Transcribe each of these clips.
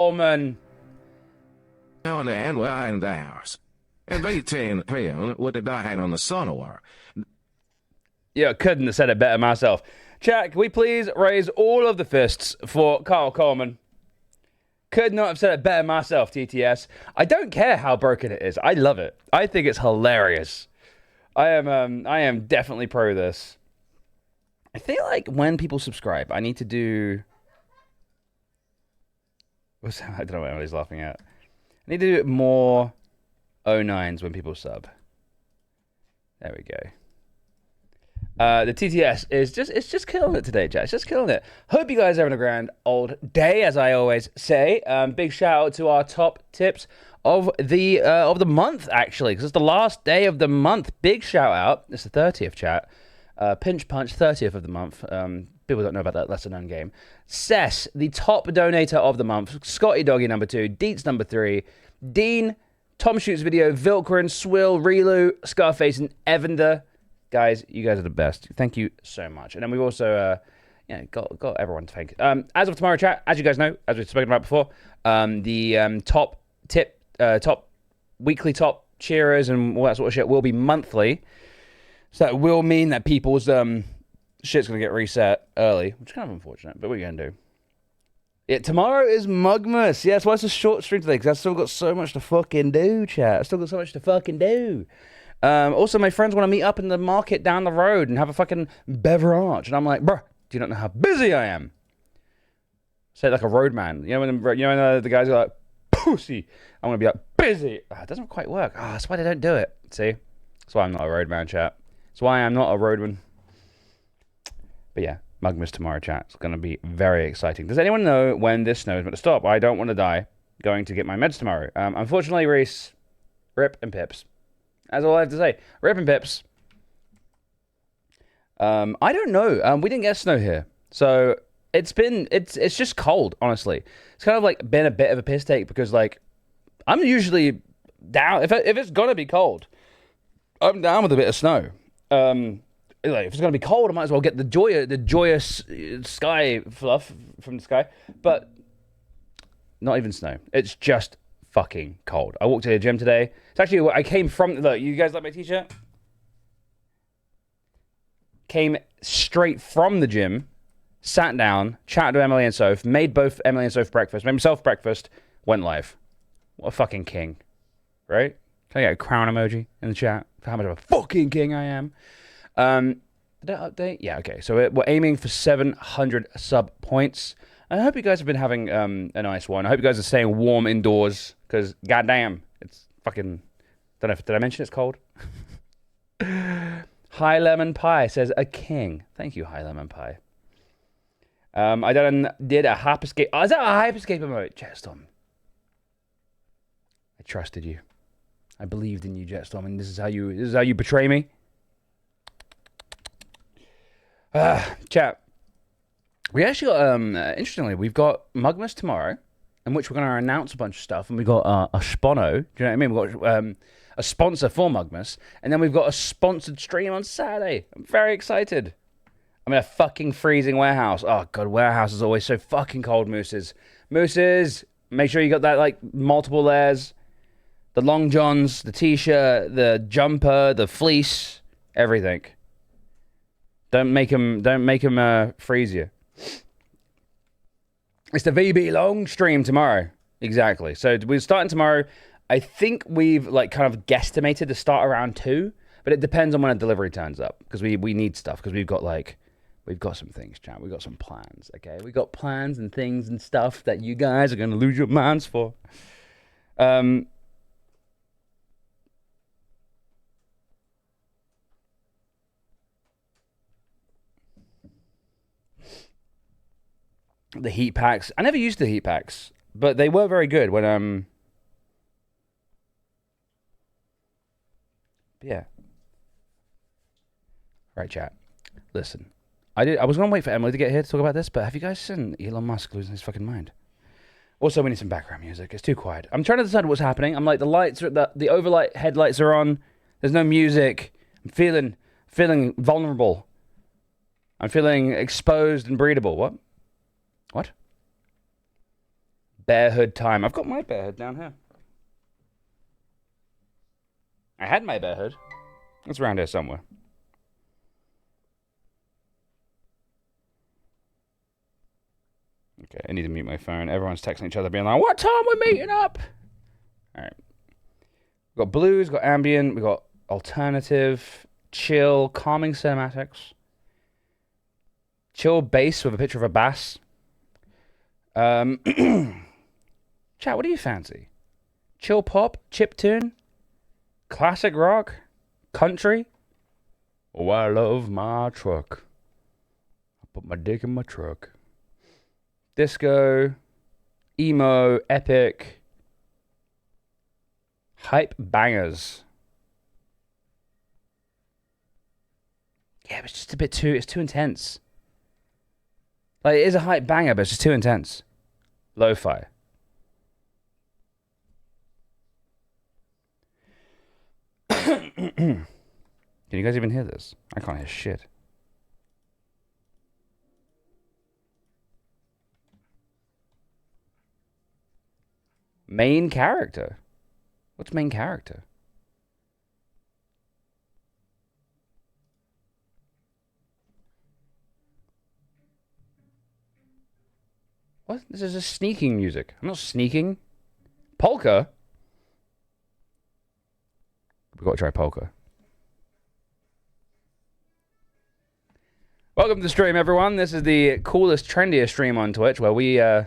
Coleman. On the end behind the house. And they ten pin with the dying on the sonore. Yeah, couldn't have said it better myself. Chat, can we please raise all of the fists for Carl Coleman? Could not have said it better myself, TTS. I don't care how broken it is. I love it. I think it's hilarious. I am definitely pro this. I feel like when people subscribe, I need to do. I don't know what Emily's laughing at. I need to do more 09s when people sub. There we go. The TTS is just killing it today, chat. It's just killing it. Hope you guys are having a grand old day, as I always say. Big shout out to our top tips of the month, actually, because it's the last day of the month. Big shout out. It's the 30th, chat. Pinch punch, 30th of the month. People don't know about that lesser known game. Cess, the top donator of the month. Scotty Doggy number 2. Deets number 3. Dean, Tom Shoots Video, Vilkrin, Swill, Relu, Scarface, and Evander. Guys, you guys are the best. Thank you so much. And then we've also got everyone to thank. As of tomorrow, chat, as you guys know, as we've spoken about before, the top weekly top cheerers and all that sort of shit will be monthly. So that will mean that people's shit's going to get reset early, which is kind of unfortunate, but what are you going to do? Yeah, tomorrow is Mugmas. Yeah, that's why it's a short stream today, because I've still got so much to fucking do, chat. I've still got so much to fucking do. Also, my friends want to meet up in the market down the road and have a fucking beverage. And I'm like, bruh, do you not know how busy I am? Say it like a roadman. You know when the guys are like, pussy. I want to be like, busy. It doesn't quite work. That's why they don't do it. See? That's why I'm not a roadman, chat. That's why I'm not a roadman. But yeah, Mugmas tomorrow, chat. It's going to be very exciting. Does anyone know when this snow is going to stop? I don't want to die going to get my meds tomorrow. Unfortunately, Reese, rip and pips. That's all I have to say. Rip and pips. I don't know. We didn't get snow here. So it's just cold, honestly. It's kind of like been a bit of a piss take because like I'm usually down if it's gonna be cold, I'm down with a bit of snow. Like if it's gonna be cold, I might as well get the joyous sky fluff from the sky. But not even snow. It's just fucking cold. I walked to the gym today. It's actually I came from. Look, you guys like my t-shirt? Came straight from the gym, sat down, chatted to Emily and Soph, made both Emily and Soph breakfast, made myself breakfast, went live. What a fucking king, right? Can I get a crown emoji in the chat for how much of a fucking king I am? Did I update? Yeah, okay. So we're aiming for 700 sub points. I hope you guys have been having a nice one. I hope you guys are staying warm indoors because goddamn, it's fucking. Don't know. Did I mention it's cold? High Lemon Pie says a king. Thank you, High Lemon Pie. I did a hyperscape. Oh, is that a hyperscape emote, Jetstorm? I trusted you. I believed in you, Jetstorm, and this is how you betray me. Chat. We actually got, interestingly, we've got Mugmas tomorrow, in which we're going to announce a bunch of stuff, and we've got a Spono, do you know what I mean? We've got a sponsor for Mugmas, and then we've got a sponsored stream on Saturday. I'm very excited. I'm in a fucking freezing warehouse. Oh, God, warehouse is always so fucking cold, Mooses. Mooses, make sure you got that, like, multiple layers. The long johns, the t-shirt, the jumper, the fleece, everything. Don't make them freeze you. It's the VB long stream tomorrow. Exactly. So we're starting tomorrow. I think we've like kind of guesstimated to start around 2, but it depends on when a delivery turns up because we need stuff because we've got some things, chat. We've got some plans, okay? We got plans and things and stuff that you guys are going to lose your minds for. The heat packs. I never used the heat packs, but they were very good when yeah. Right, chat. Listen. I was gonna wait for Emily to get here to talk about this, but have you guys seen Elon Musk losing his fucking mind? Also, we need some background music. It's too quiet. I'm trying to decide what's happening. I'm like the lights are the overlight headlights are on. There's no music. I'm feeling vulnerable. I'm feeling exposed and breedable. What? bear hood time. I've got my bear hood down here. I had my bear hood. It's around here somewhere. Okay, I need to mute my phone. Everyone's texting each other being like, what time we're meeting up? Alright. We've got blues, we've got ambient, we've got alternative, chill, calming cinematics. Chill bass with a picture of a bass. Chat, what do you fancy? Chill pop, chiptune, classic rock, country? Oh, I love my truck. I put my dick in my truck. Disco, emo, epic, hype bangers. Yeah, but it's just a bit too, it's too intense. Like, it is a hype banger, but it's just too intense. Lo-fi. Can you guys even hear this? I can't hear shit. Main character? What's main character? What? This is just sneaking music. I'm not sneaking. Polka? We've got to try polka. Welcome to the stream, everyone. This is the coolest, trendiest stream on Twitch where we, oh,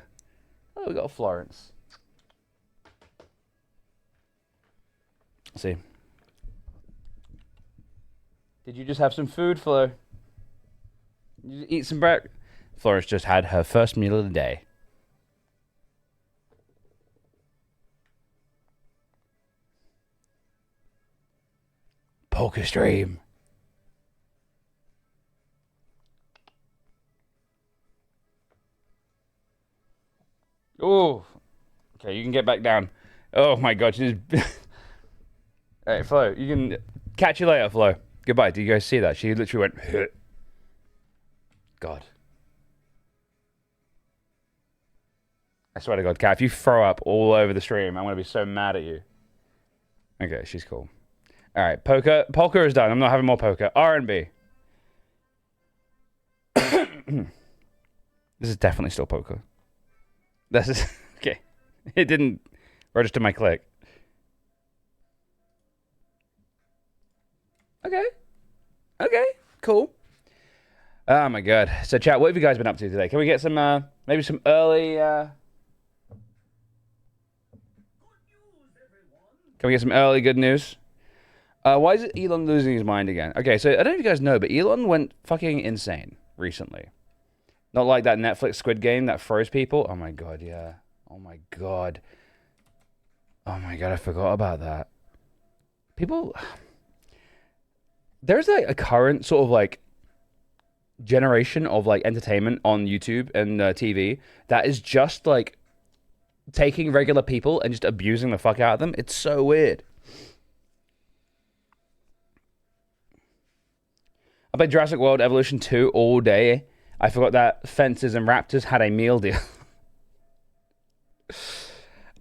we got Florence. Let's see. Did you just have some food, Flo? Did you eat some breakfast? Florence just had her first meal of the day. Polka stream. Oh, okay, you can get back down. Oh my God, she's. Hey, Flo, you can catch you later, Flo. Goodbye. Did you guys see that? She literally went. Hit. God. I swear to God, Kat, if you throw up all over the stream, I'm gonna be so mad at you. Okay, she's cool. All right, polka is done. I'm not having more polka. R&B. This is definitely still polka. This is okay. It didn't register my click. Okay, cool. Oh my God. So chat, what have you guys been up to today? Can we get some maybe some early Can we get some early good news? Why is it Elon losing his mind again? Okay, so I don't know if you guys know, but Elon went fucking insane recently. Not like that Netflix Squid Game that froze people. Oh my God, yeah. Oh my God. Oh my God, I forgot about that. People... There's like a current sort of like generation of like entertainment on YouTube and TV that is just like taking regular people and just abusing the fuck out of them. It's so weird. I played Jurassic World Evolution 2 all day. I forgot that fences and raptors had a meal deal.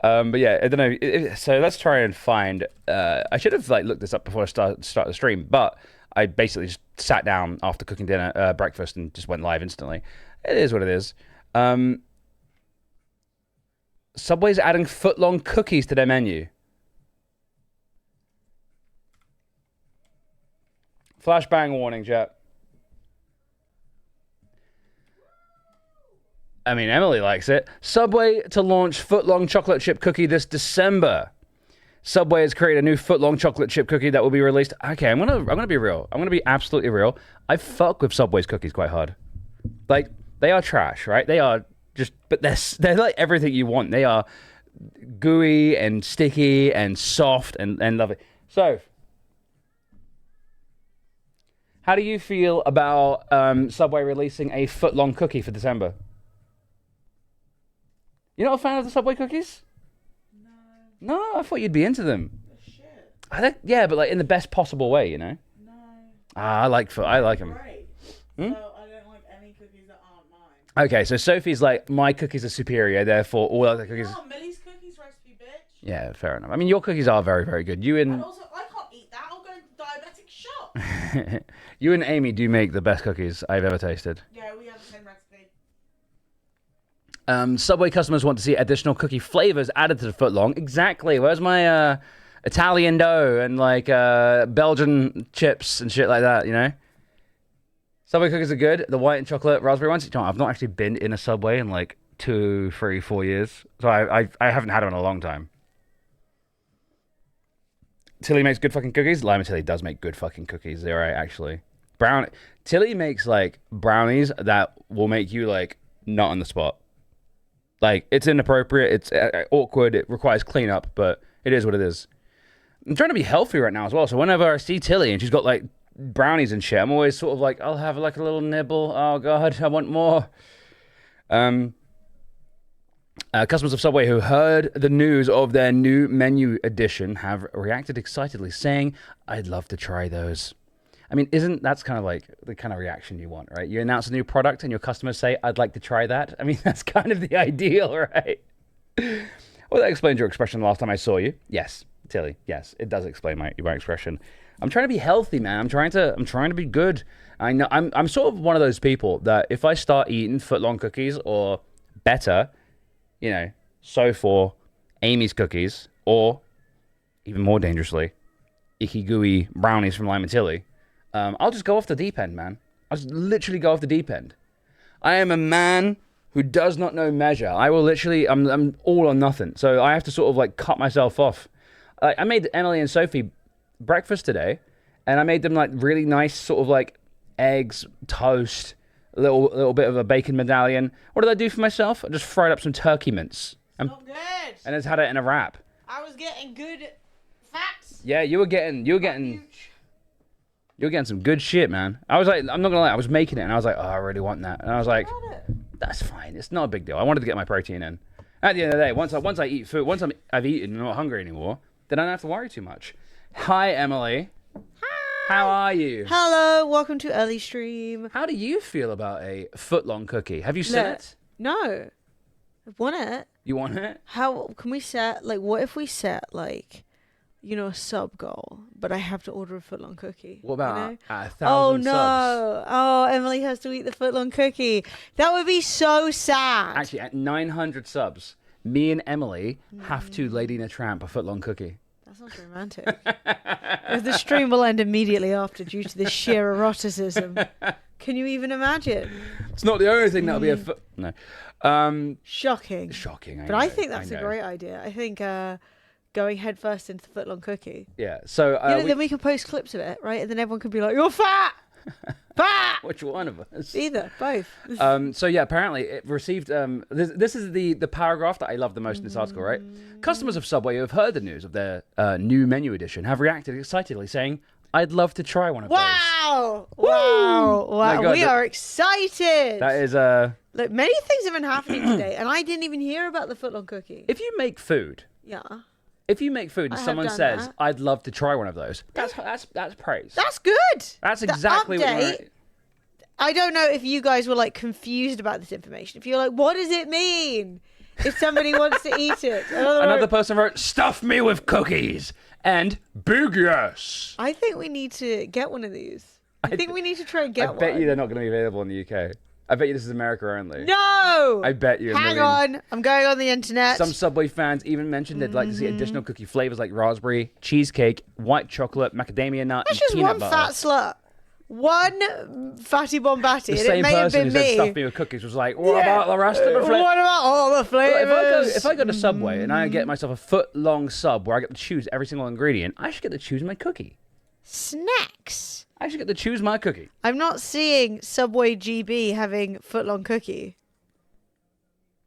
But yeah, I don't know. So let's try and find. I should have like looked this up before I start the stream, but I basically just sat down after cooking dinner, breakfast, and just went live instantly. It is what it is. Subway's adding foot-long cookies to their menu. Flashbang warning, chat. I mean, Emily likes it. Subway to launch foot-long chocolate chip cookie this December. Subway has created a new foot-long chocolate chip cookie that will be released. Okay, I'm gonna be real. I'm gonna be absolutely real. I fuck with Subway's cookies quite hard. Like, they are trash, right? They are just, but they're like everything you want. They are gooey and sticky and soft and lovely. So, how do you feel about Subway releasing a foot-long cookie for December? You're not a fan of the Subway cookies? No. No, I thought you'd be into them. They're shit. I think, yeah, but like in the best possible way, you know? No. I like them. Great. So I don't like any cookies that aren't mine. Okay, so Sophie's like, my cookies are superior, therefore all other cookies. Oh, Millie's cookies recipe, bitch. Yeah, fair enough. I mean, your cookies are very, very good. You And and also, I can't eat that. I'll go into diabetic shock. you and Amy do make the best cookies I've ever tasted. Yeah, we have the same recipe. Subway customers want to see additional cookie flavors added to the footlong. Exactly. Where's my Italian dough and like Belgian chips and shit like that? You know. Subway cookies are good. The white and chocolate raspberry ones. You know, I've not actually been in a Subway in like 2, 3, 4 years, so I haven't had them in a long time. Tilly makes good fucking cookies. Lima Tilly does make good fucking cookies. They're right, actually. Tilly makes like brownies that will make you like not on the spot. Like it's inappropriate. It's awkward. It requires cleanup, but it is what it is. I'm trying to be healthy right now as well. So whenever I see Tilly and she's got like brownies and shit, I'm always sort of like, I'll have like a little nibble. Oh god, I want more. Customers of Subway who heard the news of their new menu addition have reacted excitedly, saying, I'd love to try those. I mean, that's kind of like the kind of reaction you want, right? You announce a new product and your customers say, I'd like to try that. I mean, that's kind of the ideal, right? Well, that explains your expression last time I saw you. Yes, Tilly, yes, it does explain my expression. I'm trying to be healthy, man. I'm trying to be good. I know I'm sort of one of those people that if I start eating footlong cookies or better, you know, so for Amy's cookies, or even more dangerously, icky gooey brownies from Lima Tilly, I'll just go off the deep end, man. I'll just literally go off the deep end. I am a man who does not know measure. I will literally, I'm all or nothing. So I have to sort of like cut myself off. I made Emily and Sophie breakfast today, and I made them like really nice sort of like eggs, toast, a little bit of a bacon medallion. What did I do for myself? I just fried up some turkey mince. Not good. And just had it in a wrap. I was getting good fats. Yeah, you were getting some good shit, man. I was like, I'm not gonna lie, I was making it and I was like, oh, I really want that. And I was like, that's fine. It's not a big deal. I wanted to get my protein in. At the end of the day, once I eat food, once I've eaten and I'm not hungry anymore, then I don't have to worry too much. Hi, Emily. How are you? Hello, welcome to Early Stream. How do you feel about a footlong cookie? Have you seen it? No. I want it. You want it? How can we set, like, what if we set, like, you know, a sub goal, but I have to order a footlong cookie? What about you know? 1,000 Oh, no. subs? Oh, Emily has to eat the footlong cookie. That would be so sad. Actually, at 900 subs, me and Emily have to Lady in a Tramp a footlong cookie. That sounds romantic. The stream will end immediately after due to this sheer eroticism. Can you even imagine? It's not the only thing that'll be a foot. No. Shocking. Shocking. But I think that's a great idea. I think going headfirst into the footlong cookie. Yeah. So Then we can post clips of it, right? And then everyone can be like, "You're fat, fat." Which one of us? Either, both. So yeah, apparently it received. This is the paragraph that I love the most in this article, right? Customers of Subway who have heard the news of their new menu edition have reacted excitedly, saying, "I'd love to try one of those." Wow! Wow! Wow! God, we are excited. That is Look, many things have been happening today, and I didn't even hear about the footlong cookie. If you make food. Yeah. If you make food and someone says, that. "I'd love to try one of those," that's praise. That's good. That's exactly what you want. I don't know if you guys were like confused about this information. If you're like, what does it mean if somebody wants to eat it? Another person wrote, "Stuff me with cookies," and "Big yes." I think we need to get one of these. I think we need to try and get one. I bet you they're not going to be available in the UK. I bet you this is America only. No! I bet you. Hang on. I'm going on the internet. Some Subway fans even mentioned they'd like to see additional cookie flavors like raspberry, cheesecake, white chocolate, macadamia nut, That's and just peanut one butter. fat slut. One fatty bombati. The And same it may have person been who said me. stuff me with cookies was like, what about the rest of the flavors? What about all the flavors? If I go to Subway and I get myself a foot-long sub where I get to choose every single ingredient, I should get to choose my cookie. Snacks. I should get to choose my cookie. I'm not seeing Subway GB having footlong cookie.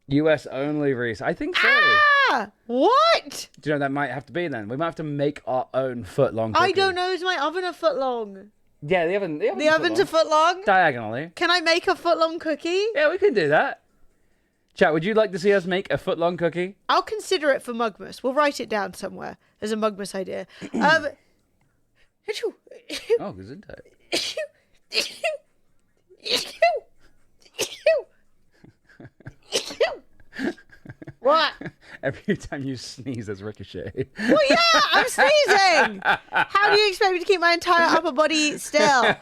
US only, Reese. I think so. Ah! What? Do you know that might have to be then? We might have to make our own foot-long cookie. I don't know. Is my oven a foot long? Yeah, the oven's a foot long? Diagonally. Can I make a foot long cookie? Yeah, we can do that. Chat, would you like to see us make a foot-long cookie? I'll consider it for Mugmas. We'll write it down somewhere as a Mugmas idea. Oh, gesundheit. What? Every time you sneeze, there's ricochet. Well, yeah, I'm sneezing. How do you expect me to keep my entire upper body still?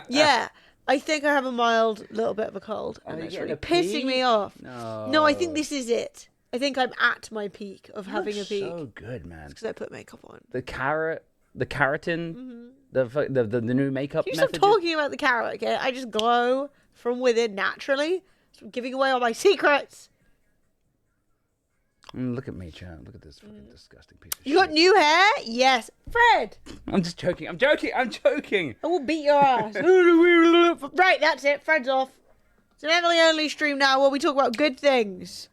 Yeah, I think I have a mild little bit of a cold, and it's really pissing me off. No, I think this is it. I think I'm at my peak of having a peak. So good, man. Because I put makeup on. The keratin, the new makeup. You stop talking about the carrot, okay? I just glow from within naturally. Stop giving away all my secrets. Look at me, champ. Look at this fucking disgusting piece of shit. You got new hair? Yes. Fred! I'm just joking. I'm joking. I will beat your ass. Right, that's it. Fred's off. It's an Emily only stream now where we talk about good things.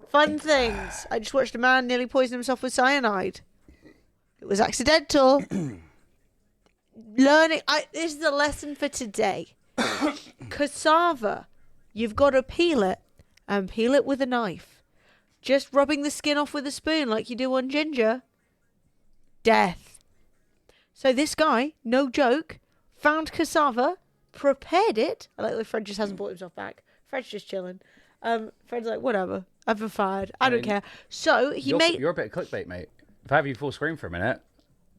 Fun things. I just watched a man nearly poison himself with cyanide. It was accidental. Learning. This is the lesson for today. Cassava. You've got to peel it and peel it with a knife. Just rubbing the skin off with a spoon like you do on ginger. Death. So this guy, no joke, found cassava, prepared it. I like that Fred just hasn't brought himself back. Fred's just chilling. Fred's like, whatever. I've been fired. I don't care. So he made... You're a bit of clickbait, mate. If I have you full screen for a minute,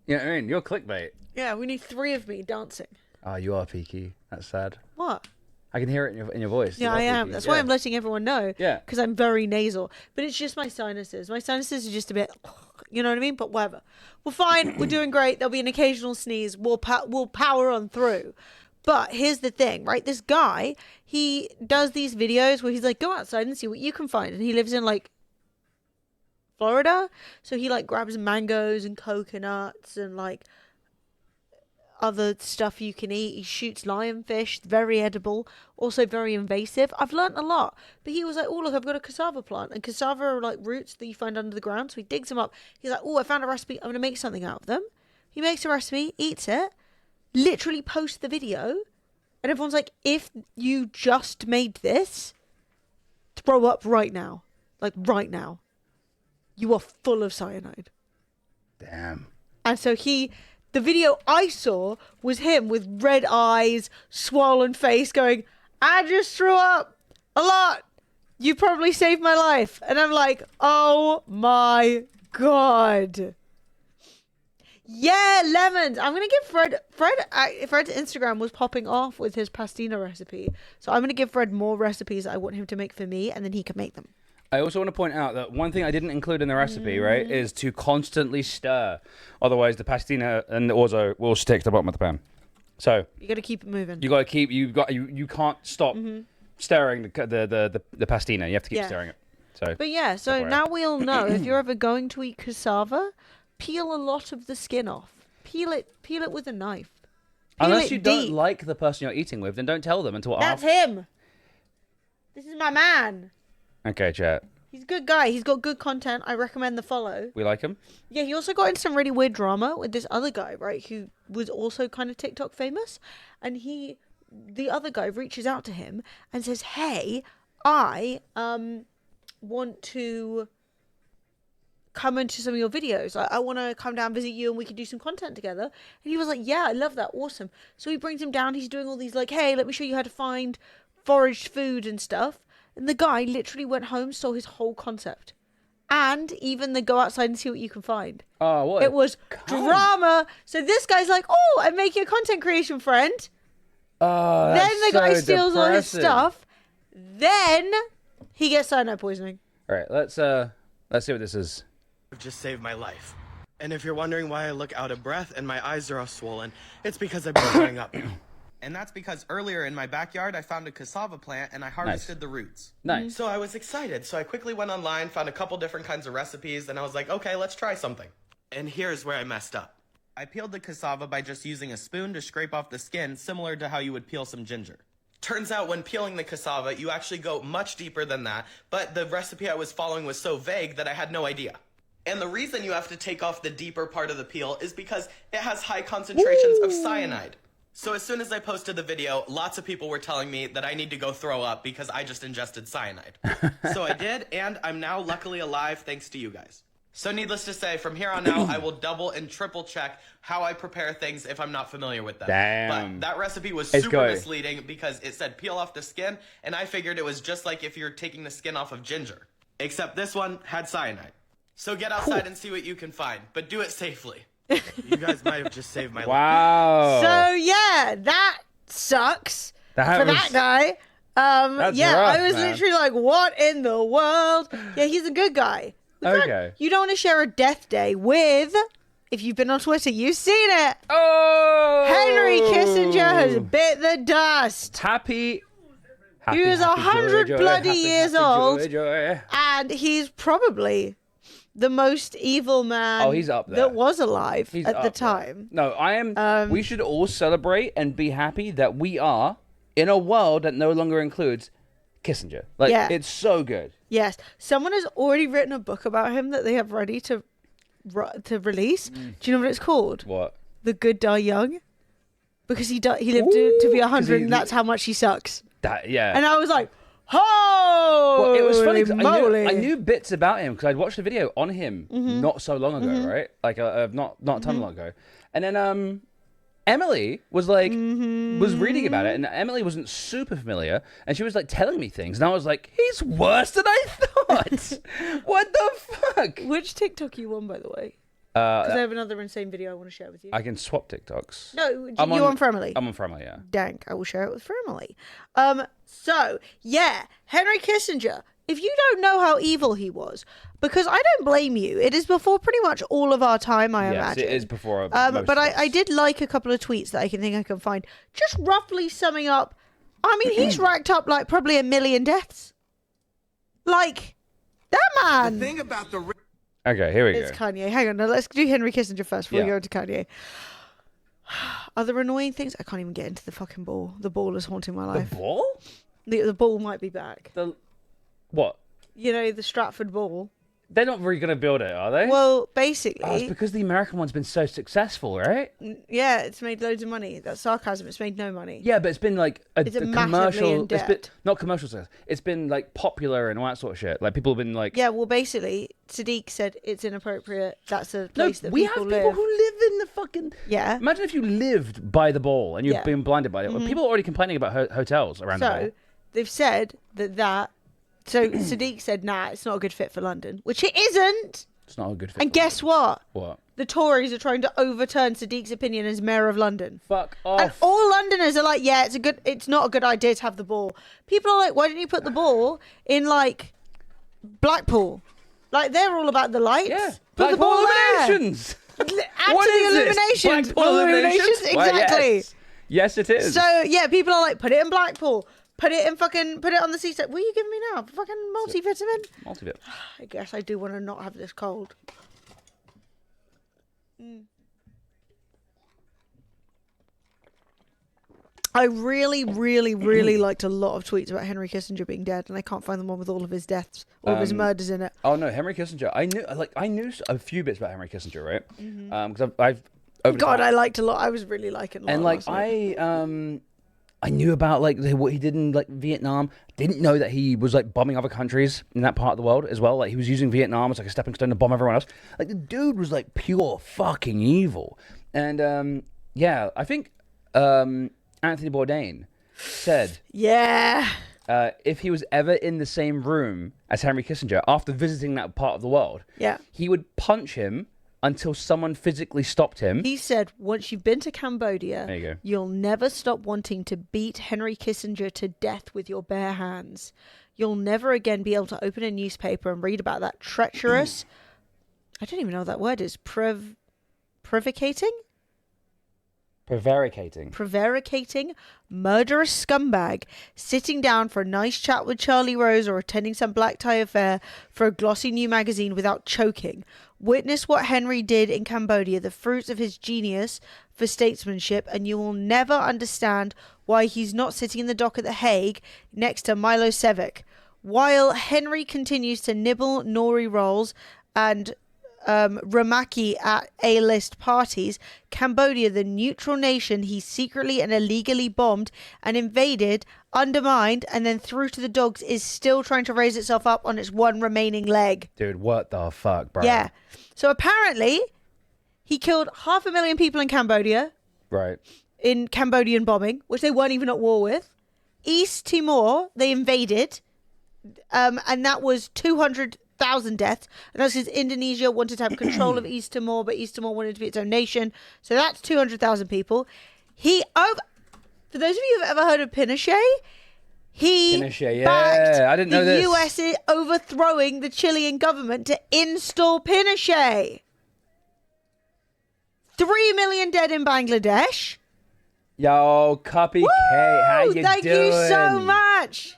you know what I mean? You're clickbait. Yeah, we need 3 of me dancing. Oh, you are peaky. That's sad. What? I can hear it in your voice. Yeah, I am. That's why I'm letting everyone know. Yeah. Because I'm very nasal. But it's just my sinuses. My sinuses are just a bit... You know what I mean? But whatever. We're fine. We're doing great. There'll be an occasional sneeze. We'll power on through. But here's the thing, right? This guy, he does these videos where he's like, go outside and see what you can find. And he lives in, like, Florida. So he, like, grabs mangoes and coconuts and, like, other stuff you can eat. He shoots lionfish, very edible, also very invasive. I've learnt a lot. But he was like, oh, look, I've got a cassava plant. And cassava are like roots that you find under the ground. So he digs them up. He's like, oh, I found a recipe. I'm going to make something out of them. He makes a recipe, eats it, literally posts the video. And everyone's like, if you just made this, throw up right now. Like right now. You are full of cyanide. Damn. And so the video I saw was him with red eyes, swollen face going, I just threw up a lot. You probably saved my life. And I'm like, oh my God. Yeah, lemons. I'm going to give Fred's Instagram was popping off with his pastina recipe. So I'm going to give Fred more recipes I want him to make for me, and then he can make them. I also want to point out that one thing I didn't include in the recipe, right, is to constantly stir. Otherwise, the pastina and the orzo will stick to the bottom of the pan. So you got to keep it moving. You got to keep. You can't stop stirring the pastina. You have to keep stirring it. So. But yeah, so now we all know if you're ever going to eat cassava, peel a lot of the skin off. Peel it with a knife. Unless you don't like the person you're eating with, then don't tell them until after. That's him. This is my man. Okay, chat. He's a good guy. He's got good content. I recommend the follow. We like him? Yeah, he also got into some really weird drama with this other guy, right, who was also kind of TikTok famous. And the other guy reaches out to him and says, hey, I want to come into some of your videos. I want to come down, visit you, and we can do some content together. And he was like, yeah, I love that. Awesome. So he brings him down. He's doing all these like, hey, let me show you how to find foraged food and stuff. And the guy literally went home, saw his whole concept. And even the go outside and see what you can find. Oh, what? It was drama. So this guy's like, oh, I'm making a content creation friend. Oh, then the guy steals all his stuff. Then he gets cyanide poisoning. All right, let's see what this is. Just saved my life. And if you're wondering why I look out of breath and my eyes are all swollen, it's because I've been growing up. And that's because earlier in my backyard, I found a cassava plant and I harvested the roots. Nice. So I was excited. So I quickly went online, found a couple different kinds of recipes, and I was like, okay, let's try something. And here's where I messed up. I peeled the cassava by just using a spoon to scrape off the skin, similar to how you would peel some ginger. Turns out when peeling the cassava, you actually go much deeper than that, but the recipe I was following was so vague that I had no idea. And the reason you have to take off the deeper part of the peel is because it has high concentrations of cyanide. So as soon as I posted the video, lots of people were telling me that I need to go throw up because I just ingested cyanide. So I did, and I'm now luckily alive thanks to you guys. So needless to say, from here on out, I will double and triple check how I prepare things if I'm not familiar with them. Damn. But that recipe was It's super good. misleading because it said peel off the skin, and I figured it was just like if you're taking the skin off of ginger. Except this one had cyanide. So get outside and see what you can find, but do it safely. You guys might have just saved my life. Wow. So yeah, that sucks That for was- that guy. That's Yeah, rough, I was man. literally like, what in the world? Yeah, he's a good guy. The fact Okay. You don't want to share a death day with, if you've been on Twitter, you've seen it. Oh! Henry Kissinger has bit the dust. Happy. He was 100 bloody years old. Joy. And he's probably the most evil man Oh, he's up there. that was alive He's at the up there. time. No, I am. We should all celebrate and be happy that we are in a world that no longer includes Kissinger. Like, Yeah. it's so good. Yes. Someone has already written a book about him that they have ready to release. Do you know what it's called? What? The Good Die Young. Because he lived to be 100 and that's how much he sucks. That, yeah. And I was like, oh, Well, it was funny 'cause moly. I knew bits about him because I'd watched a video on him not so long ago, right? Like not a ton long ago. And then Emily was like was reading about it, and Emily wasn't super familiar, and she was like telling me things, and I was like, he's worse than I thought. What the fuck? Which TikTok you on, by the way? Because I have another insane video I want to share with you. I can swap TikToks. No, you I'm on Family? I'm on Family, yeah. Dank. I will share it with Family. So yeah, Henry Kissinger. If you don't know how evil he was, because I don't blame you. It is before pretty much all of our time, I Yes, imagine. it is before. But I did like a couple of tweets that I can find. Just roughly summing up. I mean, he's racked up like probably 1 million deaths. Like that man. Think about the Okay, here we It's go. Kanye. Hang on, no, let's do Henry Kissinger first before we Yeah. go into Kanye. Other annoying things? I can't even get into the fucking ball. The ball is haunting my The life. ball? The ball might be back. The what? You know, the Stratford ball. They're not really going to build it, are they? Well, Oh, it's basically, because the American one's been so successful, right? yeah, it's made loads of money. That's sarcasm. It's made no money. Yeah, but it's been like It's a massively commercial. in It's been debt. not commercial success. It's been like popular and all that sort of shit. Like people have been like, Yeah, well, basically, Sadiq said it's inappropriate. That's a no, place that we have people people live. who live in the fucking. Yeah. Imagine if you lived by the ball and you've Yeah. been blinded by it. People are already complaining about hotels around the ball. So they've said that. So Sadiq said, nah, it's not a good fit for London, which it isn't. It's not a good fit. And guess what? What? The Tories are trying to overturn Sadiq's opinion as mayor of London. Fuck And off. all Londoners are like, yeah, it's not a good idea to have the ball. People are like, why didn't you put the ball in like Blackpool? Like they're all about the lights. Yeah. Put the Blackpool ball there. Illuminations. Add What to is the this? illuminations. Blackpool Illuminations? Why, Exactly. yes. Yes, it is. So yeah, people are like, put it in Blackpool. Put it on the seaside. What are you giving me now? Fucking multivitamin? Multivit. I guess I do want to not have this cold. I really, really, really liked a lot of tweets about Henry Kissinger being dead, and I can't find the one with all of his deaths, all of his murders in it. Oh no, Henry Kissinger. I knew a few bits about Henry Kissinger, right? Because I've over the God, time- I liked a lot. I was really liking a lot. and like I knew about like what he did in like Vietnam. Didn't know that he was like bombing other countries in that part of the world as well. Like he was using Vietnam as like a stepping stone to bomb everyone else. Like the dude was like pure fucking evil. And yeah, I think Anthony Bourdain said Yeah. if he was ever in the same room as Henry Kissinger after visiting that part of the world, Yeah. he would punch him until someone physically stopped him. He said, once you've been to Cambodia, There you go. you'll never stop wanting to beat Henry Kissinger to death with your bare hands. You'll never again be able to open a newspaper and read about that treacherous, I don't even know what that word is, prevaricating, murderous scumbag sitting down for a nice chat with Charlie Rose or attending some black tie affair for a glossy new magazine without choking. Witness what Henry did in Cambodia, the fruits of his genius for statesmanship, and you will never understand why he's not sitting in the dock at The Hague next to Milosevic. While Henry continues to nibble nori rolls and Ramaki at A-list parties, Cambodia, the neutral nation he secretly and illegally bombed and invaded, undermined, and then threw to the dogs, is still trying to raise itself up on its one remaining leg. Dude, what the fuck, bro? Yeah. So apparently, he killed 500,000 people in Cambodia. Right. In Cambodian bombing, which they weren't even at war with. East Timor, they invaded, and that was 200,000 deaths. And that's because Indonesia wanted to have control of East Timor, but East Timor wanted to be its own nation. So that's 200,000 people. For those of you who've ever heard of Pinochet, Pinochet, backed I didn't know this. the US overthrowing the Chilean government to install Pinochet. 3 million dead in Bangladesh. Yo, Copy K, how you Thank doing? you so much.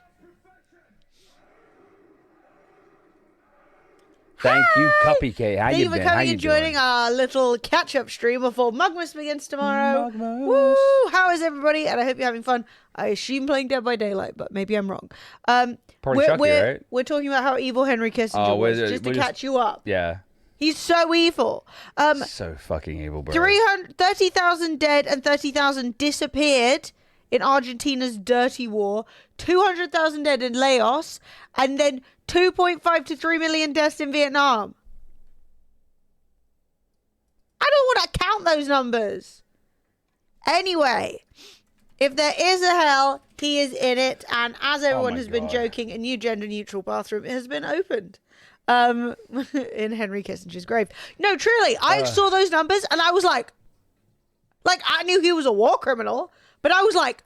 Thank you, Copy K. How Thank you you for been? How coming you and joining doing? our little catch-up stream before Mugmas begins tomorrow. Mugmas. Woo! How is everybody? And I hope you're having fun. I assume playing Dead by Daylight, but maybe I'm wrong. Probably Chucky, right? We're talking about how evil Henry Kissinger was, just to catch you up. Yeah. He's so evil. So fucking evil, bro. 30,000 dead and 30,000 disappeared in Argentina's dirty war. 200,000 dead in Laos, and then 2.5 to 3 million deaths in Vietnam. I don't want to count those numbers. Anyway, if there is a hell, he is in it. And as everyone has been joking, a new gender-neutral bathroom has been opened. In Henry Kissinger's grave. No, truly, I saw those numbers and I was like, I knew he was a war criminal, but I was like,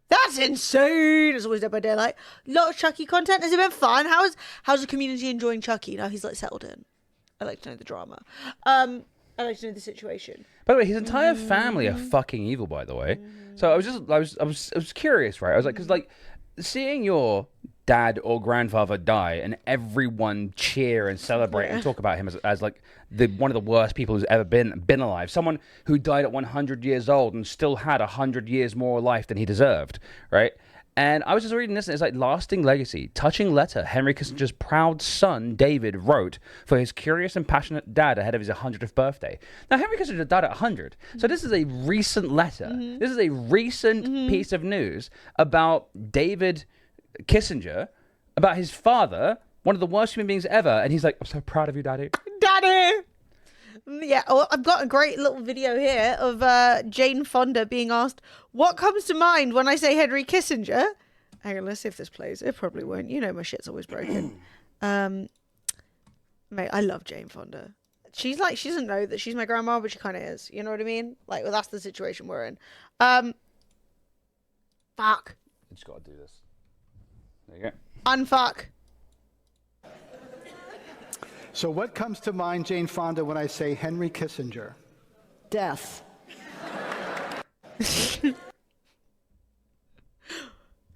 that's insane. It's always Dead by Daylight. A lot of Chucky content. Has it been fun? How's the community enjoying Chucky? Now he's like settled in. I like to know the drama. I like to know the situation. By the way, his entire family are fucking evil, by the way. So I was curious, right? I was like, because like seeing your dad or grandfather die and everyone cheer and celebrate and talk about him as like one of the worst people who's ever been alive, someone who died at 100 years old and still had 100 years more life than he deserved, right? And I was just reading this, and it's like, lasting legacy, touching letter Henry Kissinger's proud son David wrote for his curious and passionate dad ahead of his 100th birthday. Now, Henry Kissinger died at 100, so this is a recent letter. This is a recent piece of news about David Kissinger, about his father, one of the worst human beings ever, and he's like, I'm so proud of you, Daddy. Daddy! Yeah, well, I've got a great little video here of Jane Fonda being asked, what comes to mind when I say Henry Kissinger? Hang on, let's see if this plays. It probably won't. You know my shit's always broken. Mate, I love Jane Fonda. She's like, she doesn't know that she's my grandma, but she kind of is. You know what I mean? Like, well, that's the situation we're in. Fuck. You just gotta do this. There you go. Unfuck. So what comes to mind, Jane Fonda, when I say Henry Kissinger? Death.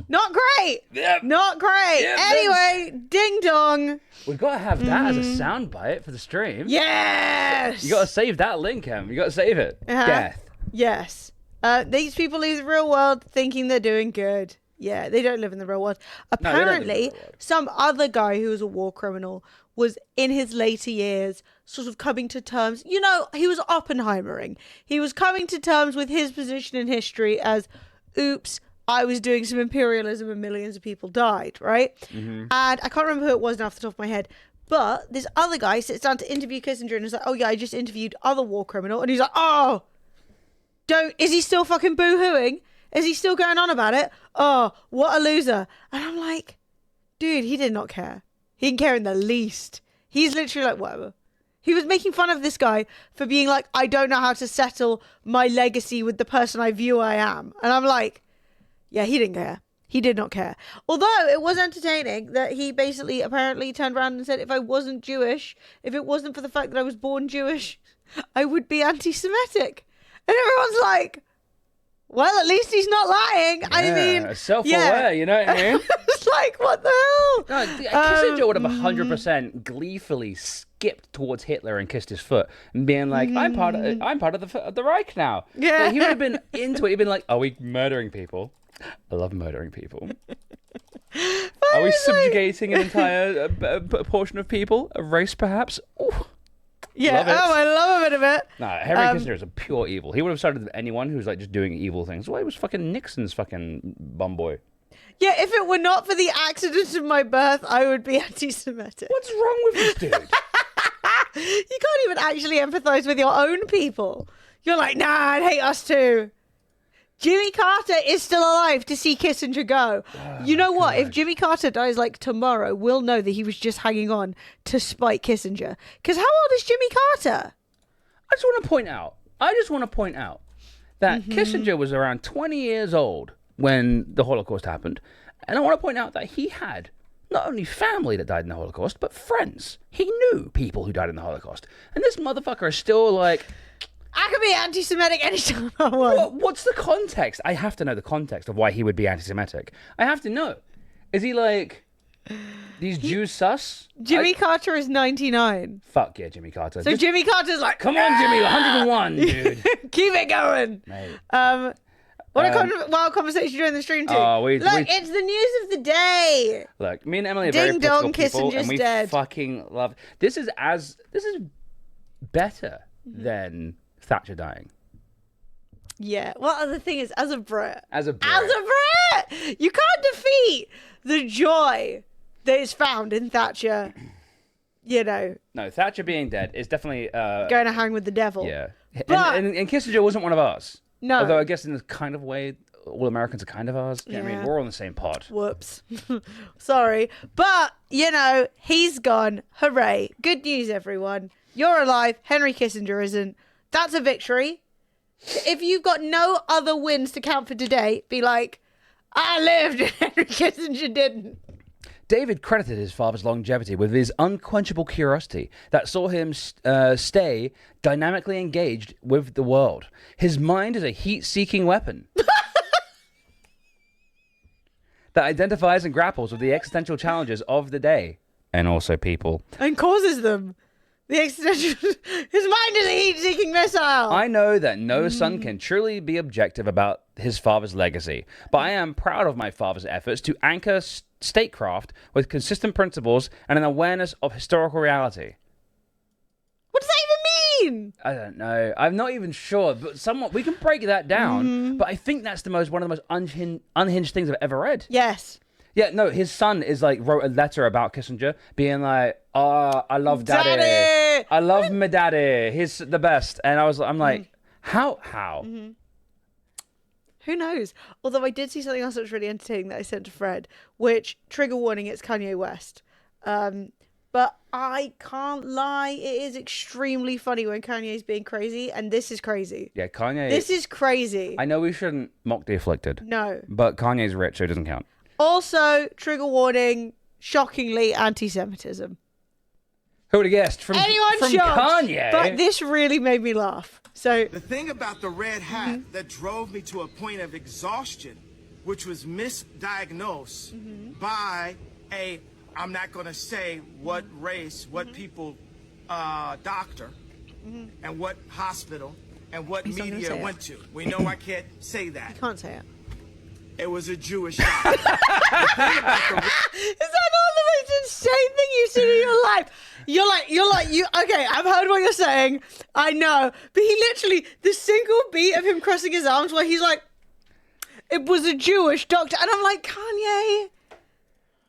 Not great. Yep. Not great. Yep, anyway, ding dong. We've got to have that as a soundbite for the stream. Yes. You got to save that link, Em. You got to save it. Death. Yes. These people leave the real world thinking they're doing good. Yeah, they don't live in the real world. Apparently, some other guy who was a war criminal was in his later years sort of coming to terms. You know, he was Oppenheimering. He was coming to terms with his position in history as, oops, I was doing some imperialism and millions of people died, right? And I can't remember who it was now off the top of my head. But this other guy sits down to interview Kissinger and is like, oh yeah, I just interviewed other war criminal. And he's like, oh, is he still fucking boo-hooing? Is he still going on about it? Oh, what a loser. And I'm like, dude, he did not care. He didn't care in the least. He's literally like, whatever. He was making fun of this guy for being like, I don't know how to settle my legacy with the person I view I am. And I'm like, yeah, he didn't care. He did not care. Although it was entertaining that he basically apparently turned around and said, if I wasn't Jewish, if it wasn't for the fact that I was born Jewish, I would be anti-Semitic. And everyone's like, well, at least he's not lying. I mean, self-aware, you know what I mean? It's like, what the hell? No, Kissinger would have 100% gleefully skipped towards Hitler and kissed his foot and being like, I'm part of the Reich now. Yeah. Like, he would have been into it. He'd been like, are we murdering people? I love murdering people. Are we subjugating an entire portion of people? A race, perhaps? Ooh. Yeah, Love it. I love a bit of it. Nah, Henry Kissinger is a pure evil. He would have started with anyone who's like just doing evil things. Well, he was fucking Nixon's fucking bum boy. Yeah, if it were not for the accident of my birth, I would be anti-Semitic. What's wrong with this dude? You can't even actually empathize with your own people. You're like, nah, I'd hate us too. Jimmy Carter is still alive to see Kissinger go. You know what? If Jimmy Carter dies like tomorrow, we'll know that he was just hanging on to spite Kissinger. Because how old is Jimmy Carter? I just want to point out that Kissinger was around 20 years old when the Holocaust happened. And I want to point out that he had not only family that died in the Holocaust, but friends. He knew people who died in the Holocaust. And this motherfucker is still like... I can be anti-Semitic anytime I want. What's the context? I have to know the context of why he would be anti-Semitic. I have to know. Is he like... These Jews sus? Jimmy Carter is 99. Fuck yeah, Jimmy Carter. So Jimmy Carter's like... Come on, Jimmy, 101, dude. Keep it going. Mate. What a wild conversation during the stream too. It's the news of the day. Look, me and Emily are very Ding political dong, people, and Kissinger's we dead. fucking love. This is better than Thatcher dying. Yeah. Well, the thing is, as a Brit, you can't defeat the joy that is found in Thatcher. You know. No, Thatcher being dead is definitely going to hang with the devil. Yeah. But, and Kissinger wasn't one of us. No. Although I guess in this kind of way, all Americans are kind of ours. Yeah. I mean, we're all in the same pod. Whoops. Sorry. But, you know, he's gone. Hooray. Good news, everyone. You're alive. Henry Kissinger isn't. That's a victory. If you've got no other wins to count for today, be like, I lived and Henry Kissinger didn't. David credited his father's longevity with his unquenchable curiosity that saw him stay dynamically engaged with the world. His mind is a heat-seeking weapon that identifies and grapples with the existential challenges of the day and also people. And causes them. The existential... His mind is a heat-seeking missile. I know that no son can truly be objective about his father's legacy, but I am proud of my father's efforts to anchor statecraft with consistent principles and an awareness of historical reality. What does that even mean? I don't know. I'm not even sure, but somewhat we can break that down. But I think that's one of the most unhinged things I've ever read. Yes. Yeah, no, his son wrote a letter about Kissinger, being like, "Oh, I love daddy. I love my daddy. He's the best." And I'm like, how? Who knows? Although I did see something else that was really entertaining that I sent to Fred, which, trigger warning, it's Kanye West. But I can't lie, it is extremely funny when Kanye's being crazy, and this is crazy. Yeah, Kanye. This is crazy. I know we shouldn't mock the afflicted. No. But Kanye's rich, so it doesn't count. Also, trigger warning, shockingly anti-Semitism. Who would have guessed? From shocked? Kanye? But this really made me laugh. So the thing about the red hat that drove me to a point of exhaustion, which was misdiagnosed by I'm not going to say what race, what people, doctor, and what hospital, and what media went to. We know I can't say that. You can't say it. It was a Jewish doctor. Is that not the most insane thing you've seen in your life? Okay, I've heard what you're saying. I know. But he literally, the single beat of him crossing his arms where he's like, it was a Jewish doctor. And I'm like, Kanye,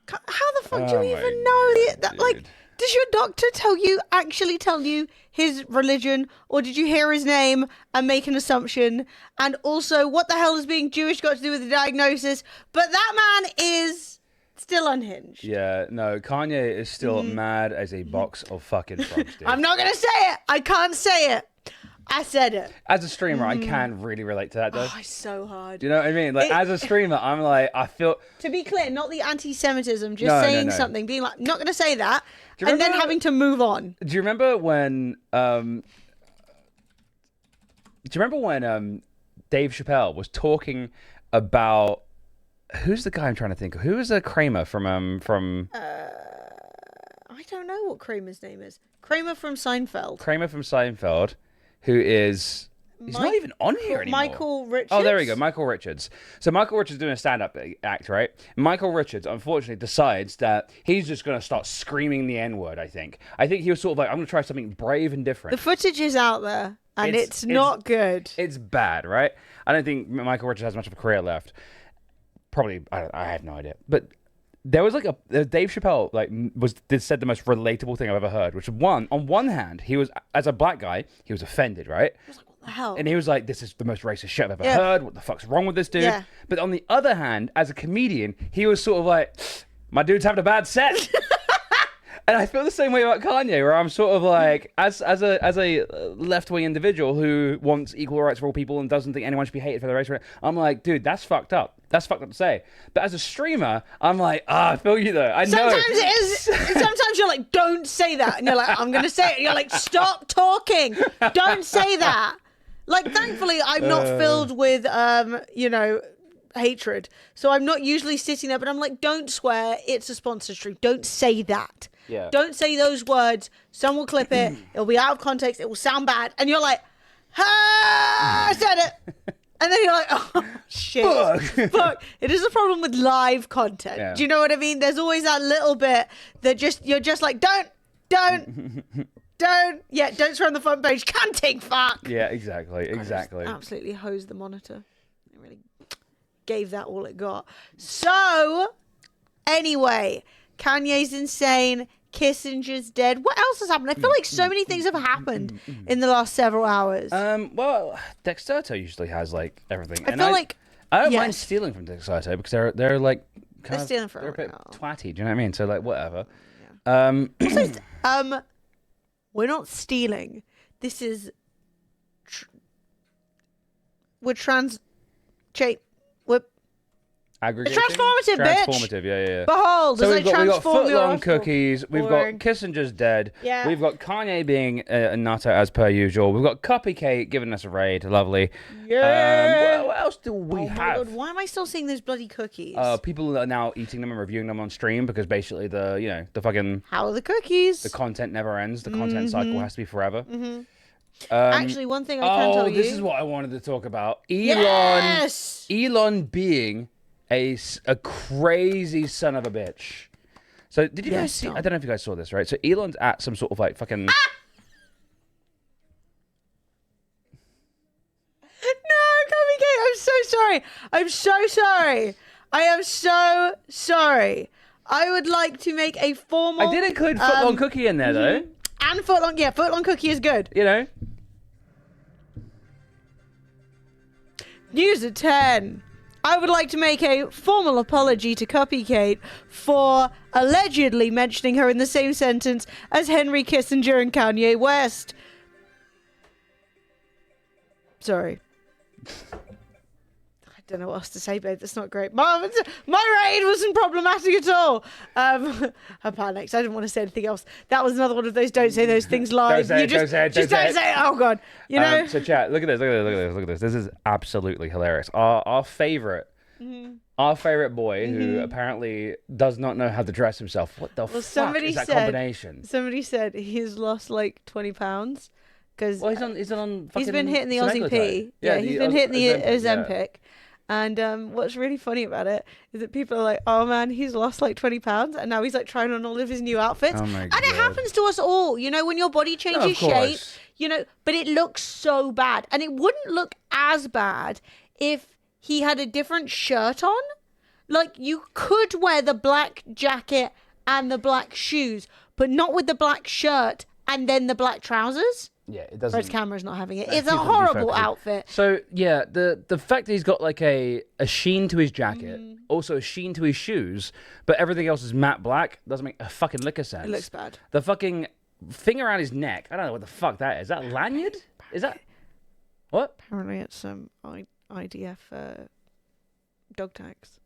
how the fuck do you even know that? Like, does your doctor actually tell you his religion, or did you hear his name and make an assumption? And also, what the hell has being Jewish got to do with the diagnosis? But that man is still unhinged. Yeah, no, Kanye is still mad as a box of fucking frogs, dude. I'm not going to say it. I can't say it. I said it. As a streamer, I can really relate to that, though. Oh, it's so hard. Do you know what I mean? Like, as a streamer, I'm like, I feel... To be clear, not the anti-Semitism, just saying something, being like, not going to say that, and then having to move on. Do you remember when... Dave Chappelle was talking about... Who's the guy I'm trying to think of? Who is Kramer from... I don't know what Kramer's name is. Kramer from Seinfeld. Kramer from Seinfeld, who is... He's not even on here anymore. Michael Richards. Oh, there we go. Michael Richards. So Michael Richards is doing a stand-up act, right? Michael Richards, unfortunately, decides that he's just going to start screaming the N-word, I think. I think he was sort of like, I'm going to try something brave and different. The footage is out there, and it's not good. It's bad, right? I don't think Michael Richards has much of a career left. Probably, I have no idea. But there was like Dave Chappelle said the most relatable thing I've ever heard, which on one hand, he was, as a black guy, he was offended, right? I was like, what the hell? And he was like, this is the most racist shit I've ever heard. What the fuck's wrong with this dude? Yeah. But on the other hand, as a comedian, he was sort of like, my dude's having a bad set. And I feel the same way about Kanye, where I'm sort of like, as a left-wing individual who wants equal rights for all people and doesn't think anyone should be hated for their race, I'm like, dude, that's fucked up. That's fucked up to say. But as a streamer, I'm like, I feel you though. I know. Sometimes it is. Sometimes you're like, don't say that, and you're like, I'm gonna say it. And you're like, stop talking. Don't say that. Like, thankfully, I'm not filled with, hatred. So I'm not usually sitting there, but I'm like, don't swear. It's a sponsored stream. Don't say that. Yeah. Don't say those words. Someone will clip it. It'll be out of context. It will sound bad. And you're like, I said it. And then you're like, oh, shit. Fuck. It is a problem with live content. Yeah. Do you know what I mean? There's always that little bit that you're just like, don't. Yeah, don't swear on the front page. Canting, fuck. Yeah, exactly. Absolutely hosed the monitor. It really gave that all it got. So, anyway, Kanye's insane. Kissinger's dead. What else has happened? I feel like so many things have happened in the last several hours. Well, Dexerto usually has like everything. I feel like I don't mind stealing from Dexerto because they're like stealing from they're a bit now. twatty. Do you know what I mean? So like whatever. Also, we're not stealing. This is we're Aggregating? transformative, bitch. Transformative, yeah. Behold, So as we've I got transform your foot-long article. cookies. We've Boring. got Kissinger's dead. Yeah. We've got Kanye being a nutter as per usual. We've got Cupcake giving us a raid. Lovely. Yeah. What else do we Oh my have? God, why am I still seeing those bloody cookies? People are now eating them and reviewing them on stream because basically the fucking How are the cookies? the content never ends. The content cycle has to be forever. Actually, one thing I can tell you. This is what I wanted to talk about. Yes! Elon being a crazy son of a bitch. So did you guys see? Tom. I don't know if you guys saw this, right? So Elon's at some sort of like fucking. No, Cupcake, I'm so sorry. I'm so sorry. I am so sorry. I would like to make a formal. I did include footlong cookie in there though. And footlong, yeah, footlong cookie is good. You know. News at 10. I would like to make a formal apology to Cupcake for allegedly mentioning her in the same sentence as Henry Kissinger and Kanye West. Sorry. I don't know what else to say, babe. That's not great. My raid wasn't problematic at all. I panicked. I didn't want to say anything else. That was another one of those don't say those things live. Don't say it. Oh, God. You know? So chat, look at this. This is absolutely hilarious. Our favorite. Our favorite boy, who apparently does not know how to dress himself. What the fuck is that combination? Somebody said he's lost like 20 pounds. Cause, Well, he's on fucking he's been hitting the Aussie semaglutide. P. Yeah, he's been hitting the Ozempic, Ozempic. And what's really funny about it is that people are like, oh man, he's lost like 20 pounds and now he's like trying on all of his new outfits. Oh my and God. it happens to us all, you know, when your body changes shape, course. you know, but it looks so bad. And it wouldn't look as bad if he had a different shirt on. Like, you could wear the black jacket and the black shoes, but not with the black shirt and then the black trousers. Yeah, it doesn't. Fred's camera's not having it. That's It's a too horrible focused. outfit. So yeah, the fact that he's got like a sheen to his jacket, also a sheen to his shoes, but everything else is matte black, doesn't make a fucking lick of sense. It looks bad. The fucking thing around his neck, I don't know what the fuck that is. Is that lanyard? Is that what? Apparently it's some IDF dog tags.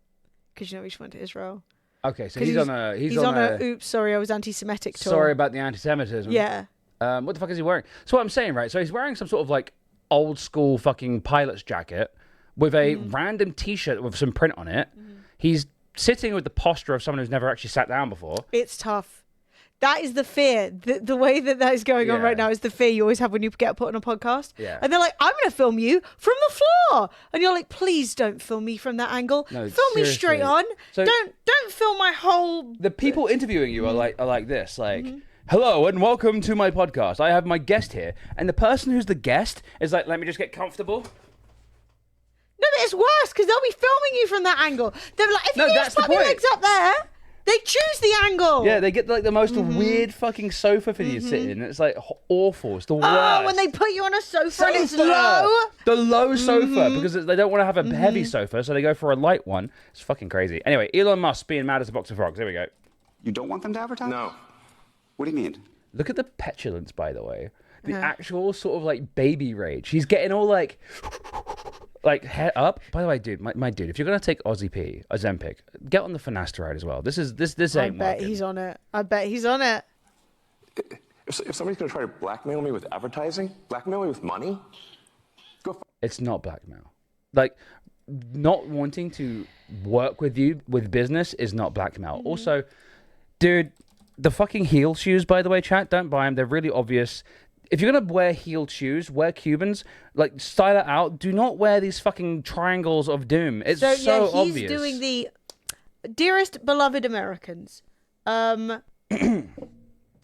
Because you know he just went to Israel. Okay, so 'Cause he's on a oops, sorry, I was anti-Semitic tour. sorry about the anti-Semitism. Yeah. What the fuck is he wearing? So what I'm saying, right? So he's wearing some sort of like old school fucking pilot's jacket with a random t-shirt with some print on it. He's sitting with the posture of someone who's never actually sat down before. It's tough. That is the fear. The way that is going on Yeah. right now is the fear you always have when you get put on a podcast. Yeah. And they're like, I'm going to film you from the floor. And you're like, please don't film me from that angle. No, film me straight seriously. on. So- Don't film my whole... The people interviewing you are Mm-hmm. like this, like, hello and welcome to my podcast. I have my guest here, and the person who's the guest is like, let me just get comfortable. No, but it's worse because they'll be filming you from that angle. They'll be like, if No, you that's just the put your point. legs up there, they choose the angle. Yeah, they get like the most Mm-hmm. weird fucking sofa for you to sit in. It's like awful. It's the worst. Oh, when they put you on a sofa and it's Sofa! low. The low sofa, because they don't want to have a Mm-hmm. heavy sofa, so they go for a light one. It's fucking crazy. Anyway, Elon Musk being mad as a box of frogs. Here we go. You don't want them to advertise? No. What do you mean? Look at the petulance, by the way. The Uh-huh. actual sort of like baby rage. He's getting all like head up. By the way, dude, my dude, if you're gonna take Ozempic, get on the finasteride as well. This I ain't bet working. he's on it. I bet he's on it. If somebody's going to try to blackmail me with advertising, blackmail me with money, go It's not blackmail. Like, not wanting to work with you with business is not blackmail. Mm-hmm. Also, dude, the fucking heel shoes, by the way, chat, don't buy them. They're really obvious. If you're gonna wear heeled shoes, wear Cubans. Like, style it out. Do not wear these fucking triangles of doom. It's so, So, yeah, he's obvious. doing the dearest beloved Americans.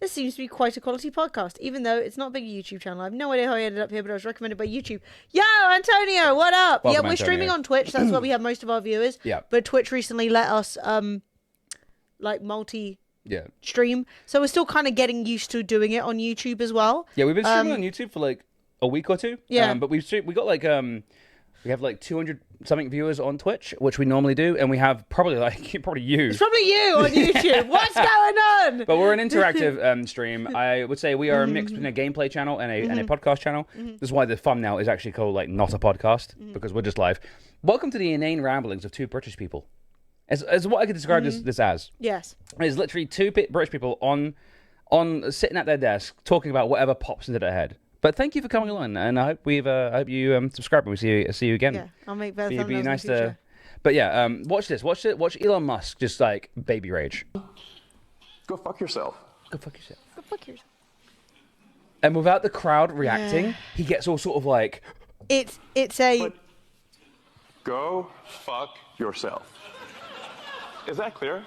This seems to be quite a quality podcast, even though it's not a big YouTube channel. I have no idea how I ended up here, but I was recommended by YouTube. Yo, Antonio, what up? Welcome, yeah, we're streaming Antonio. on Twitch. That's where we have most of our viewers. Yeah. But Twitch recently let us like multi Yeah. stream, so we're still kind of getting used to doing it on YouTube as well. Yeah, we've been streaming on YouTube for like a week or two. Yeah. But we got like we have like 200 something viewers on Twitch, which we normally do, and we have probably you. It's probably you on YouTube. What's going on? But we're an interactive stream. I would say we are a mix between a gameplay channel and a podcast channel. This is why the thumbnail is actually called like not a podcast, because we're just live. Welcome to the inane ramblings of two British people. As what I could describe this as. Yes. It's literally two British people on sitting at their desk talking about whatever pops into their head. But thank you for coming along, and I hope I hope you subscribe and we see you again. Yeah, I'll make better It'd thumbnails be in nice the future. to. But yeah, watch this. Watch Elon Musk just like baby rage. fuck yourself. Go fuck yourself. Go fuck yourself. And without the crowd reacting, he gets all sort of like. It's a But go fuck yourself. Is that clear?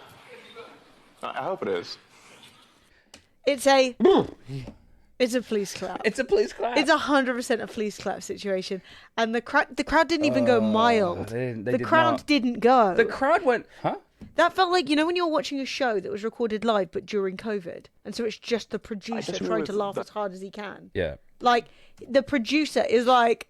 I hope it is. it's a police clap. It's a police clap. It's 100% a police clap situation, and the crowd didn't even go mild. they the did crowd not. didn't go. The crowd went, huh? That felt like, you know, when you're watching a show that was recorded live but during COVID, and so it's just the producer disagree trying to with laugh that. as hard as he can. Yeah. Like, the producer is like,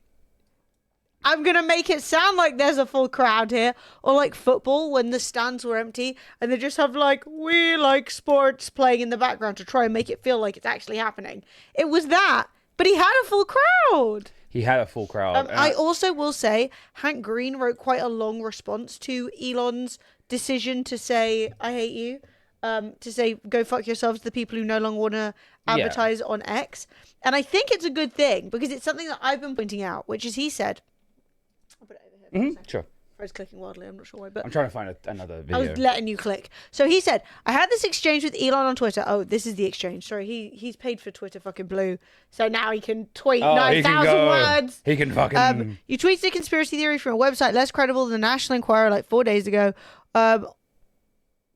I'm going to make it sound like there's a full crowd here. Or like football when the stands were empty and they just have like, we like sports playing in the background to try and make it feel like it's actually happening. It was that, but he had a full crowd. He had a full crowd. I also will say Hank Green wrote quite a long response to Elon's decision to say, I hate you. To say, go fuck yourselves, the people who no longer want to advertise on X. And I think it's a good thing because it's something that I've been pointing out, which is he said, I'll put it over here for a second. Sure. Fred's clicking wildly, I'm not sure why, but I'm trying to find another I video. was letting you click. So he said, I had this exchange with Elon on Twitter. Oh, this is the exchange. Sorry, he's paid for Twitter fucking blue. So now he can tweet Oh, he can 9,000 go. words. He can fucking. You tweeted a conspiracy theory from a website less credible than the National Enquirer like 4 days ago.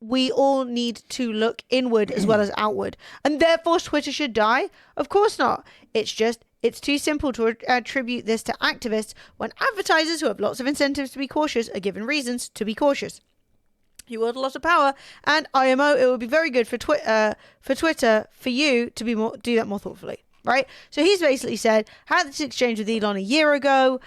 We all need to look inward as well as outward. And therefore Twitter should die? Of course not. It's too simple to attribute this to activists when advertisers who have lots of incentives to be cautious are given reasons to be cautious. You wield a lot of power, and IMO, it would be very good for Twitter for you to do that more thoughtfully. Right? So he's basically said, had this exchange with Elon a year ago.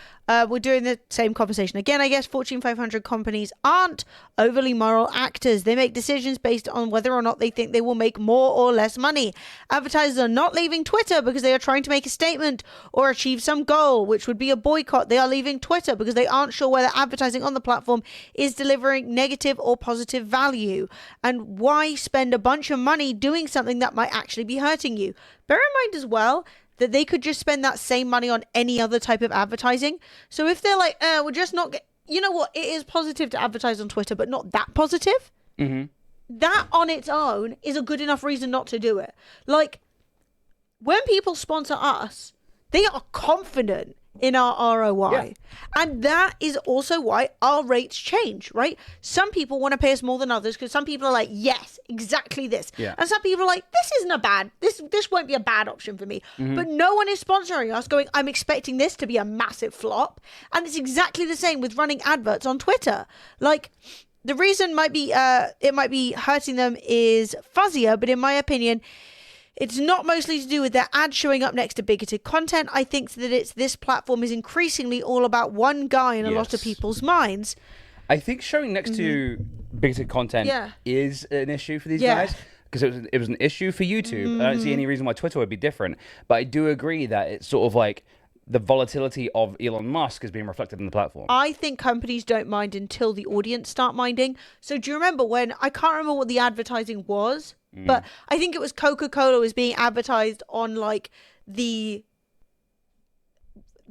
We're doing the same conversation again, I guess. Fortune 500 companies aren't overly moral actors. They make decisions based on whether or not they think they will make more or less money. Advertisers are not leaving Twitter because they are trying to make a statement or achieve some goal, which would be a boycott. They are leaving Twitter because they aren't sure whether advertising on the platform is delivering negative or positive value. And why spend a bunch of money doing something that might actually be hurting you? Bear in mind as well that they could just spend that same money on any other type of advertising. So if they're like, we're just not... You know what? It is positive to advertise on Twitter, but not that positive. Mm-hmm. that on its own is a good enough reason not to do it. Like, when people sponsor us, they are confident in our ROI. Yeah. And that is also why our rates change, right? Some people want to pay us more than others because some people are like, yes, exactly this. Yeah. And some people are like, this isn't a bad, this won't be a bad option for me. But no one is sponsoring us going, I'm expecting this to be a massive flop. And it's exactly the same with running adverts on Twitter. Like, the reason it might be hurting them is fuzzier, but in my opinion, it's not mostly to do with their ads showing up next to bigoted content. I think that this platform is increasingly all about one guy in a lot of people's minds. I think showing next to bigoted content is an issue for these guys. Because it was an issue for YouTube. I don't see any reason why Twitter would be different. But I do agree that it's sort of like the volatility of Elon Musk is being reflected in the platform. I think companies don't mind until the audience start minding. So do you remember when, I can't remember what the advertising was, but I think it was Coca-Cola was being advertised on like the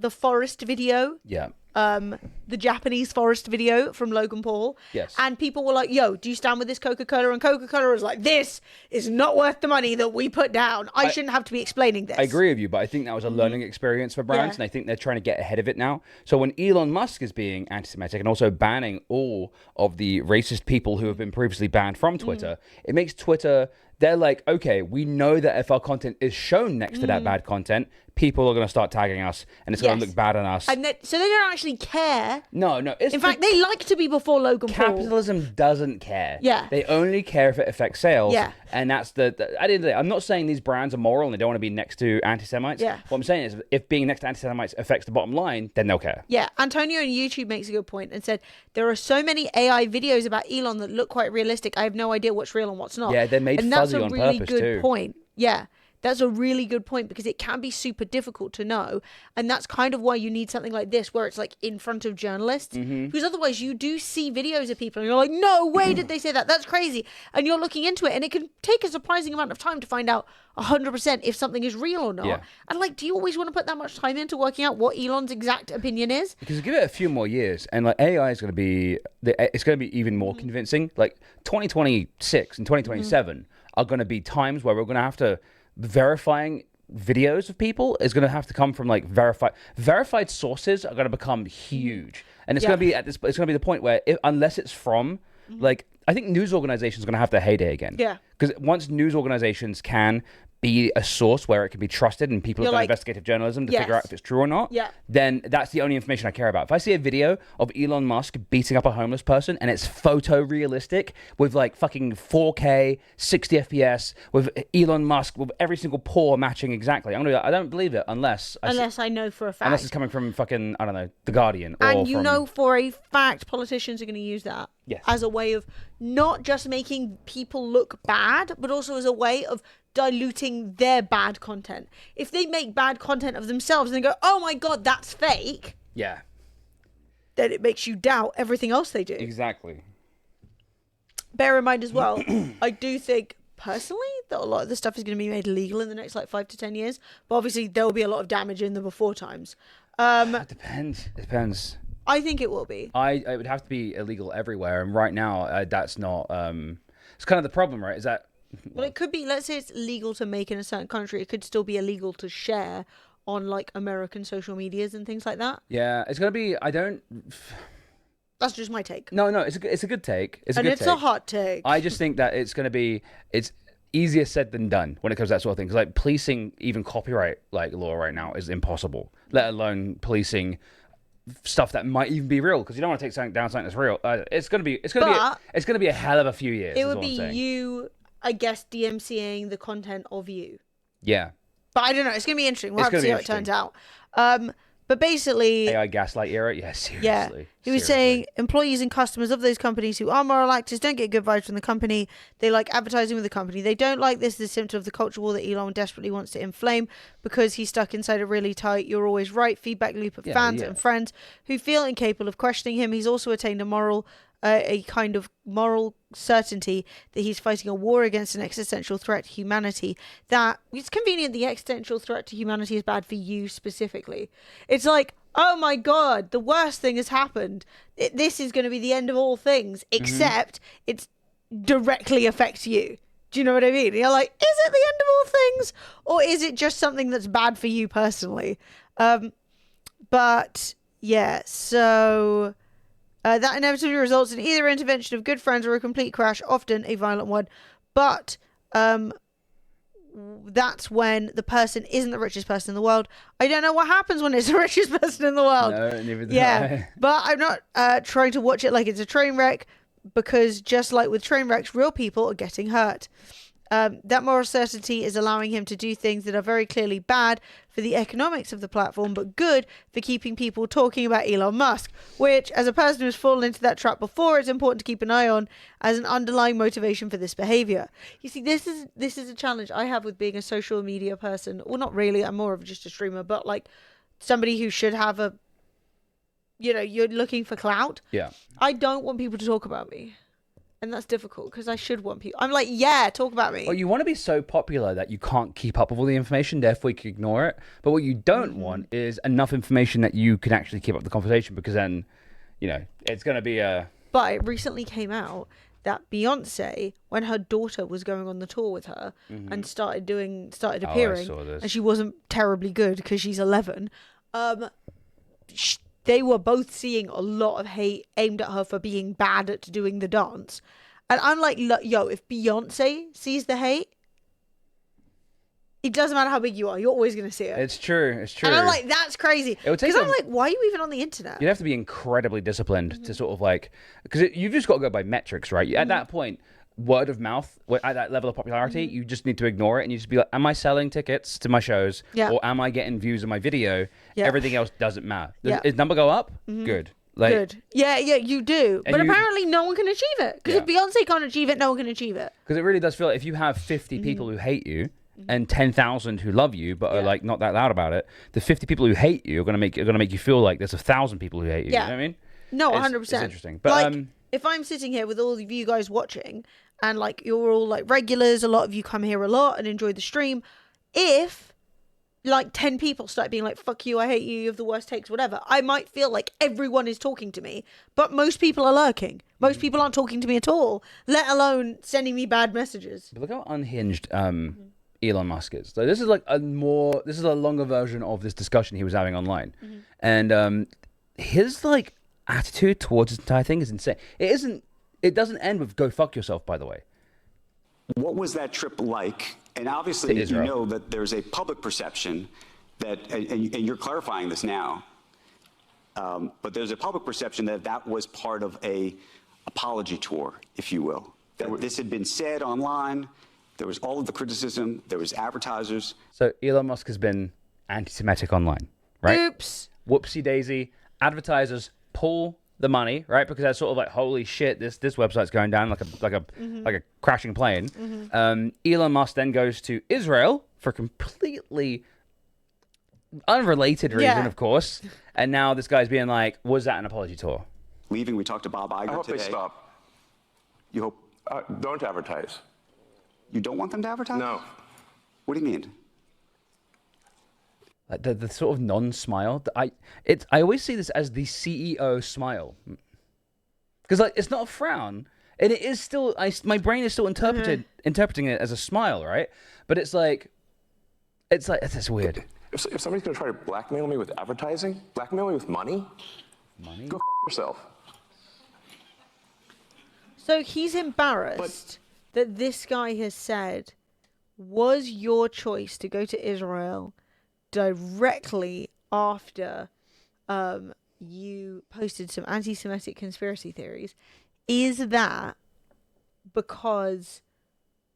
forest video. Yeah. The Japanese forest video from Logan Paul. Yes. And people were like, yo, do you stand with this Coca-Cola? And Coca-Cola was like, this is not worth the money that we put down. I shouldn't have to be explaining this. I agree with you, but I think that was a learning experience for brands, and I think they're trying to get ahead of it now. So when Elon Musk is being anti-Semitic and also banning all of the racist people who have been previously banned from Twitter, it makes Twitter, they're like, okay, we know that if our content is shown next to that bad content, people are going to start tagging us, and it's going to look bad on us. And so they don't actually care. No. In fact, they like to be before Logan Paul. Capitalism doesn't care. Yeah. They only care if it affects sales. Yeah. And that's at the end of the day, I'm not saying these brands are moral and they don't want to be next to anti-Semites. Yeah. What I'm saying is if being next to anti-Semites affects the bottom line, then they'll care. Yeah. Antonio on YouTube makes a good point and said, there are so many AI videos about Elon that look quite realistic. I have no idea what's real and what's not. Yeah, they're made fuzzy on purpose too. And that's a really good point. Yeah. That's a really good point because it can be super difficult to know. And that's kind of why you need something like this where it's like in front of journalists. Because otherwise you do see videos of people and you're like, no way did they say that? That's crazy. And you're looking into it and it can take a surprising amount of time to find out 100% if something is real or not. Yeah. And like, do you always want to put that much time into working out what Elon's exact opinion is? Because give it a few more years and like AI is going to be, it's going to be even more convincing. Like 2026 and 2027 are going to be times where we're going to have to verifying videos of people is going to have to come from like verified sources are going to become huge, and it's going to be it's going to be the point where unless it's from like, I think news organizations are going to have their heyday again. Yeah, because once news organizations can be a source where it can be trusted and people have done investigative journalism to figure out if it's true or not, then that's the only information I care about. If I see a video of Elon Musk beating up a homeless person and it's photorealistic with like fucking 4K, 60 FPS, with Elon Musk with every single pore matching exactly, I'm gonna be like, I don't believe it unless I know for a fact. Unless it's coming from fucking, I don't know, The Guardian. And you know for a fact politicians are going to use that as a way of not just making people look bad, but also as a way of diluting their bad content. If they make bad content of themselves and they go, oh my god, that's fake, then it makes you doubt everything else they do. Exactly. Bear in mind as well, I do think personally that a lot of the stuff is going to be made legal in the next like 5 to 10 years, but obviously there will be a lot of damage in the before times. It depends. I think it will be. It would have to be illegal everywhere, and right now that's not it's kind of the problem, right? Is that well, it could be, let's say it's legal to make in a certain country, it could still be illegal to share on like American social medias and things like that. Yeah, it's gonna be. That's just my take. No, it's a good take. It's a hot take. I just think that it's easier said than done when it comes to that sort of thing. Because like policing even copyright like law right now is impossible. Let alone policing stuff that might even be real, because you don't want to take something down, something that's real. It's gonna be a hell of a few years. It would be you, I guess, DMCAing the content of you. Yeah. But I don't know. It's going to be interesting. We'll have to see how it turns out. But basically... AI gaslight era? Yeah, seriously. Yeah. He was saying employees and customers of those companies who are moral actors don't get good vibes from the company. They like advertising with the company. They don't like this. The symptom of the culture war that Elon desperately wants to inflame because he's stuck inside a really tight, you're always right feedback loop of fans and friends who feel incapable of questioning him. He's also attained a kind of moral certainty that he's fighting a war against an existential threat to humanity. That it's convenient the existential threat to humanity is bad for you specifically. It's like, oh my god, the worst thing has happened. This is going to be the end of all things, except it's directly affects you. Do you know what I mean? You're like, is it the end of all things, or is it just something that's bad for you personally? But yeah, so that inevitably results in either intervention of good friends or a complete crash, often a violent one. But that's when the person isn't the richest person in the world. I don't know what happens when it's the richest person in the world. No, neither do Yeah, but I'm not trying to watch it like it's a train wreck, because just like with train wrecks, real people are getting hurt. That moral certainty is allowing him to do things that are very clearly bad for the economics of the platform, but good for keeping people talking about Elon Musk, which, as a person who's fallen into that trap before, it's important to keep an eye on as an underlying motivation for this behavior. You see, this is a challenge I have with being a social media person. Well, not really. I'm more of just a streamer, but like somebody who should have a, you're looking for clout. Yeah. I don't want people to talk about me. And that's difficult because I should want people. I'm like, yeah, talk about me. Well, you want to be so popular that you can't keep up with all the information, therefore you can ignore it. But what you don't want is enough information that you can actually keep up the conversation, because then, it's going to be a... But it recently came out that Beyonce, when her daughter was going on the tour with her and started appearing, and she wasn't terribly good because she's 11, they were both seeing a lot of hate aimed at her for being bad at doing the dance. And I'm like, yo, if Beyonce sees the hate, it doesn't matter how big you are, you're always going to see it. It's true. And I'm like, that's crazy. Because I'm like, why are you even on the internet? You'd have to be incredibly disciplined to sort of like... Because you've just got to go by metrics, right? At that point, word of mouth, at that level of popularity, you just need to ignore it and you just be like, am I selling tickets to my shows? Yeah. Or am I getting views on my video? Yeah. Everything else doesn't matter. Does Yeah. his number go up? Good. Like, Good. Yeah, you do. But apparently no one can achieve it. Because if Beyonce can't achieve it, no one can achieve it. Because it really does feel like if you have 50 people who hate you and 10,000 who love you but are like not that loud about it, the 50 people who hate you are going to make you feel like there's 1,000 people who hate you. Yeah. You know what I mean? No, 100%. It's interesting. But like, if I'm sitting here with all of you guys watching, and like you're all like regulars, a lot of you come here a lot and enjoy the stream, if like 10 people start being like, fuck you, I hate you, you have the worst takes, whatever, I might feel like everyone is talking to me, but most people are lurking. Most people aren't talking to me at all, let alone sending me bad messages. But look how unhinged Elon Musk is. So this is like a longer version of this discussion he was having online. And his like attitude towards this entire thing is insane. It doesn't end with go fuck yourself, by the way. What was that trip like? And obviously, To you Israel. know that there's a public perception that, and you're clarifying this now, but there's a public perception that that was part of a apology tour, if you will. That this had been said online. There was all of the criticism. There was advertisers. So Elon Musk has been anti-Semitic online, right? Oops. Whoopsie daisy. Advertisers pull the money, right? Because that's sort of like, holy shit, this website's going down like a crashing plane. Elon Musk then goes to Israel for a completely unrelated reason, of course. And now this guy's being like, was that an apology tour? Leaving, we talked to Bob Iger I hope today. they stop. You hope Don't advertise. you don't want them to advertise? No. What do you mean? Like the sort of non-smile. I always see this as the CEO smile, because like it's not a frown, and it is still my brain is still interpreting it as a smile, right? But it's weird. If somebody's going to try to blackmail me with advertising, blackmail me with money, go f yourself. So he's embarrassed that this guy has said, was your choice to go to Israel directly after you posted some anti-Semitic conspiracy theories? Is that because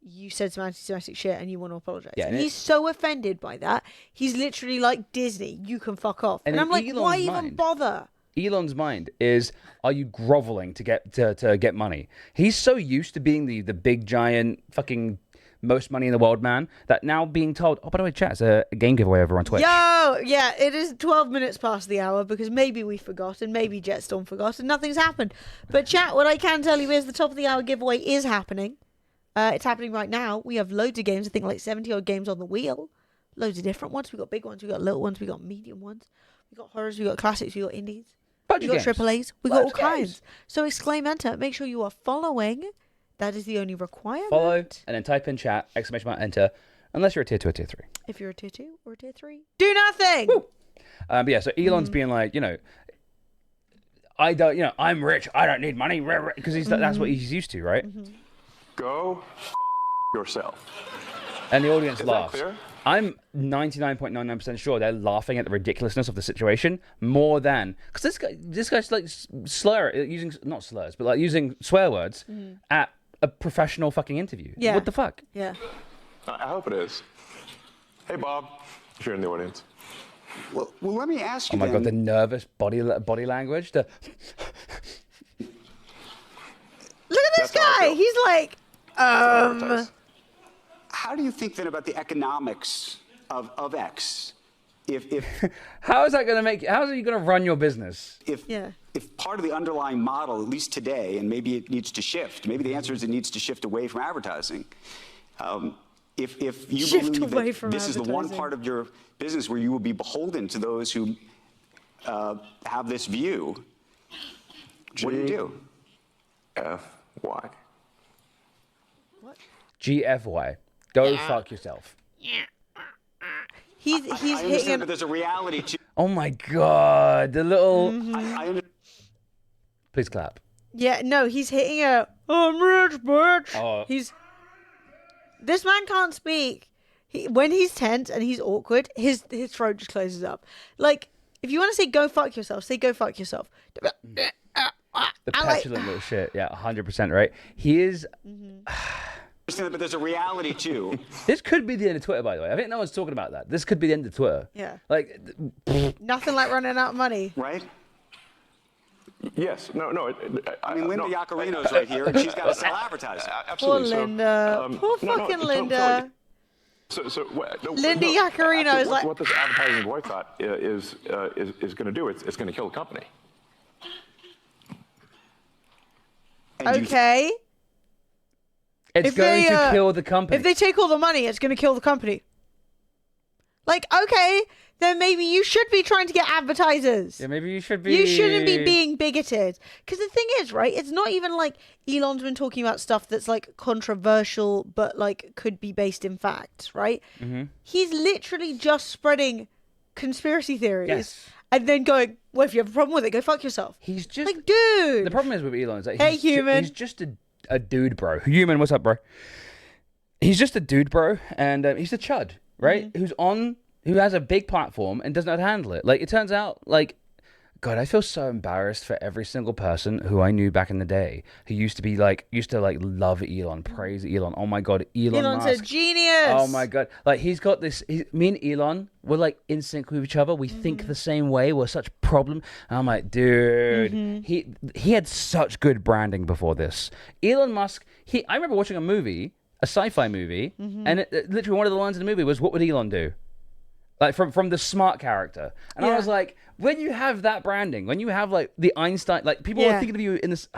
you said some anti-Semitic shit and you want to apologize? Yeah, and he's so offended by that. He's literally like, Disney, you can fuck off. And I'm like, why even bother? Elon's mind is, are you groveling to get money? He's so used to being the big giant fucking most money in the world man that now being told, oh, by the way, chat, it's a game giveaway over on Twitch. Yo, yeah, it is 12 minutes past the hour because maybe we forgot and maybe Jetstorm forgot and nothing's happened. But chat, what I can tell you is the top of the hour giveaway is happening. It's happening right now. We have loads of games. I think like 70 odd games on the wheel. Loads of different ones. We got big ones. We got little ones. We got medium ones. We got horrors. We got classics. We got indies. We got triple A's. We got all kinds. So exclaim enter. Make sure you are following That is the only requirement. Follow and then type in chat, !, enter, unless you're a tier 2 or tier 3. If you're a tier 2 or a tier 3, do nothing. But yeah, so Elon's being like, I don't, I'm rich. I don't need money. Because that's what he's used to, right? Go yourself. And the audience Is that laughs. clear? I'm 99.99% sure they're laughing at the ridiculousness of the situation more than because this guy's like not slurs, but like using swear words at a professional fucking interview. Yeah. What the fuck? Yeah. I hope it is. Hey, Bob, if you're in the audience. Well, let me ask Oh you my god, the then. nervous body language. Look at this That's how I guy. feel. He's like, How do you think then about the economics of X? If How is that going to make? How are you going to run your business? if Yeah. if part of the underlying model, at least today, and maybe it needs to shift. Maybe the answer is it needs to shift away from advertising. If you Shift believe away that from this is the one advertising. part of your business where you will be beholden to those who have this view, what do you do? F-Y. GFY. Go fuck yourself. he's I hitting understand an that there's a reality to. Oh my god, the little. I understand. Please clap. Yeah, no, he's hitting a I'm rich, bitch. Oh. This man can't speak. When he's tense and he's awkward, his throat just closes up. Like, if you want to say go fuck yourself, say go fuck yourself. The petulant little shit. Yeah, 100% right. He is. Understand that, but there's a reality too. This could be the end of Twitter, by the way. I think no one's talking about that. This could be the end of Twitter. Yeah. Like, Nothing like running out of money. Right? Yes. No. I mean, Linda no, Yaccarino's right here, and she's got to sell advertising. Poor Absolutely. Linda. Poor fucking Linda. Linda Yaccarino is like- what this advertising boycott is going to do. It's going to kill the company. And you- Okay. it's If going they, to kill the company. If they take all the money, it's going to kill the company. Like, okay, then maybe you should be trying to get advertisers. Yeah, maybe you should be. You shouldn't be being bigoted. Because the thing is, right, it's not even like Elon's been talking about stuff that's like controversial, but like could be based in fact, right? He's literally just spreading conspiracy theories. Yes. And then going, well, if you have a problem with it, go fuck yourself. He's just. Like, dude. The problem is with Elon is that Hey, he's human. he's just a dude, bro. Human, what's up, bro? He's just a dude, bro, and he's a chud, right? Who has a big platform and doesn't know how to handle it. Like, it turns out, like, God, I feel so embarrassed for every single person who I knew back in the day who used to love Elon, praise Elon. Oh my God, Elon's Musk. a genius. Oh my God. Like, he's got this, me and Elon, we're like in sync with each other. We think the same way. We're such problem. And I'm like, dude, he had such good branding before this. Elon Musk, I remember watching a sci-fi movie, and literally one of the lines in the movie was, what would Elon do? Like from the smart character. And I was like, when you have that branding, when you have like the Einstein, like people are thinking of you in this.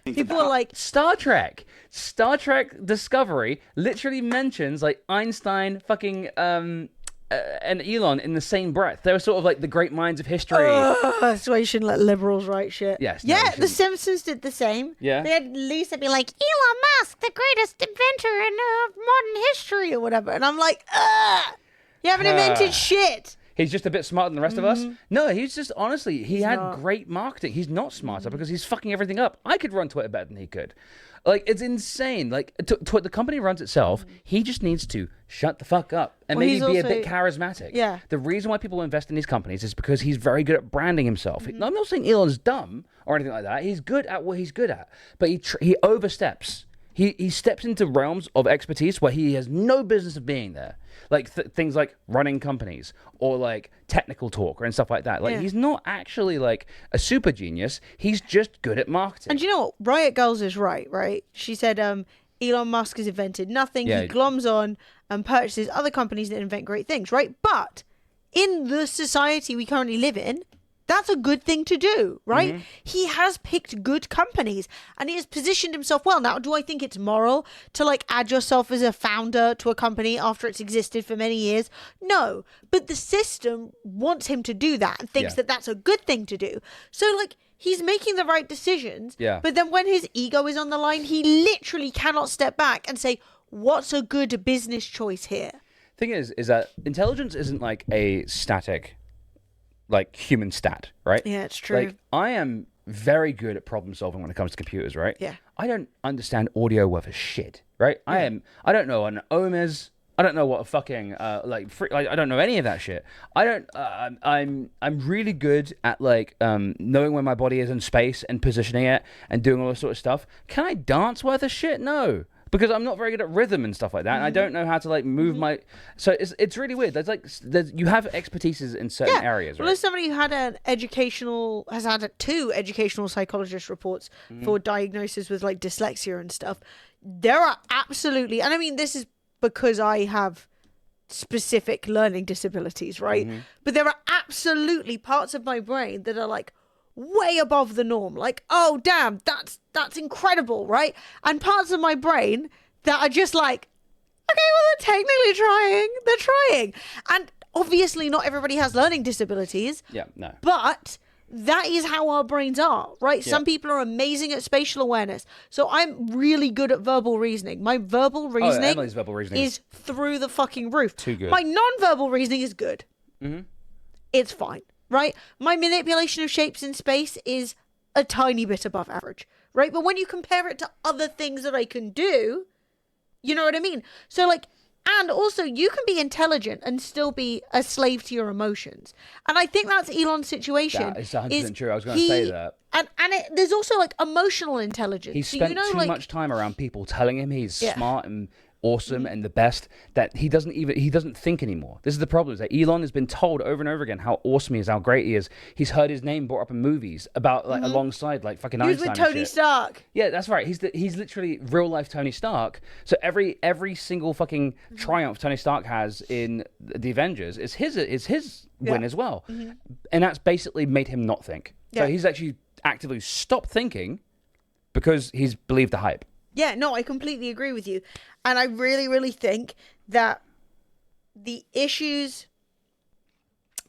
People are like, Star Trek Discovery literally mentions like Einstein, fucking and Elon in the same breath. They were sort of like the great minds of history. that's why you shouldn't let liberals write shit. Yes, no, you Yeah, The shouldn't. Simpsons did the same. Yeah. They had Lisa be like, Elon Musk, the greatest inventor in modern history or whatever. And I'm like, ugh. You haven't invented shit. He's just a bit smarter than the rest of us. No, he's just, honestly, he had not. great marketing. He's not smarter because he's fucking everything up. I could run Twitter better than he could. Like, it's insane. Like, the company runs itself. He just needs to shut the fuck up and Well, maybe he's be a also- bit charismatic. Yeah. The reason why people invest in these companies is because he's very good at branding himself. I'm not saying Elon's dumb or anything like that. He's good at what he's good at. But he oversteps. He steps into realms of expertise where he has no business of being there. Like things like running companies or like technical talk and stuff like that. Like he's not actually like a super genius. He's just good at marketing. And you know what? Riot Girls is right? She said Elon Musk has invented nothing. Yeah. He gloms on and purchases other companies that invent great things, right? But in the society we currently live in, that's a good thing to do, right? He has picked good companies and he has positioned himself well. Now, do I think it's moral to like add yourself as a founder to a company after it's existed for many years? No, but the system wants him to do that and thinks that that's a good thing to do. So like he's making the right decisions. Yeah. But then when his ego is on the line, he literally cannot step back and say, what's a good business choice here? Thing is that intelligence isn't like a static, like human stat, right? Yeah, it's true. Like I am very good at problem solving when it comes to computers, right? Yeah. I don't understand audio worth a shit, right? I don't know what an ohm is. I don't know what a fucking like I don't know any of that shit. I'm really good at like knowing where my body is in space and positioning it and doing all this sort of stuff. Can I dance worth a shit? No. Because I'm not very good at rhythm and stuff like that, and I don't know how to like move my. So it's really weird. You have expertises in certain areas, right? Well, as somebody who had has had 2 educational psychologist reports for diagnosis with like dyslexia and stuff. There are absolutely, and I mean this is because I have specific learning disabilities, right? But there are absolutely parts of my brain that are like way above the norm. Like, oh damn, that's incredible, right? And parts of my brain that are just like, okay, well they're technically trying. They're trying. And obviously not everybody has learning disabilities. Yeah, no. But that is how our brains are, right? Yeah. Some people are amazing at spatial awareness. So I'm really good at verbal reasoning. My verbal reasoning, Emily's verbal reasoning is through the fucking roof. Too good. My non-verbal reasoning is good. It's fine, right? My manipulation of shapes in space is a tiny bit above average, right? But when you compare it to other things that I can do, you know what I mean? So like, and also you can be intelligent and still be a slave to your emotions. And I think that's Elon's situation. That is 100% true. I was going to say that. And there's also like emotional intelligence. He So, spent too like, much time around people telling him he's Yeah. smart and awesome and the best that he doesn't think anymore. This is the problem, is that Elon has been told over and over again how awesome he is, how great he is. He's heard his name brought up in movies about like alongside like fucking he was Einstein with and Tony shit. Stark. Yeah, that's right. He's literally real life Tony Stark. So every single fucking triumph Tony Stark has in the Avengers is his win as well, and that's basically made him not think. So Yeah. he's actually actively stopped thinking because he's believed the hype. Yeah, no, I completely agree with you. And I really, really think that the issues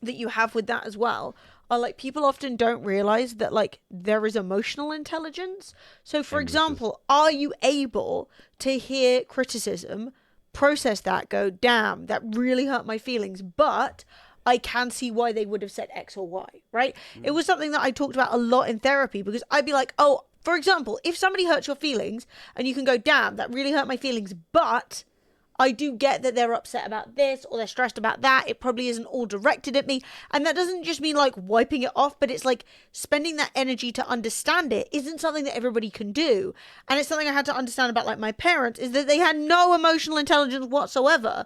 that you have with that as well are like people often don't realize that like there is emotional intelligence. So for example, are you able to hear criticism, process that, go, damn, that really hurt my feelings, but I can see why they would have said X or Y, right? It was something that I talked about a lot in therapy because I'd be like, oh, for example, if somebody hurts your feelings and you can go, damn, that really hurt my feelings, but I do get that they're upset about this or they're stressed about that. It probably isn't all directed at me. And that doesn't just mean like wiping it off, but it's like spending that energy to understand it isn't something that everybody can do. And it's something I had to understand about like my parents is that they had no emotional intelligence whatsoever.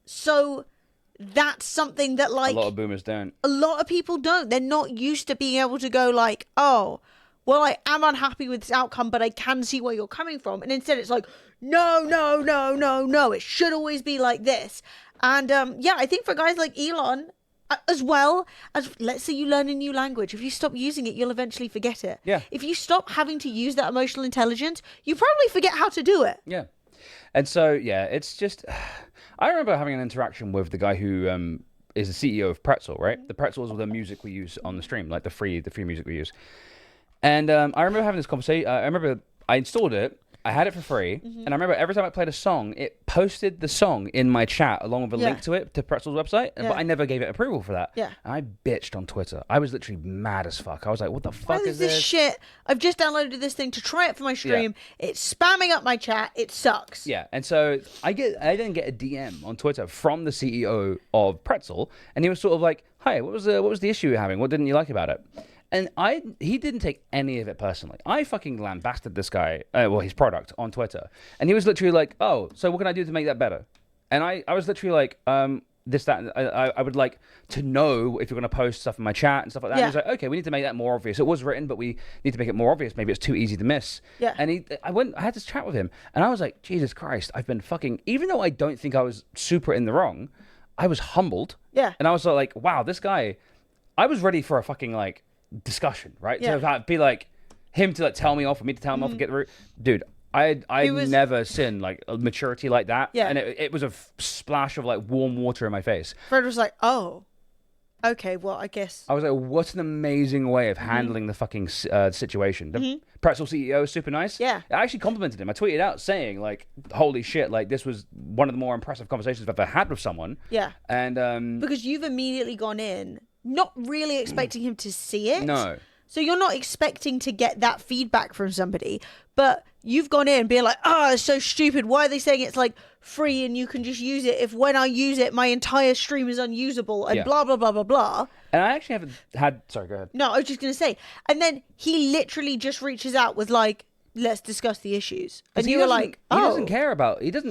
So that's something that like A lot of boomers don't. a lot of people don't. They're not used to being able to go like, oh, well, I am unhappy with this outcome, but I can see where you're coming from. And instead it's like, no, no, no, no, no. It should always be like this. And yeah, I think for guys like Elon, as well as, let's say you learn a new language. If you stop using it, you'll eventually forget it. Yeah. If you stop having to use that emotional intelligence, you probably forget how to do it. Yeah. And so, yeah, it's just... I remember having an interaction with the guy who is the CEO of Pretzel, right? The Pretzels are the music we use on the stream, like the free music we use. And I remember having this conversation. I remember I installed it. I had it for free. And I remember every time I played a song, it posted the song in my chat along with a link to it, to Pretzel's website. But I never gave it approval for that. Yeah. And I bitched on Twitter. I was literally mad as fuck. I was like, what the fuck Why is this? shit? I've just downloaded this thing to try it for my stream. It's spamming up my chat. It sucks. Yeah, and so I then get a DM on Twitter from the CEO of Pretzel, and he was sort of like, "Hi, what was the issue you're having? What didn't you like about it?" And he didn't take any of it personally. I fucking lambasted this guy, his product on Twitter, and he was literally like, "Oh, so what can I do to make that better?" And I was literally like, this, that, I would like to know if you're going to post stuff in my chat and stuff like that. Yeah. And he was like, okay, we need to make that more obvious. It was written, but we need to make it more obvious. Maybe it's too easy to miss. Yeah. And I had this chat with him, and I was like, Jesus Christ, I've been fucking, even though I don't think I was super in the wrong, I was humbled. Yeah. And I was like, wow, this guy, I was ready for a fucking like discussion, right? Yeah. To be like, him to like tell me off, or me to tell him off and get the root. Dude, I never seen like a maturity like that. Yeah. And it was a splash of like warm water in my face. Fred was like, oh, Okay, well, I guess. I was like, what an amazing way of handling the fucking situation. The Pretzel CEO is super nice. Yeah. I actually complimented him. I tweeted out saying, like, holy shit, like, this was one of the more impressive conversations I've ever had with someone. Yeah. And, Because you've immediately gone in, not really expecting him to see it. No. So you're not expecting to get that feedback from somebody, but you've gone in being like, oh, it's so stupid. Why are they saying it's like free and you can just use it if when I use it, my entire stream is unusable and blah, blah, blah, blah, blah. And I actually haven't had, sorry, go ahead. No, I was just going to say. And then he literally just reaches out with like, let's discuss the issues. And you were like, oh. He doesn't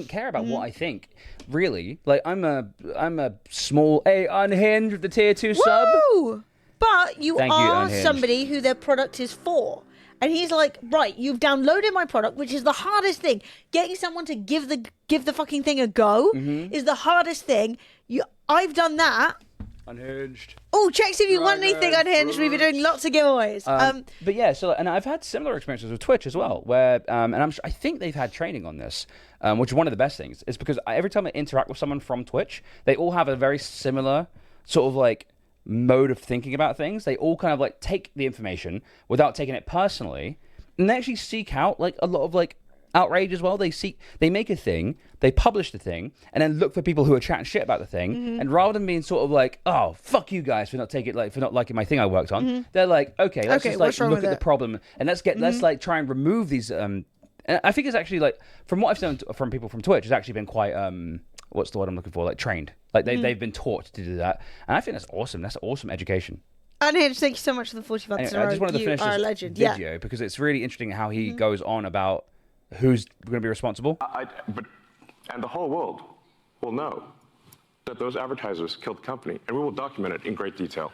care about what I think, really. Like, I'm a small A unhinged with the tier 2 sub. Woo! But you Thank you, are Unhinged. somebody who their product is for. And he's like, right, you've downloaded my product, which is the hardest thing. Getting someone to give the fucking thing a go is the hardest thing. I've done that. Unhinged. Oh, check see if you won anything Unhinged. We've been doing lots of giveaways. But yeah, so and I've had similar experiences with Twitch as well, where and I think they've had training on this, which is one of the best things. Is because every time I interact with someone from Twitch, they all have a very similar sort of like mode of thinking about things. They all kind of like take the information without taking it personally, and they actually seek out like a lot of like outrage as well. They make a thing, they publish the thing, and then look for people who are chatting shit about the thing. And rather than being sort of like, oh, fuck you guys for not liking my thing I worked on, they're like, okay, let's just like look at the problem and let's like try and remove these. And I think it's actually like from what I've seen from people from Twitch, it's actually been quite what's the word I'm looking for? Like trained. Like they've been taught to do that, and I think that's awesome. That's awesome education. Unhinged, thank you so much for the 40 bucks. Anyway, I just wanted to finish this legend. video because it's really interesting how he goes on about who's going to be responsible. And the whole world will know that those advertisers killed the company, and we will document it in great detail.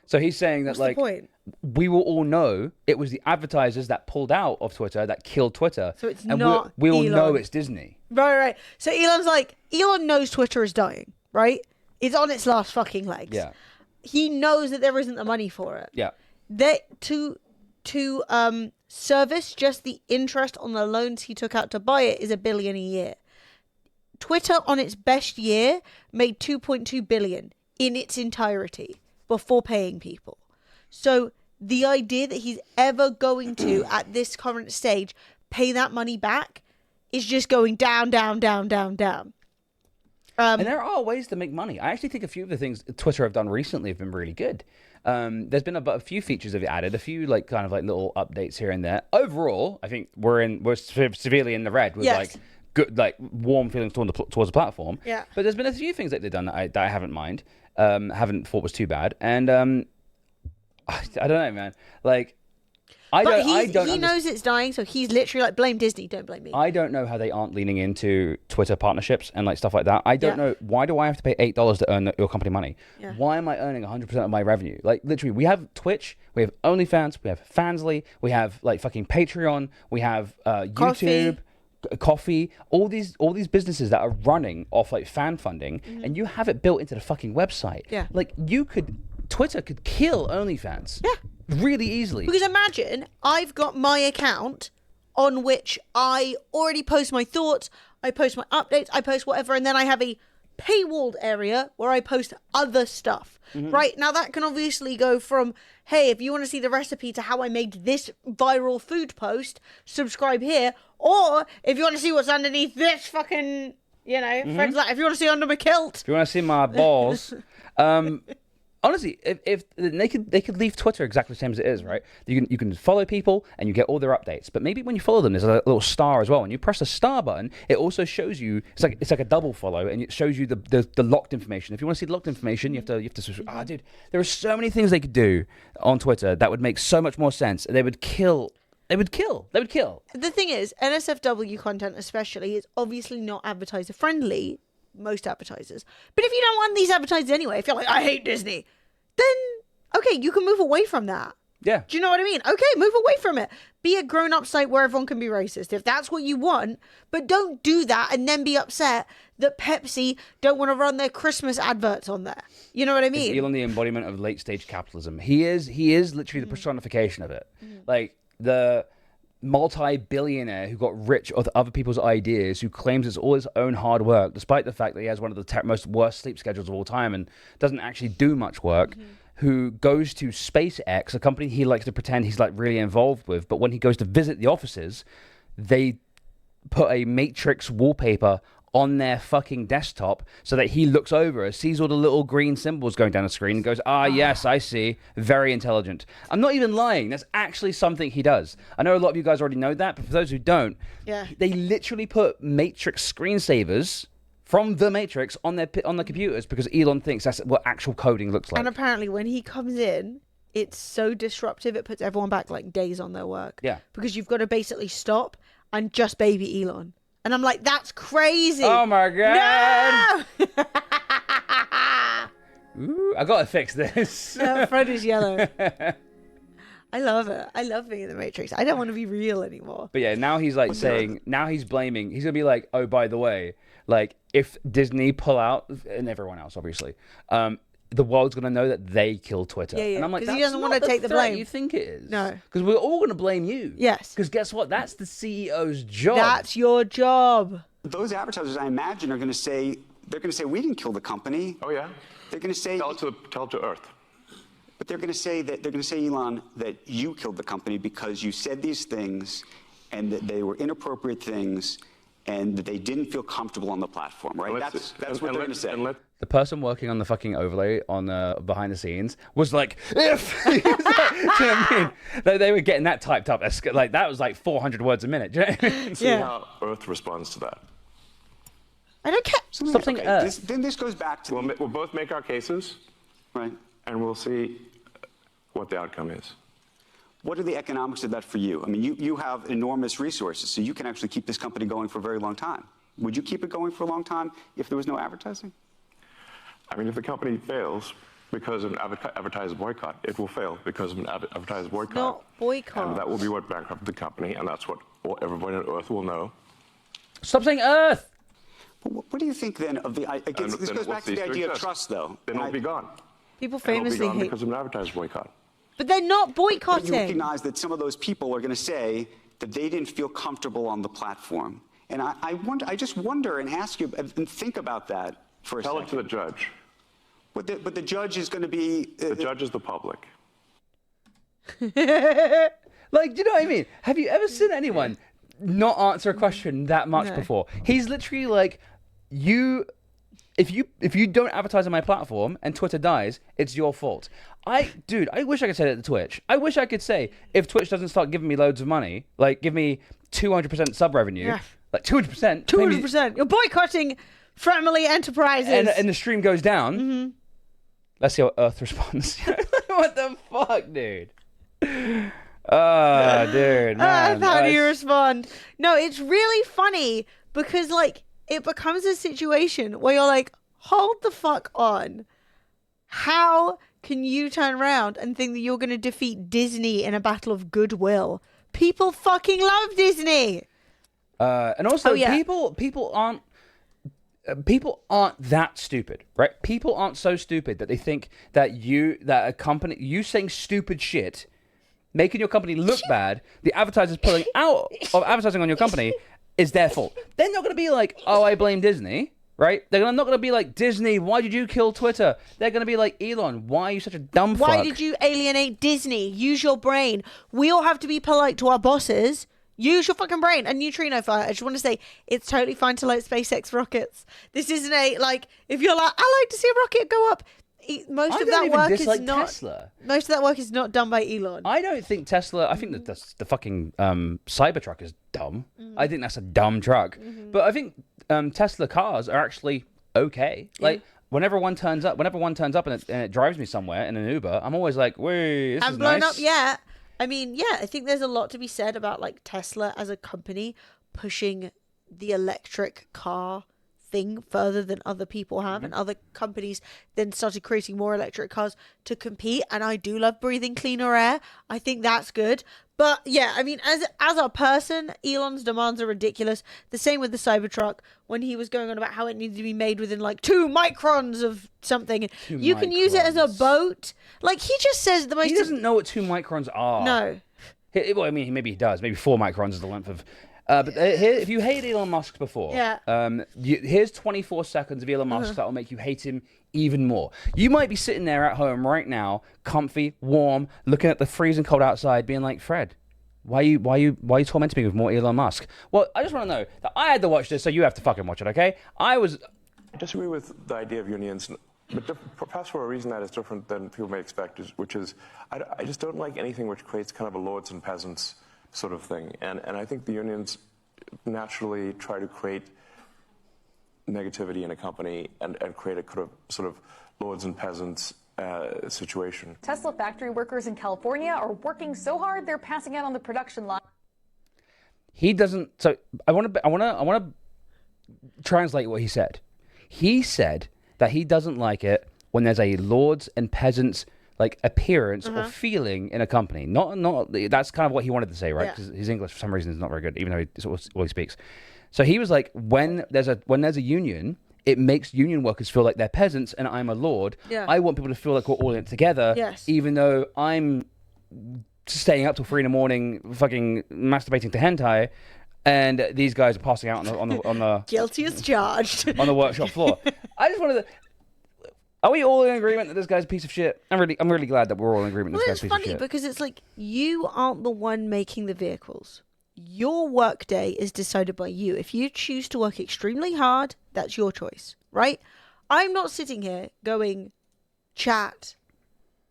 So he's saying that What's the point? we will all know it was the advertisers that pulled out of Twitter that killed Twitter. So it's and not we'll Elon. know it's Disney. Right. So Elon knows Twitter is dying, right? It's on its last fucking legs. Yeah. He knows that there isn't the money for it. Yeah. To service just the interest on the loans he took out to buy it is $1 billion a year. Twitter on its best year made $2.2 billion in its entirety before paying people. So the idea that he's ever going to, at this current stage, pay that money back is just going down, down, down, down, down. And there are ways to make money. I actually think a few of the things Twitter have done recently have been really good. There's been a few features they've added, a few like kind of like little updates here and there. Overall, I think we're severely in the red with like good, like warm feelings towards the platform. Yeah. But there's been a few things that they've done that I haven't haven't thought was too bad. And I don't know, man. Like, he knows it's dying, so he's literally like, blame Disney, don't blame me. I don't know how they aren't leaning into Twitter partnerships and like stuff like that. I don't know, why do I have to pay $8 to earn your company money? Yeah. Why am I earning 100% of my revenue? Like, literally, we have Twitch, we have OnlyFans, we have Fansly, we have like fucking Patreon, we have YouTube, Coffee, all these businesses that are running off like fan funding, and you have it built into the fucking website. Yeah. Like, Twitter could kill OnlyFans. Yeah. Really easily. Because imagine I've got my account on which I already post my thoughts, I post my updates, I post whatever, and then I have a paywalled area where I post other stuff. Right? Now that can obviously go from, hey, if you want to see the recipe to how I made this viral food post, subscribe here. Or if you want to see what's underneath this fucking, friends, like, if you want to see under my kilt. If you want to see my balls. Honestly, if they could leave Twitter exactly the same as it is, right? You can follow people and you get all their updates. But maybe when you follow them, there's a little star as well. When you press the star button, it also shows you it's like a double follow, and it shows you the locked information. If you want to see the locked information, you have to. Dude, there are so many things they could do on Twitter that would make so much more sense. They would kill. They would kill. The thing is, NSFW content especially is obviously not advertiser friendly. Most advertisers. But if you don't want these advertisers anyway, if you're like, I hate Disney, then okay, you can move away from that. Yeah. Do you know what I mean? Okay, move away from it. Be a grown-up site where everyone can be racist if that's what you want, but don't do that and then be upset that Pepsi don't want to run their Christmas adverts on there. You know what I mean? Is Elon the embodiment of late-stage capitalism? He is literally the personification of it. Like multi-billionaire who got rich off other people's ideas, who claims it's all his own hard work, despite the fact that he has one of the most worst sleep schedules of all time and doesn't actually do much work, who goes to SpaceX, a company he likes to pretend he's like really involved with, but when he goes to visit the offices, they put a Matrix wallpaper on their fucking desktop so that he looks over, sees all the little green symbols going down the screen and goes, yes, I see. Very intelligent. I'm not even lying. That's actually something he does. I know a lot of you guys already know that, but for those who don't, they literally put Matrix screensavers from the Matrix on the computers because Elon thinks that's what actual coding looks like. And apparently when he comes in, it's so disruptive, it puts everyone back like days on their work. Yeah. Because you've got to basically stop and just baby Elon. And I'm like, that's crazy. Oh my God. No! Ooh, I gotta fix this. Fred is yellow. I love it. I love being in the Matrix. I don't want to be real anymore. But yeah, now he's like saying, now he's blaming, he's gonna be like, oh, by the way, like if Disney pull out, and everyone else obviously, the world's gonna know that they killed Twitter. Yeah, And I'm like, because he that's doesn't not want to take the threat blame. you think it is. No. Because we're all gonna blame you. Yes. Because guess what? That's the CEO's job. That's your job. Those advertisers, I imagine, are going to say, we didn't kill the company. Oh, yeah? They're going to say, Tell it to Earth. but they're going to say, Elon, that you killed the company because you said these things and that they were inappropriate things and that they didn't feel comfortable on the platform, right? That's what they're going to say. The person working on the fucking overlay on behind the scenes was like, if do you know what I mean? They were getting that typed up. Like that was like 400 words a minute. Do you know what I mean? See how Earth responds to that. I don't care. Stop saying Earth. Then this goes back to... We'll both make our cases, right? And we'll see what the outcome is. What are the economics of that for you? I mean, you have enormous resources, so you can actually keep this company going for a very long time. Would you keep it going for a long time if there was no advertising? I mean, if the company fails because of an advertiser boycott, it will fail because of an advertiser boycott. Not boycott. And that will be what bankrupted the company, and that's what everybody on Earth will know. Stop saying Earth. What do you think then of the... this goes back to the idea of trust, though. Then it'll be gone. People It'll be famously gone hate... because of an advertiser boycott. But they're not boycotting. But you recognize that some of those people are going to say that they didn't feel comfortable on the platform. And I just wonder and ask you and think about that for a second. Tell it to the judge. But the judge is going to be... The judge is the public. Like, do you know what I mean? Have you ever seen anyone not answer a question that much before? He's literally like, if you don't advertise on my platform and Twitter dies, it's your fault. Dude, I wish I could say that to Twitch. I wish I could say, if Twitch doesn't start giving me loads of money, like give me 200% sub revenue, like 200%. 200%. You're boycotting family enterprises. And the stream goes down. Let's see how Earth responds. What the fuck, dude? Oh, dude, man. How do you respond? No, it's really funny because, like, it becomes a situation where you're like, hold the fuck on. How can you turn around and think that you're going to defeat Disney in a battle of goodwill? People fucking love Disney. And also, people aren't that stupid, right? People aren't so stupid that they think that a company, you saying stupid shit, making your company look bad, the advertisers pulling out of advertising on your company is their fault. They're not going to be like, oh, I blame Disney, right? They're not going to be like, Disney, why did you kill Twitter? They're going to be like, Elon, why are you such a dumb fuck? Why did you alienate Disney? Use your brain. We all have to be polite to our bosses. Use your fucking brain. And Neutrino Fire, I just want to say, it's totally fine to like SpaceX rockets. This isn't if you're like, I like to see a rocket go up. Most of that work is not Tesla. Most of that work is not done by Elon. I don't think Tesla. I think that the fucking Cybertruck is dumb. I think that's a dumb truck. But I think Tesla cars are actually okay. Like whenever one turns up and it drives me somewhere in an Uber, I'm always like, "Wait, this is nice." Haven't blown up yet. I mean, yeah, I think there's a lot to be said about like Tesla as a company pushing the electric car thing further than other people have, and other companies then started creating more electric cars to compete. And I do love breathing cleaner air. I think that's good. But yeah, I mean, as a person, Elon's demands are ridiculous. The same with the Cybertruck when he was going on about how it needed to be made within like 2 microns of something. You can use it as a boat. Like he just says the most. He doesn't know what 2 microns are. No. Well, I mean, maybe he does. Maybe 4 microns is the length of. But here, if you hate Elon Musk before, here's 24 seconds of Elon Musk that will make you hate him even more. You might be sitting there at home right now, comfy, warm, looking at the freezing cold outside, being like, Fred, why you tormenting me with more Elon Musk? Well, I just want to know that I had to watch this, so you have to fucking watch it, okay? I disagree with the idea of unions, but perhaps for a reason that is different than people may expect, which is I just don't like anything which creates kind of a lords and peasants sort of thing. And I think the unions naturally try to create negativity in a company and create a sort of lords and peasants situation. Tesla factory workers in California are working so hard they're passing out on the production line. He doesn't. So I want to translate what he said. He said that he doesn't like it when there's a lords and peasants like appearance or feeling in a company. Not that's kind of what he wanted to say, right? Because his English for some reason is not very good, even though it's all he speaks. So he was like, when there's a union, it makes union workers feel like they're peasants and I'm a lord. Yeah. I want people to feel like we're all in it together, even though I'm staying up till 3 a.m, fucking masturbating to hentai, and these guys are passing out on the guilty as charged on the workshop floor. I just wanted to. Are we all in agreement that this guy's a piece of shit? I'm really glad that we're all in agreement. This guy's a piece of shit. It's funny because it's like you aren't the one making the vehicles. Your work day is decided by you. If you choose to work extremely hard, that's your choice, right? I'm not sitting here going, chat.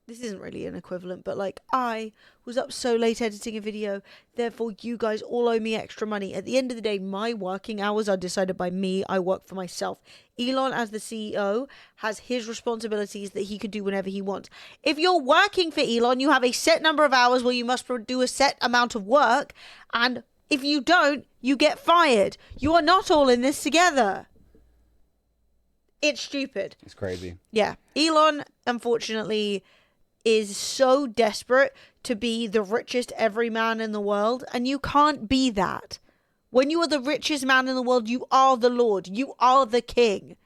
This isn't really an equivalent, but like I was up so late editing a video, therefore you guys all owe me extra money. At the end of the day, my working hours are decided by me. I work for myself. Elon, as the CEO, has his responsibilities that he could do whenever he wants. If you're working for Elon, you have a set number of hours where you must do a set amount of work, and if you don't, you get fired. You are not all in this together. It's stupid. It's crazy. Yeah. Elon, unfortunately, is so desperate to be the richest everyman in the world, and you can't be that. When you are the richest man in the world, you are the Lord. You are the king.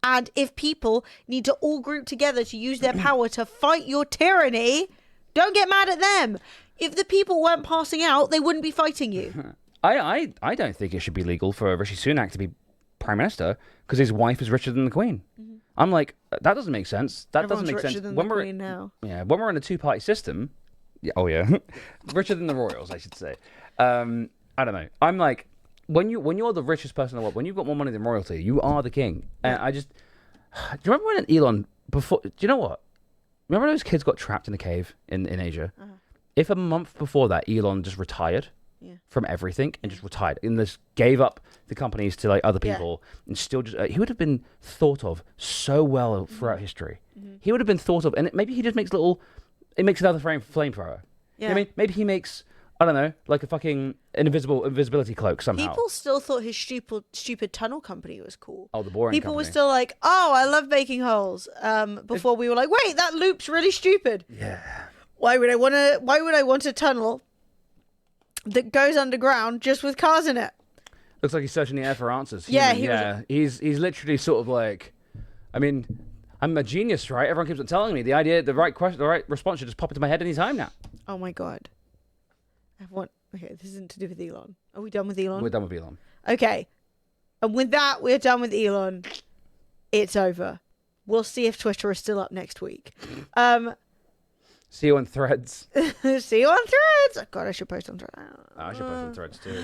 And if people need to all group together to use their power to fight your tyranny, don't get mad at them. If the people weren't passing out, they wouldn't be fighting you. I don't think it should be legal for Rishi Sunak to be prime minister because his wife is richer than the Queen. I'm like, that doesn't make sense. That Everyone's doesn't make richer sense. than When the we're Queen now. Yeah, when we're in a two-party system, richer than the royals, I should say. I don't know. I'm like, when you're the richest person in the world, when you've got more money than royalty, you are the king. And do you remember when Elon before? Do you know what? Remember those kids got trapped in a cave in Asia? If a month before that, Elon just retired from everything and just retired and just gave up the companies to like other people and still just he would have been thought of so well throughout history. He would have been thought of, and maybe he just makes another flamethrower. You know what I mean? Maybe he makes, I don't know, like a fucking invisibility cloak somehow. People still thought his stupid tunnel company was cool. Oh, the boring People company. were still like, oh, I love baking holes. Before we were like, wait, that loop's really stupid. Yeah. Why would I want a tunnel that goes underground just with cars in it? Looks like he's searching the air for answers. He's literally sort of like, I mean, I'm a genius, right? Everyone keeps on telling me the right response should just pop into my head any time now. Oh my god. Okay, this isn't to do with Elon. Are we done with Elon? We're done with Elon. Okay. And with that, we're done with Elon. It's over. We'll see if Twitter is still up next week. See you on Threads. See you on Threads. God, I should post on Threads. I should post on Threads too.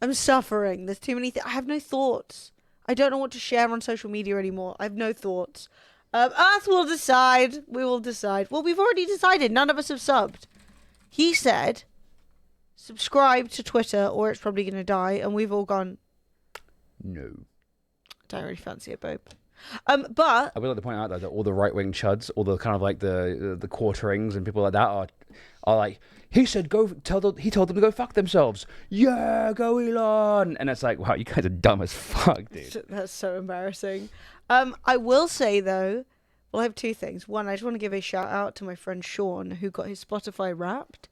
I'm suffering. There's too many I have no thoughts. I don't know what to share on social media anymore. I have no thoughts. Earth will decide. We will decide. Well, we've already decided. None of us have subbed. He said, subscribe to Twitter or it's probably going to die. And we've all gone, no. Don't really fancy it, babe. But I would like to point out though that all the right-wing chuds, all the kind of like the quarterings and people like that are like, he said he told them to go fuck themselves. Yeah, go Elon. And it's like, wow, you guys are dumb as fuck, dude. That's so embarrassing. I will say though, well, I have two things. One, I just want to give a shout out to my friend Sean who got his Spotify Wrapped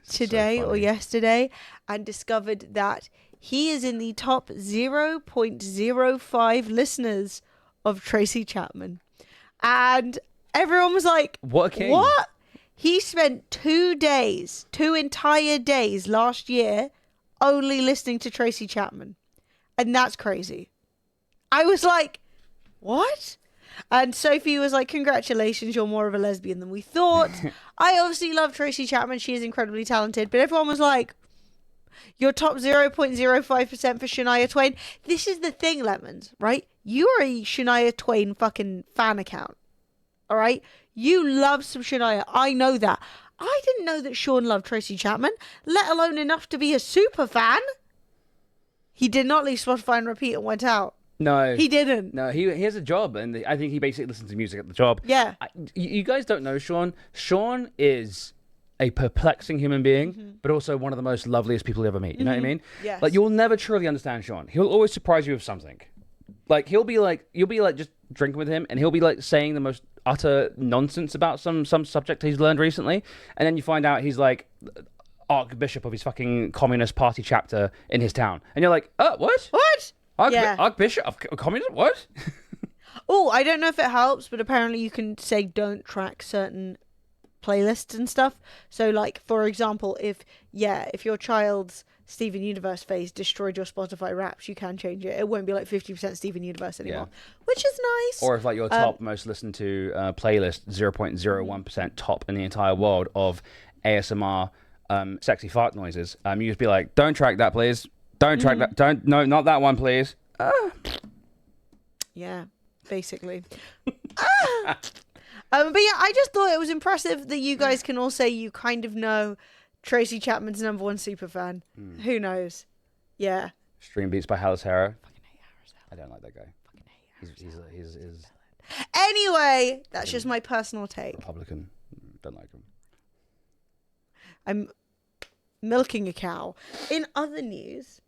today or yesterday and discovered that he is in the top 0.05 listeners of Tracy Chapman. And everyone was like, what a king. What? He spent 2 days, 2 entire days last year only listening to Tracy Chapman. And that's crazy. I was like, what? And Sophie was like, congratulations, you're more of a lesbian than we thought. I obviously love Tracy Chapman. She is incredibly talented. But everyone was like, you're top 0.05% for Shania Twain. This is the thing, Lemons, right? You are a Shania Twain fucking fan account. All right? You love some Shania. I know that. I didn't know that Sean loved Tracy Chapman, let alone enough to be a super fan. He did not leave Spotify and repeat and went out. No. He didn't. No, he has a job, and I think he basically listens to music at the job. Yeah. You guys don't know Sean. Sean is a perplexing human being, but also one of the most loveliest people you ever meet. You know what I mean? Yes. Like, you'll never truly understand Sean. He'll always surprise you with something. Like, you'll be like just drinking with him, and he'll be like saying the most utter nonsense about some subject he's learned recently, and then you find out he's like Archbishop of his fucking Communist Party chapter in his town, and you're like, what? What? Archbishop of communism? What? Oh, I don't know if it helps, but apparently you can say don't track certain playlists and stuff. So, like, for example, if your child's Steven Universe phase destroyed your Spotify Wraps, you can change it. It won't be like 50% Steven Universe anymore, which is nice. Or if like your top most listened to playlist 0.01% top in the entire world of ASMR sexy fart noises, you just be like, don't track that, please. Don't track that. No, not that one, please. Yeah, basically. But yeah, I just thought it was impressive that you guys can all say you kind of know Tracy Chapman's #1 superfan. Who knows? Yeah. Stream Beats by Hallis Hera. Fucking hate Harris. I don't like that guy. Fucking hate Harris. He's Anyway, that's just my personal take. Republican. Don't like him. I'm milking a cow. In other news,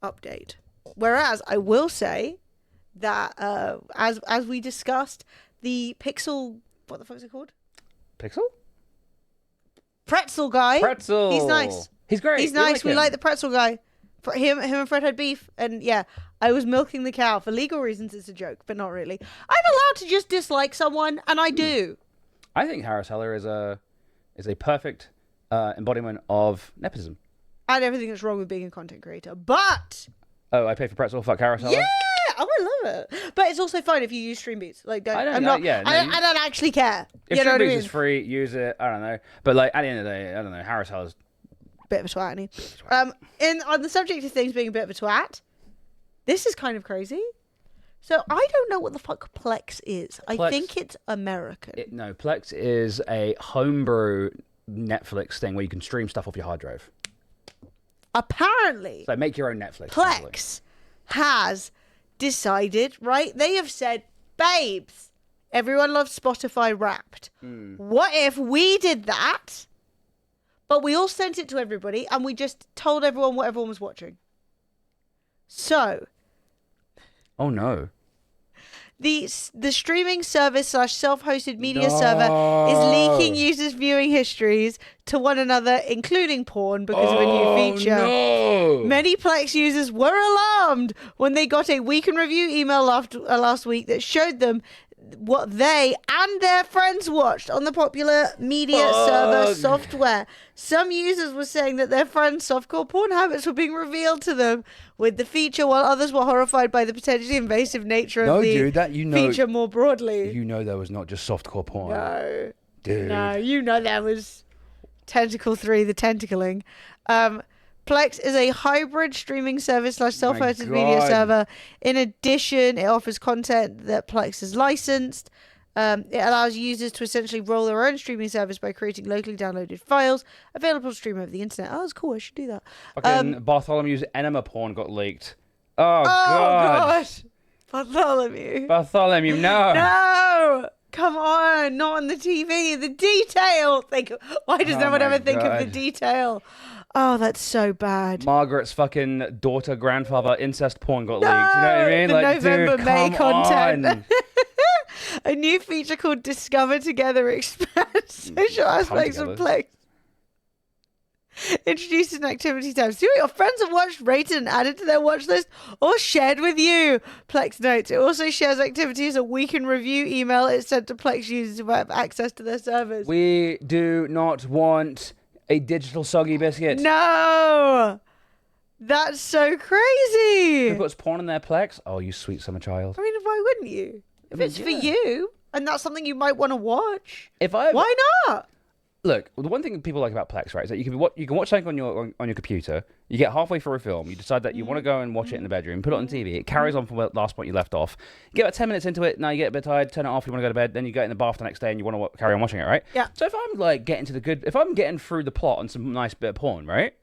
update. Whereas I will say that as we discussed, the Pixel, what the fuck is it called? Pixel? Pretzel guy. Pretzel. He's nice. He's great. He's nice. We like the pretzel guy. Him and Fred had beef, and yeah, I was milking the cow for legal reasons. It's a joke, but not really. I'm allowed to just dislike someone, and I do. I think Harris Heller is a perfect embodiment of nepotism. And everything that's wrong with being a content creator, but oh, I pay for pretzel. Fuck Harris Heller. Yeah, oh, I love it. But it's also fine if you use StreamVODs. Like, I don't actually care. If you know what I mean? is free, use it. I don't know, but like at the end of the day, I don't know. Harris Heller's bit of a twat, isn't he? On the subject of things being a bit of a twat, this is kind of crazy. So I don't know what the fuck Plex is. I think it's American. No, Plex is a homebrew Netflix thing where you can stream stuff off your hard drive. Apparently. So make your own Netflix. Plex has decided, right? They have said, babes, everyone loves Spotify Wrapped. What if we did that, but we all sent it to everybody and we just told everyone what everyone was watching? So. Oh, no. The streaming service / self-hosted media server is leaking users' viewing histories to one another, including porn, because of a new feature. No. Many Plex users were alarmed when they got a week in review email last week that showed them what they and their friends watched on the popular media server software. Some users were saying that their friends' softcore porn habits were being revealed to them with the feature, while others were horrified by the potentially invasive nature of the feature more broadly. You know there was not just softcore porn. No. Dude. No, you know there was Tentacle 3, the tentacling. Plex is a hybrid streaming service / self-hosted media server. In addition, it offers content that Plex has licensed. It allows users to essentially roll their own streaming service by creating locally downloaded files available to stream over the internet. Oh, that's cool. I should do that. Fucking Bartholomew's enema porn got leaked. Oh God. Bartholomew, no. No. Come on, not on the TV. The detail. Why does no one ever think of the detail? Oh, that's so bad. Margaret's fucking daughter, grandfather, incest porn got leaked. You know what I mean? The like, November, dude, May come content. on. A new feature called Discover Together expands social aspects of Plex. Introduced an activity tab. See what your friends have watched, rated, and added to their watch list, or shared with you. Plex notes. It also shares activities a week in review email. It's sent to Plex users who have access to their servers. We do not want a digital soggy biscuit. No! That's so crazy. Who puts porn in their Plex? Oh, you sweet summer child. I mean, why wouldn't you? If it's for you, and that's something you might want to watch, why not? Look, the one thing people like about Plex, right, is that you can watch something on your computer. You get halfway through a film, you decide that you want to go and watch it in the bedroom, put it on TV. It carries on from the last point you left off. You get about 10 minutes into it, now you get a bit tired, turn it off, you want to go to bed, then you get in the bath the next day and you want to carry on watching it, right? Yeah. So if I'm like if I'm getting through the plot on some nice bit of porn, right,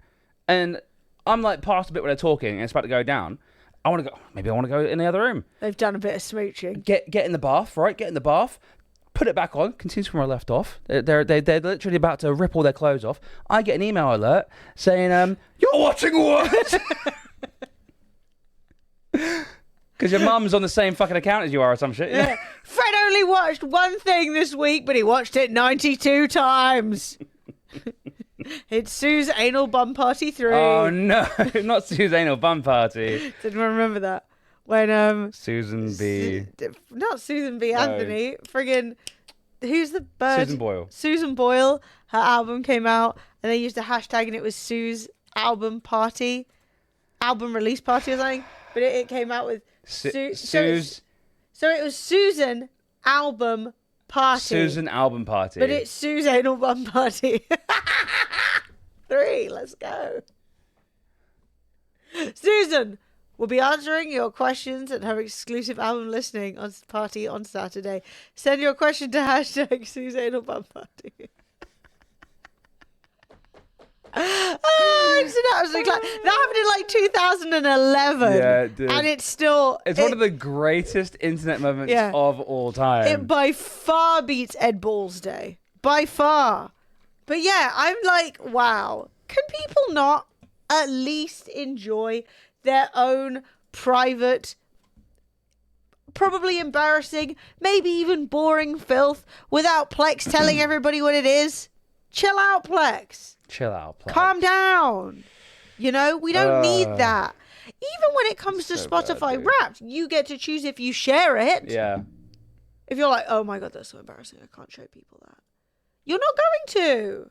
and I'm like past a bit where they're talking and it's about to go down, maybe I want to go in the other room. They've done a bit of smooching. Get in the bath, right? Get in the bath. Put it back on, continue from where I left off. They're literally about to rip all their clothes off. I get an email alert saying, you're watching what? Because your mum's on the same fucking account as you are or some shit. Yeah. Fred only watched one thing this week, but he watched it 92 times. It's Sue's Anal Bum Party 3. Oh, no. Not Sue's Anal Bum Party. Didn't remember that. When Susan B. Not Susan B. Anthony, friggin' who's the bird? Susan Boyle. Susan Boyle. Her album came out, and they used a hashtag, and it was Sue's album release party or something. But it came out with Sue's. So it was Susan album party. Susan album party. But it's Sue's anal bum party. 3. Let's go. Susan will be answering your questions at her exclusive album listening on party on Saturday. Send your question to hashtag Sue's Anal Bum Party. It's an absolute that happened in like 2011. Yeah, it did. And it's still... It's one of the greatest internet moments of all time. It by far beats Ed Ball's Day. By far. But yeah, I'm like, wow. Can people not at least enjoy their own private, probably embarrassing, maybe even boring filth without Plex telling everybody what it is? Chill out, Plex. Chill out, Plex. Calm down. You know, we don't need that. Even when it comes to Spotify Wrapped, you get to choose if you share it. Yeah. If you're like, oh my God, that's so embarrassing, I can't show people that. You're not going to.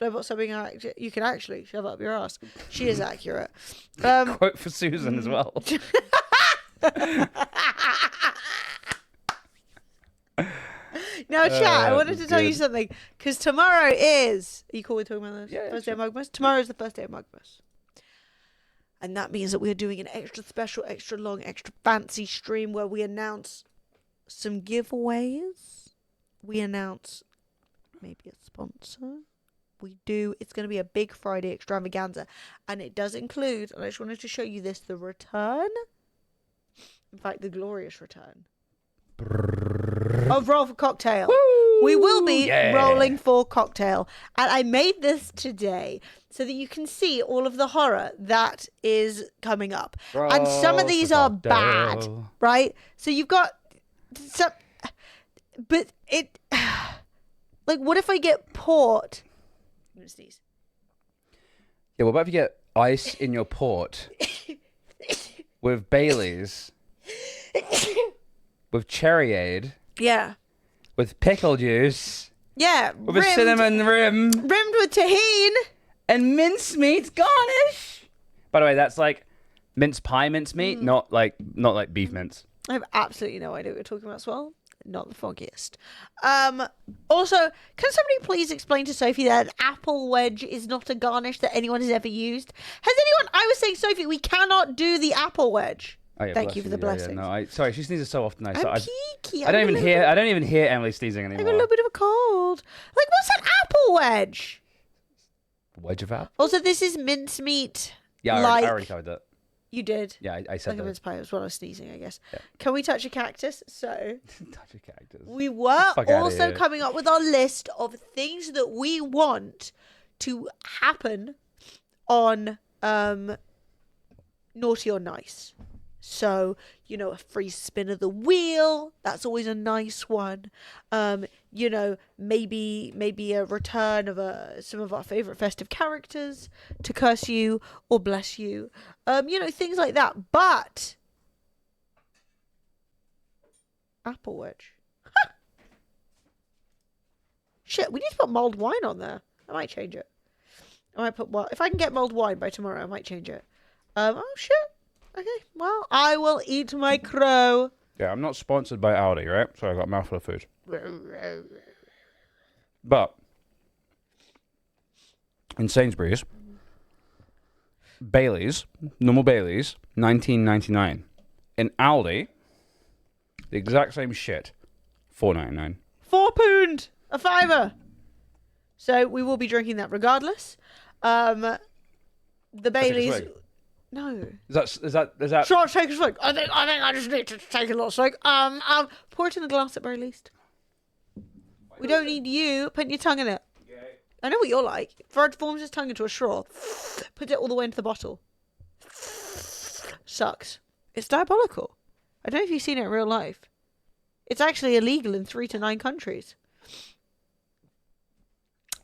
Flowbot subbing, you can actually shove up your ass. She is accurate. Quote for Susan as well. Now, chat, I wanted to tell you something. Because tomorrow is... Are you cool with talking about this? Yeah, First day of Mugmas? Tomorrow is the first day of Mugmas. And that means that we're doing an extra special, extra long, extra fancy stream where we announce some giveaways. We announce maybe a sponsor. It's going to be a big Friday extravaganza. And it does include, and I just wanted to show you this, the return. In fact, the glorious return of Roll for Cocktail. Woo! We will be rolling for cocktail. And I made this today so that you can see all of the horror that is coming up. And some of these are bad, right? So you've got some, but it, like, what if I get port? I'm gonna sneeze. Yeah, what about if you get ice in your port with Baileys, with cherryade, with pickle juice, with a cinnamon rimmed with tahine, and mincemeat garnish. By the way, that's like mince mincemeat, not like beef mince. I have absolutely no idea what you're talking about as well. Not the foggiest. Also, can somebody please explain to Sophie that an apple wedge is not a garnish that anyone has ever used? Has anyone... I was saying, Sophie, we cannot do the apple wedge. Oh, yeah, Thank you for the blessing. No, sorry, she sneezes so often. I'm peaky. I don't even hear Emily sneezing anymore. I have a little bit of a cold. Like, what's an apple wedge? Wedge of apple? Also, this is mincemeat. Yeah, I already covered that. You did? Yeah, I said like that. a mince pie. It was when I was sneezing, I guess. Yeah. Can we touch a cactus? So... touch a cactus. We were also coming up with our list of things that we want to happen on Naughty or Nice. So, you know, a free spin of the wheel, that's always a nice one. You know, maybe a return of some of our favorite festive characters to curse you or bless you. You know, things like that. But Apple Watch. Shit, we need to put mulled wine on there. I might change it. I might put what? If I can get mulled wine by tomorrow, I might change it. Oh shit. Okay, well, I will eat my crow. Yeah, I'm not sponsored by Aldi, right? So I got a mouthful of food. But in Sainsbury's, Bailey's, normal Bailey's, $19.99. In Aldi, the exact same shit, $4.99. £4, a fiver. So we will be drinking that regardless. The Bailey's. No. Is that? Sure, take a swig. I think I just need to take a little swig. Pour it in a glass at very least. We don't need you putting your tongue in it. I know what you're like. Fred forms his tongue into a straw. Put it all the way into the bottle. Sucks. It's diabolical. I don't know if you've seen it in real life. It's actually illegal in 3 to 9 countries.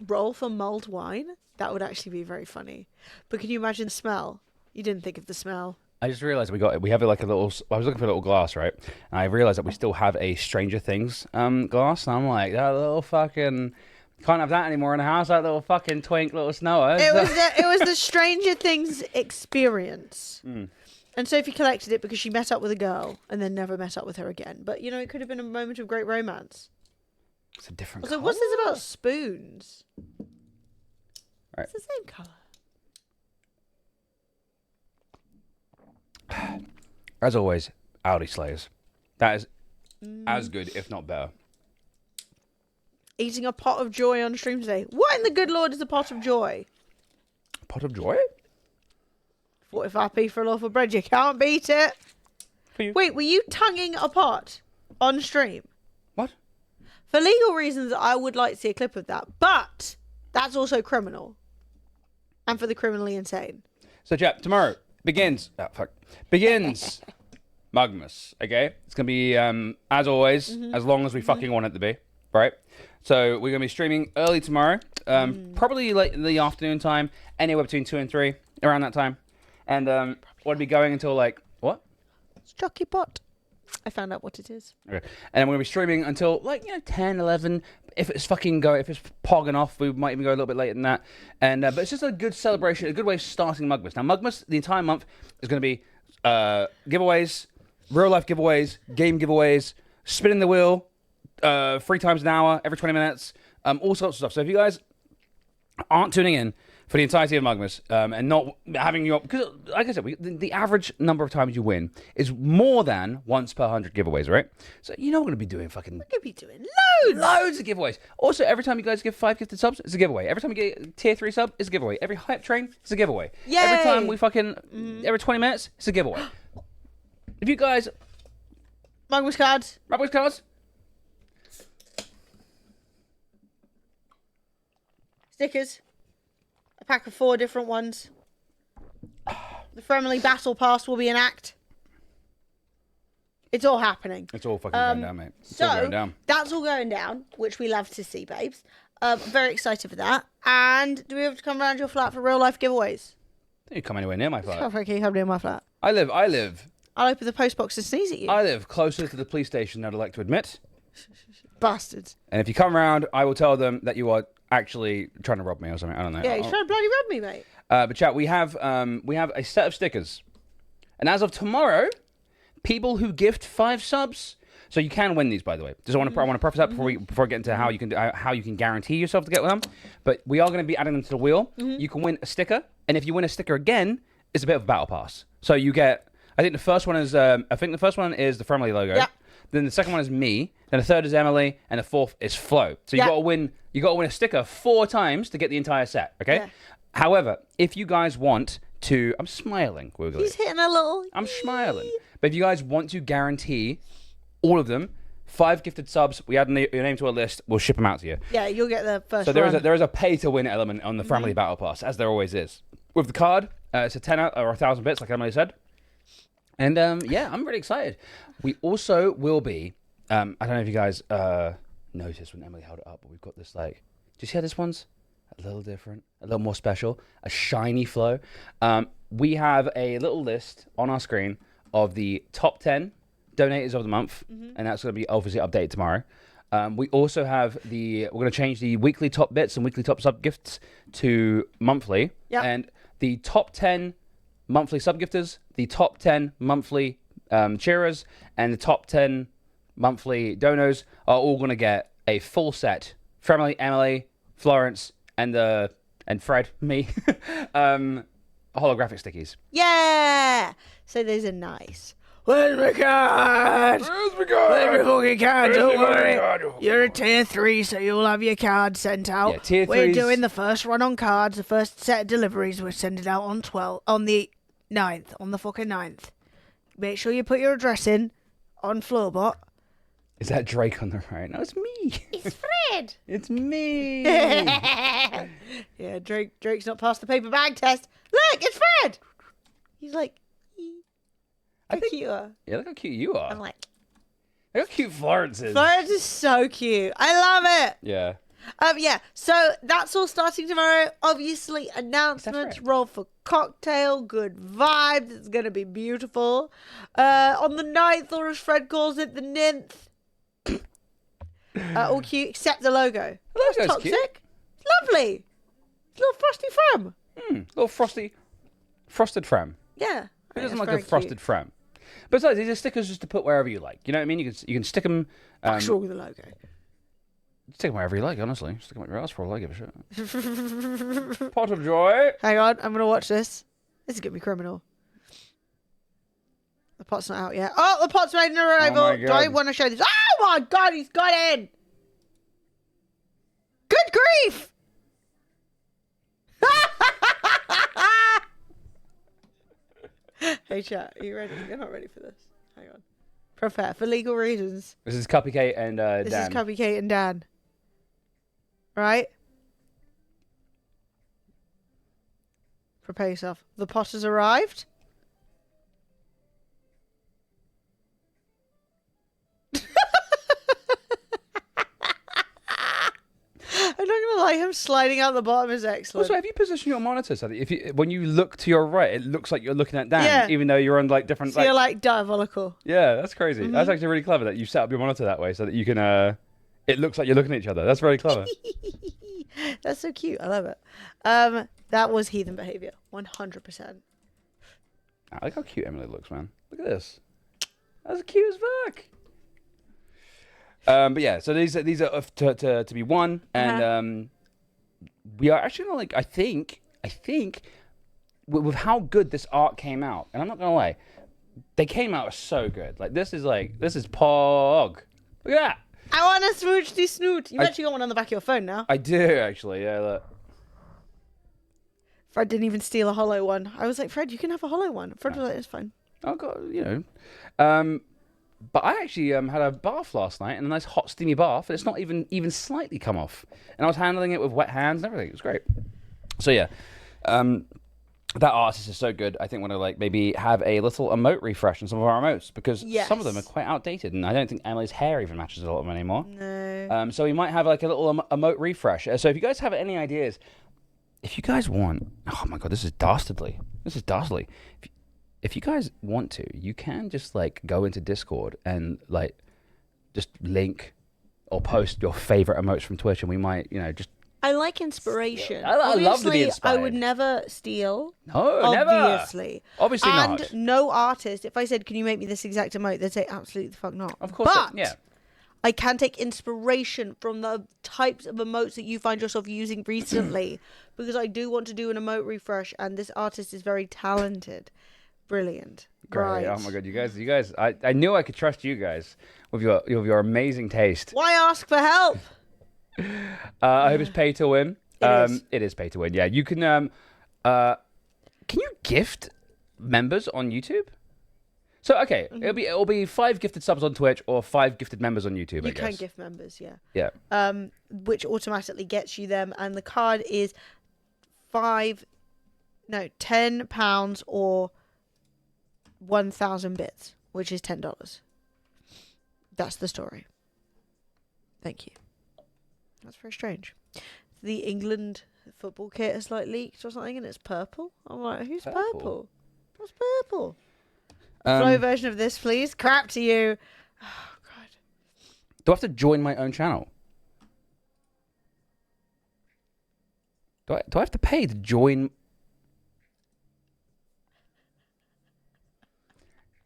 Roll for mulled wine? That would actually be very funny. But can you imagine the smell? You didn't think of the smell. I just realized we have like a little. I was looking for a little glass, right? And I realized that we still have a Stranger Things glass. And I'm like, that little fucking can't have that anymore in the house. That little fucking twink, little snower. It was the Stranger Things experience. And Sophie collected it because she met up with a girl and then never met up with her again. But you know, it could have been a moment of great romance. It's a different. So what's this about spoons? Right. It's the same colour. As always, Aldi Slayers. That is as good, if not better. Eating a pot of joy on stream today. What in the good Lord is a pot of joy? Pot of joy? 45p for a loaf of bread. You can't beat it. Wait, were you tonguing a pot on stream? What? For legal reasons, I would like to see a clip of that. But that's also criminal. And for the criminally insane. So, chap, tomorrow begins. Begins Mugmas. Okay, it's gonna be as always, as long as we fucking want it to be, right? So we're gonna be streaming early tomorrow, probably late in the afternoon time, anywhere between 2 and 3, around that time, and we'll be going until like what? It's Jockey Pot. I found out what it is. Okay, and we're gonna be streaming until like 10, 11. If it's if it's pogging off, we might even go a little bit later than that. And but it's just a good celebration, a good way of starting Mugmas. Now, Mugmas, the entire month is going to be giveaways, real life giveaways, game giveaways, spinning the wheel, 3 times an hour, every 20 minutes, all sorts of stuff. So if you guys aren't tuning in for the entirety of Mugmas and not having your... Because, like I said, the average number of times you win is more than once per 100 giveaways, right? So you know we're going to be doing fucking... We're going to be doing loads of giveaways. Also, every time you guys give 5 gifted subs, it's a giveaway. Every time you get a tier 3 sub, it's a giveaway. Every hype train, it's a giveaway. Yay! Every time we fucking... Every 20 minutes, it's a giveaway. If you guys... Mugmas cards. Mugmas cards. Stickers. A pack of 4 different ones. The Friendly Battle Pass will be an act. It's all happening. It's all fucking going down, mate. It's all going down. That's all going down, which we love to see, babes. Very excited for that. And do we have to come around your flat for real life giveaways? Don't you come anywhere near my flat. How far can you come near my flat? I live. I'll open the post box and sneeze at you. I live closer to the police station than I'd like to admit. Bastards. And if you come around, I will tell them that you are actually trying to rob me or something. I don't know. Yeah, he's trying to bloody rob me, mate. But chat, we have a set of stickers, and as of tomorrow, people who gift 5 subs. So you can win these, by the way. I want to preface that before I get into how you can guarantee yourself to get them. But we are going to be adding them to the wheel. You can win a sticker, and if you win a sticker again, it's a bit of a battle pass. So you get. I think the first one is the Friendly logo. Yep. Then the second one is me. Then the third is Emily, and the fourth is Flo. So you got to win. You got to win a sticker 4 times to get the entire set. Okay. Yeah. However, if you guys want to, I'm smiling. Wiggly. He's hitting a little. I'm smiling. But if you guys want to guarantee all of them, 5 gifted subs, we add your name to a list. We'll ship them out to you. Yeah, you'll get the first. So there is a pay to win element on the Friendly Battle Pass, as there always is. With the card, it's a 10 or 1,000 bits, like Emily said. And yeah, I'm really excited. We also will be. I don't know if you guys noticed when Emily held it up, but we've got this like. Do you see how this one's a little different, a little more special, a shiny flow? We have a little list on our screen of the top 10 donators of the month, and that's going to be obviously updated tomorrow. We also have we're going to change the weekly top bits and weekly top sub gifts to monthly. Yep. And the top 10 monthly sub gifters, the top 10 monthly cheerers, and the top 10 monthly donors are all going to get a full set. Family, Emily, Florence, and Fred, me, holographic stickies. Yeah. So those are nice. Where's my card? Where's my fucking card? Don't worry. You're a tier 3, so you'll have your card sent out. Yeah, tier We're 3's doing the first run on cards. The first set of deliveries we're sending out on the 9th, on the fucking 9th. Make sure you put your address in on Floorbot. Is that Drake on the right? No, it's me. It's Fred. It's me. Yeah, Drake's not passed the paper bag test. Look, it's Fred. He's like, how cute you are. Yeah, look how cute you are. I'm like, look how cute Florence is. Florence is so cute. I love it. Yeah. Yeah, so that's all starting tomorrow. Obviously, announcements, roll for cocktail, good vibes. It's going to be beautiful. On the 9th, or as Fred calls it, the 9th. All cute, except the logo. The logo's That's toxic. cute. It's lovely. It's a little frosty fram. Little frosted fram. Yeah. Who doesn't like a frosted fram? Besides, these are stickers just to put wherever you like. You know what I mean? You can stick them. Actual with the logo. Stick them wherever you like, honestly. Stick them at your ass for all I give a shit. Pot of joy. Hang on, I'm going to watch this. This is going to be criminal. The pot's not out yet. Oh, the pot's made an arrival. Oh my Do I God. want to show this? Oh my God, he's got in. Good grief. Hey, chat, are you ready? You're not ready for this. Hang on. Prepare for legal reasons. This is Cuppy Kate and Dan. This is Cubby Kate and Dan. Right? Prepare yourself. The pot has arrived. I'm not gonna lie, him sliding out the bottom is excellent. Also, have you positioned your monitor so that when you look to your right, it looks like you're looking at Dan, Yeah. even though you're on like different. So you're like diabolical. Yeah, that's crazy. That's actually really clever that you set up your monitor that way so that you can. It looks like you're looking at each other. That's very clever. That's so cute. I love it. That was heathen behavior, 100%. Ah, look how cute Emily looks, man. Look at this. That's cute as fuck. But yeah, so these are to be won, and we are actually gonna I think with how good this art came out, and I'm not gonna lie, they came out so good. This is pog. Look at that. I want to smooch the snoot. You've actually got one on the back of your phone now. I do actually. Yeah, look. Fred didn't even steal a hollow one. I was like, Fred, you can have a hollow one. Fred was like, it's fine. Oh god, But I actually had a bath last night, and a nice hot steamy bath, and it's not even slightly come off. And I was handling it with wet hands and everything. It was great. So yeah, that artist is so good. I think we're gonna maybe have a little emote refresh on some of our emotes, because some of them are quite outdated, and I don't think Emily's hair even matches a lot of them anymore. No. So we might have a little emote refresh. So if you guys have any ideas, if you guys want, oh my god, this is dastardly. If you guys want to, you can just go into Discord and just link or post your favorite emotes from Twitch, and we might just. I like inspiration. I love to be inspired. I would never steal. No, obviously. Obviously and not. No artist, if I said, can you make me this exact emote, they'd say, absolutely the fuck not. Of course, but yeah. I can take inspiration from the types of emotes that you find yourself using recently, because I do want to do an emote refresh, and this artist is very talented. Brilliant. Great. Right. Oh my god, you guys! I knew I could trust you guys with your amazing taste. Why ask for help? I hope it's pay to win. It is pay to win. Yeah, you can. Can you gift members on YouTube? So okay, it'll be 5 gifted subs on Twitch or 5 gifted members on YouTube. You I guess. can gift members, yeah. Yeah. Which automatically gets you them, and the card is £10 or 1,000 bits, which is $10. That's the story. Thank you. That's very strange. The England football kit is like leaked or something, and it's purple. I'm like, who's purple? What's purple? A flow version of this, please. Crap to you. Oh God. Do I have to join my own channel? Do I have to pay to join?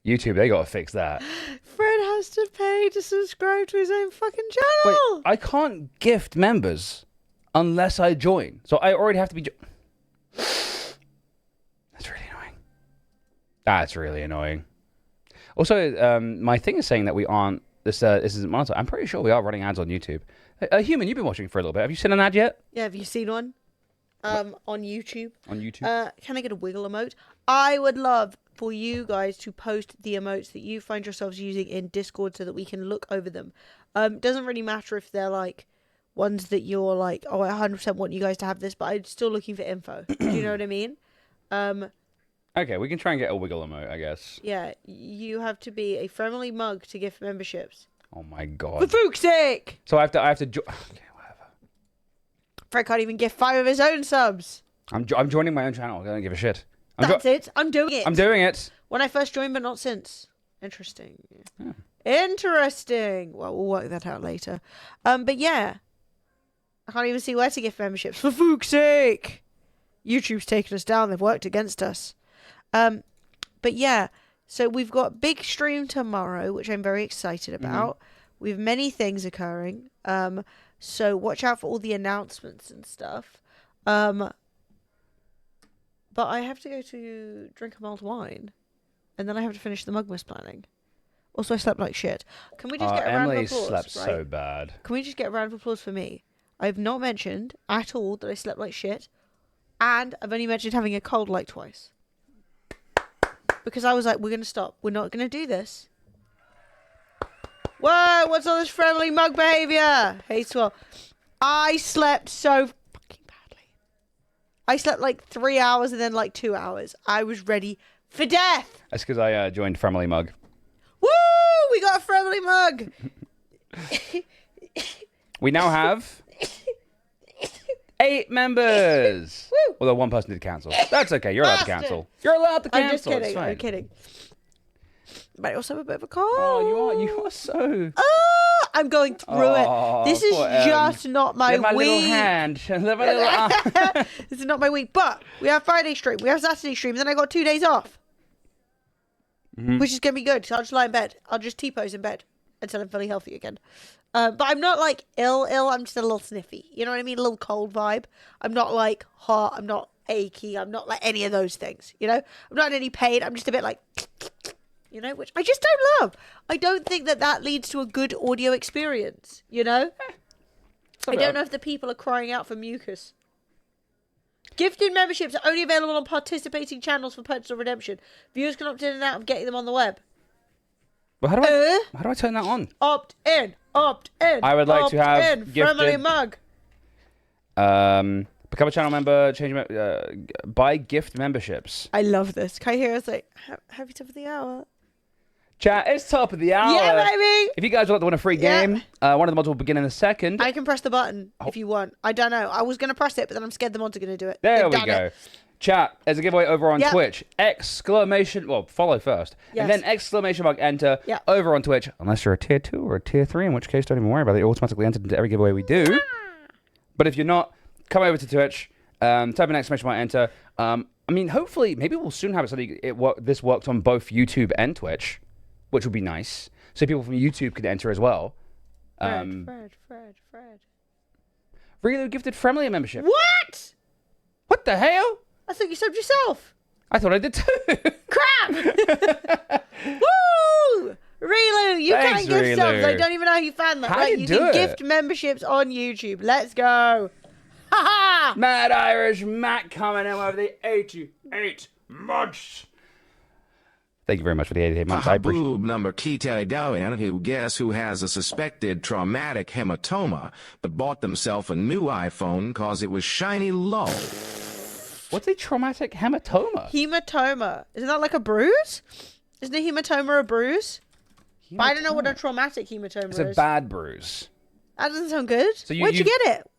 YouTube, they gotta fix that. Fred has to pay to subscribe to his own fucking channel. Wait, I can't gift members unless I join. So I already have to be. That's really annoying. That's really annoying. Also, my thing is saying that we aren't. This isn't monetized. I'm pretty sure we are running ads on YouTube. Human, you've been watching for a little bit. Have you seen an ad yet? Yeah, have you seen one? On YouTube. On YouTube. Can I get a wiggle emote? I would love for you guys to post the emotes that you find yourselves using in Discord so that we can look over them. Doesn't really matter if they're like ones that you're like, oh, I 100% want you guys to have this, but I'm still looking for info. Do you know what I mean? Okay, we can try and get a wiggle emote, I guess. Yeah, you have to be a friendly mug to gift memberships. Oh my God. For fuck's sake! So I have to. Okay, whatever. Fred can't even gift 5 of his own subs. I'm joining my own channel. I don't give a shit. That's it. I'm doing it. I'm doing it. When I first joined, but not since. Interesting. Yeah. Interesting. Well, we'll work that out later. But yeah. I can't even see where to gift memberships. For fuck's sake! YouTube's taken us down. They've worked against us. But yeah. So we've got big stream tomorrow, which I'm very excited about. We have many things occurring. So watch out for all the announcements and stuff. But I have to go to drink a mulled wine. And then I have to finish the Mugmas planning. Also, I slept like shit. Can we just get a round of applause? Emily slept so bad. Can we just get a round of applause for me? I've not mentioned at all that I slept like shit. And I've only mentioned having a cold like twice. Because I was like, we're going to stop. We're not going to do this. Whoa, what's all this friendly mug behavior? Hey, Swell. I slept so fucking badly. I slept like 3 hours and then like 2 hours. I was ready for death. That's because I joined Family Mug. Woo! We got a friendly mug. We now have 8 members. Woo! Although one person did cancel. That's okay. You're allowed to cancel. You're allowed to cancel. I'm just kidding. It's fine. I'm kidding. But I also have a bit of a cold. Oh, you are so. I'm going through it. This is just not my week. My little hand. My little arm. This is not my week. But we have Friday stream. We have Saturday stream. Then I got 2 days off. Which is going to be good. So I'll just lie in bed. I'll just T-pose in bed until I'm fully healthy again. But I'm not like ill. I'm just a little sniffy. You know what I mean? A little cold vibe. I'm not like hot. I'm not achy. I'm not like any of those things. You know? I'm not in any pain. I'm just a bit like, you know, which I just don't love. I don't think that leads to a good audio experience. You know? I don't know if the people are crying out for mucus. Gifted memberships are only available on participating channels for purchase or redemption. Viewers can opt in and out of getting them on the web. Well, how do I turn that on? Opt in. Opt in. I would like to have Friendly gifted mug. Become a channel member. Buy gift memberships. I love this. Kai here is like, happy top of the hour. Chat, it's top of the hour. Yeah, baby. If you guys would like to win a free game, one of the mods will begin in a second. I can press the button if you want. I don't know. I was going to press it, but then I'm scared the mods are going to do it. There we go. Chat, there's a giveaway over on Twitch. Follow first. Yes. And then exclamation mark enter over on Twitch. Unless you're a tier 2 or a tier 3, in which case don't even worry about it. You're automatically entered into every giveaway we do. But if you're not, come over to Twitch, type in exclamation mark enter. I mean, hopefully, maybe we'll soon have it so that this works on both YouTube and Twitch, which would be nice. So people from YouTube could enter as well. Fred. Relu gifted Friendly a membership. What? What the hell? I thought you subbed yourself. I thought I did too. Crap! Woo! Relu, you Thanks, can't gift Relu. subs. I don't even know how you found that. How Right, you you do can it? gift memberships on YouTube. Let's go. Ha ha! Mad Irish Matt coming in over the 88 months. Thank you very much for the 88 months. I appreciate Boob number Keita Dowian, who has a suspected traumatic hematoma, but bought themselves a new iPhone cause it was shiny low. What's a traumatic hematoma? Hematoma. Isn't that like a bruise? Isn't a hematoma a bruise? But I don't know what a traumatic hematoma It's is. a bad bruise. That doesn't sound good. So Where'd you get it?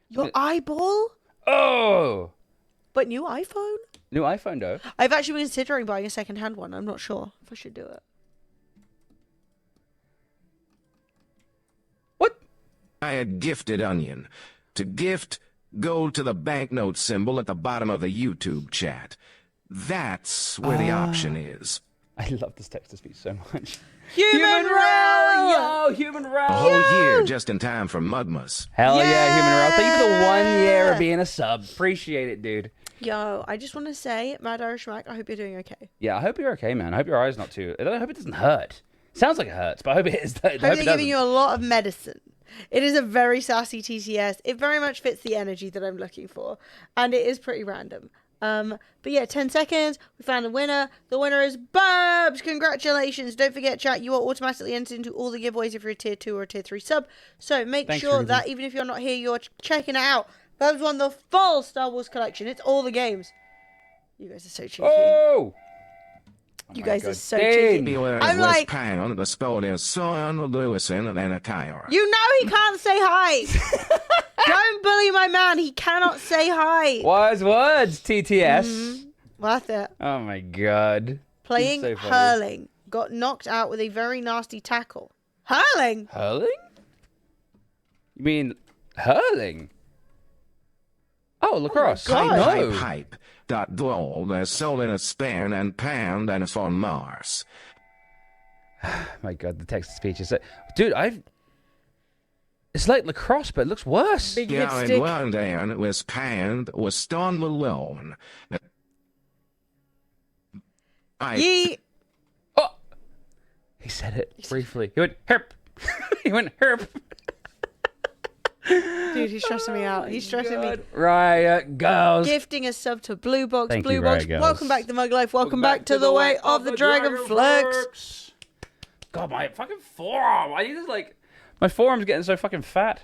Your eyeball? Oh! But new iPhone? New iPhone, though. I've actually been considering buying a second-hand one. I'm not sure if I should do it. I had gifted onion. To gift, go to the banknote symbol at the bottom of the YouTube chat. That's where the option is. I love this text-to-speech so much. Human Rail! Yo, Human Rail! A whole year just in time for Mudmas. Hell yeah, Human Rail. Thank you for the 1 year of being a sub. Appreciate it, dude. Yo, I just want to say, Mad Irish Mac, I hope you're doing okay. Yeah, I hope you're okay, man. I hope your eye's not too... I hope it doesn't hurt. Sounds like it hurts, but I hope it is. I Hope they're giving you a lot of medicine. It is a very sassy TTS. It very much fits the energy that I'm looking for. And it is pretty random. But yeah, 10 seconds. We found the winner. The winner is Burbs. Congratulations. Don't forget, chat, you are automatically entered into all the giveaways if you're a tier 2 or a tier 3 sub. So make sure that even if you're not here, you're checking it out. Burbs won the full Star Wars collection. It's all the games. You guys are so cheeky. Oh! You guys are so Dean. cheeky. I'm like, Pound, the spell is Son, Lewison, and a tire. you know he can't say hi. Don't bully my man. He cannot say hi. Wise words, TTS. Worth it. Oh my god. Playing so funny. hurling. Got knocked out with a very nasty tackle. Hurling? Hurling? You mean hurling? Oh, lacrosse. God. No. Pipe. Dot dwell, the soul in a span and pound and it's on Mars. My god, the text-to-speech is... Dude, it's like lacrosse, but it looks worse. Big hit Yeah, and stick. one day it was pound, was Stone Malone. Ye. Oh! He said it briefly. He went, herp. He went, herp. Dude, he's stressing me out. He's stressing me. Riot girls. Gifting a sub to Blue Box. Thank Blue you, Box, Riot Girls. welcome back to Mug Life. Welcome back to the way of the Dragon Flex. God, my fucking forearm. I need to like... My forearm's getting so fucking fat.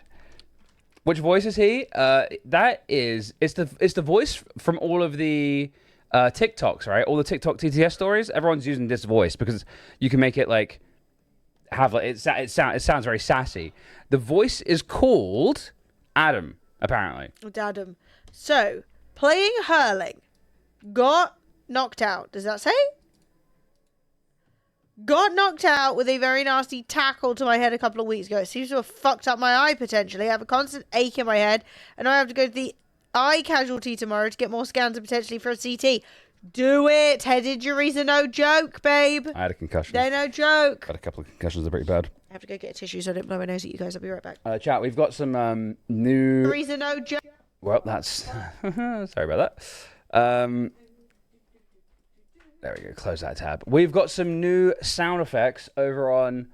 Which voice is he? That is... It's the voice from all of the TikToks, right? All the TikTok TTS stories. Everyone's using this voice because you can make it like... Have like it sounds very sassy. The voice is called Adam, apparently. Adam. So, playing hurling. Got knocked out. Does that say? Got knocked out with a very nasty tackle to my head a couple of weeks ago. It seems to have fucked up my eye potentially. I have a constant ache in my head, and I have to go to the eye casualty tomorrow to get more scans and potentially for a CT. Do it. Head injuries are no joke, babe. I had a concussion. They're no joke. Had a couple of concussions. They're pretty bad. I have to go get a tissue so I don't blow my nose at you guys. I'll be right back. Chat, we've got some new... Injuries are no joke. Well, that's... Sorry about that. There we go. Close that tab. We've got some new sound effects over on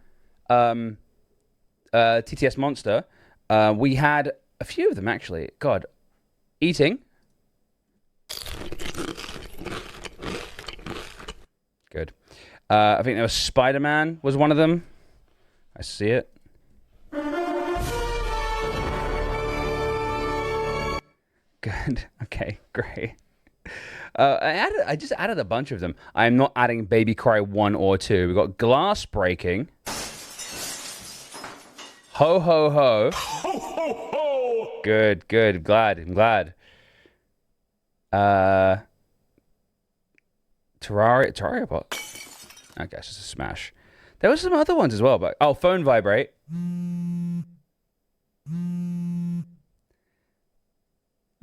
TTS Monster. We had a few of them, actually. God. Eating. Good. I think there was Spider-Man was one of them. I see it. Good. Okay, great. I just added a bunch of them. I'm not adding Baby Cry 1 or 2. We've got glass breaking. Ho, ho, ho. Ho, ho, ho. Good, good. I'm glad. Terraria bot. I guess it's a smash. There were some other ones as well, but... Oh, phone vibrate.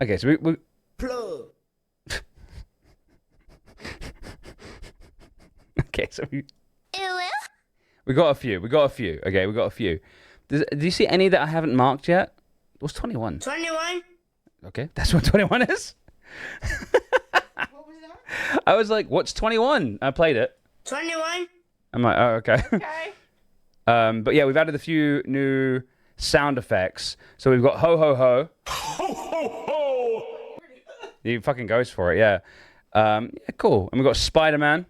Okay, so we... Plug. Okay, so we got a few. Okay, we got a few. Do you see any that I haven't marked yet? What's 21? 21? Okay, that's what 21 is. What was that? I was like, what's 21? I played it. 21? I'm like, oh, okay. Okay. But yeah, we've added a few new sound effects. So we've got ho, ho, ho. Ho, ho, ho. He fucking goes for it, yeah. Yeah, cool. And we've got Spider-Man.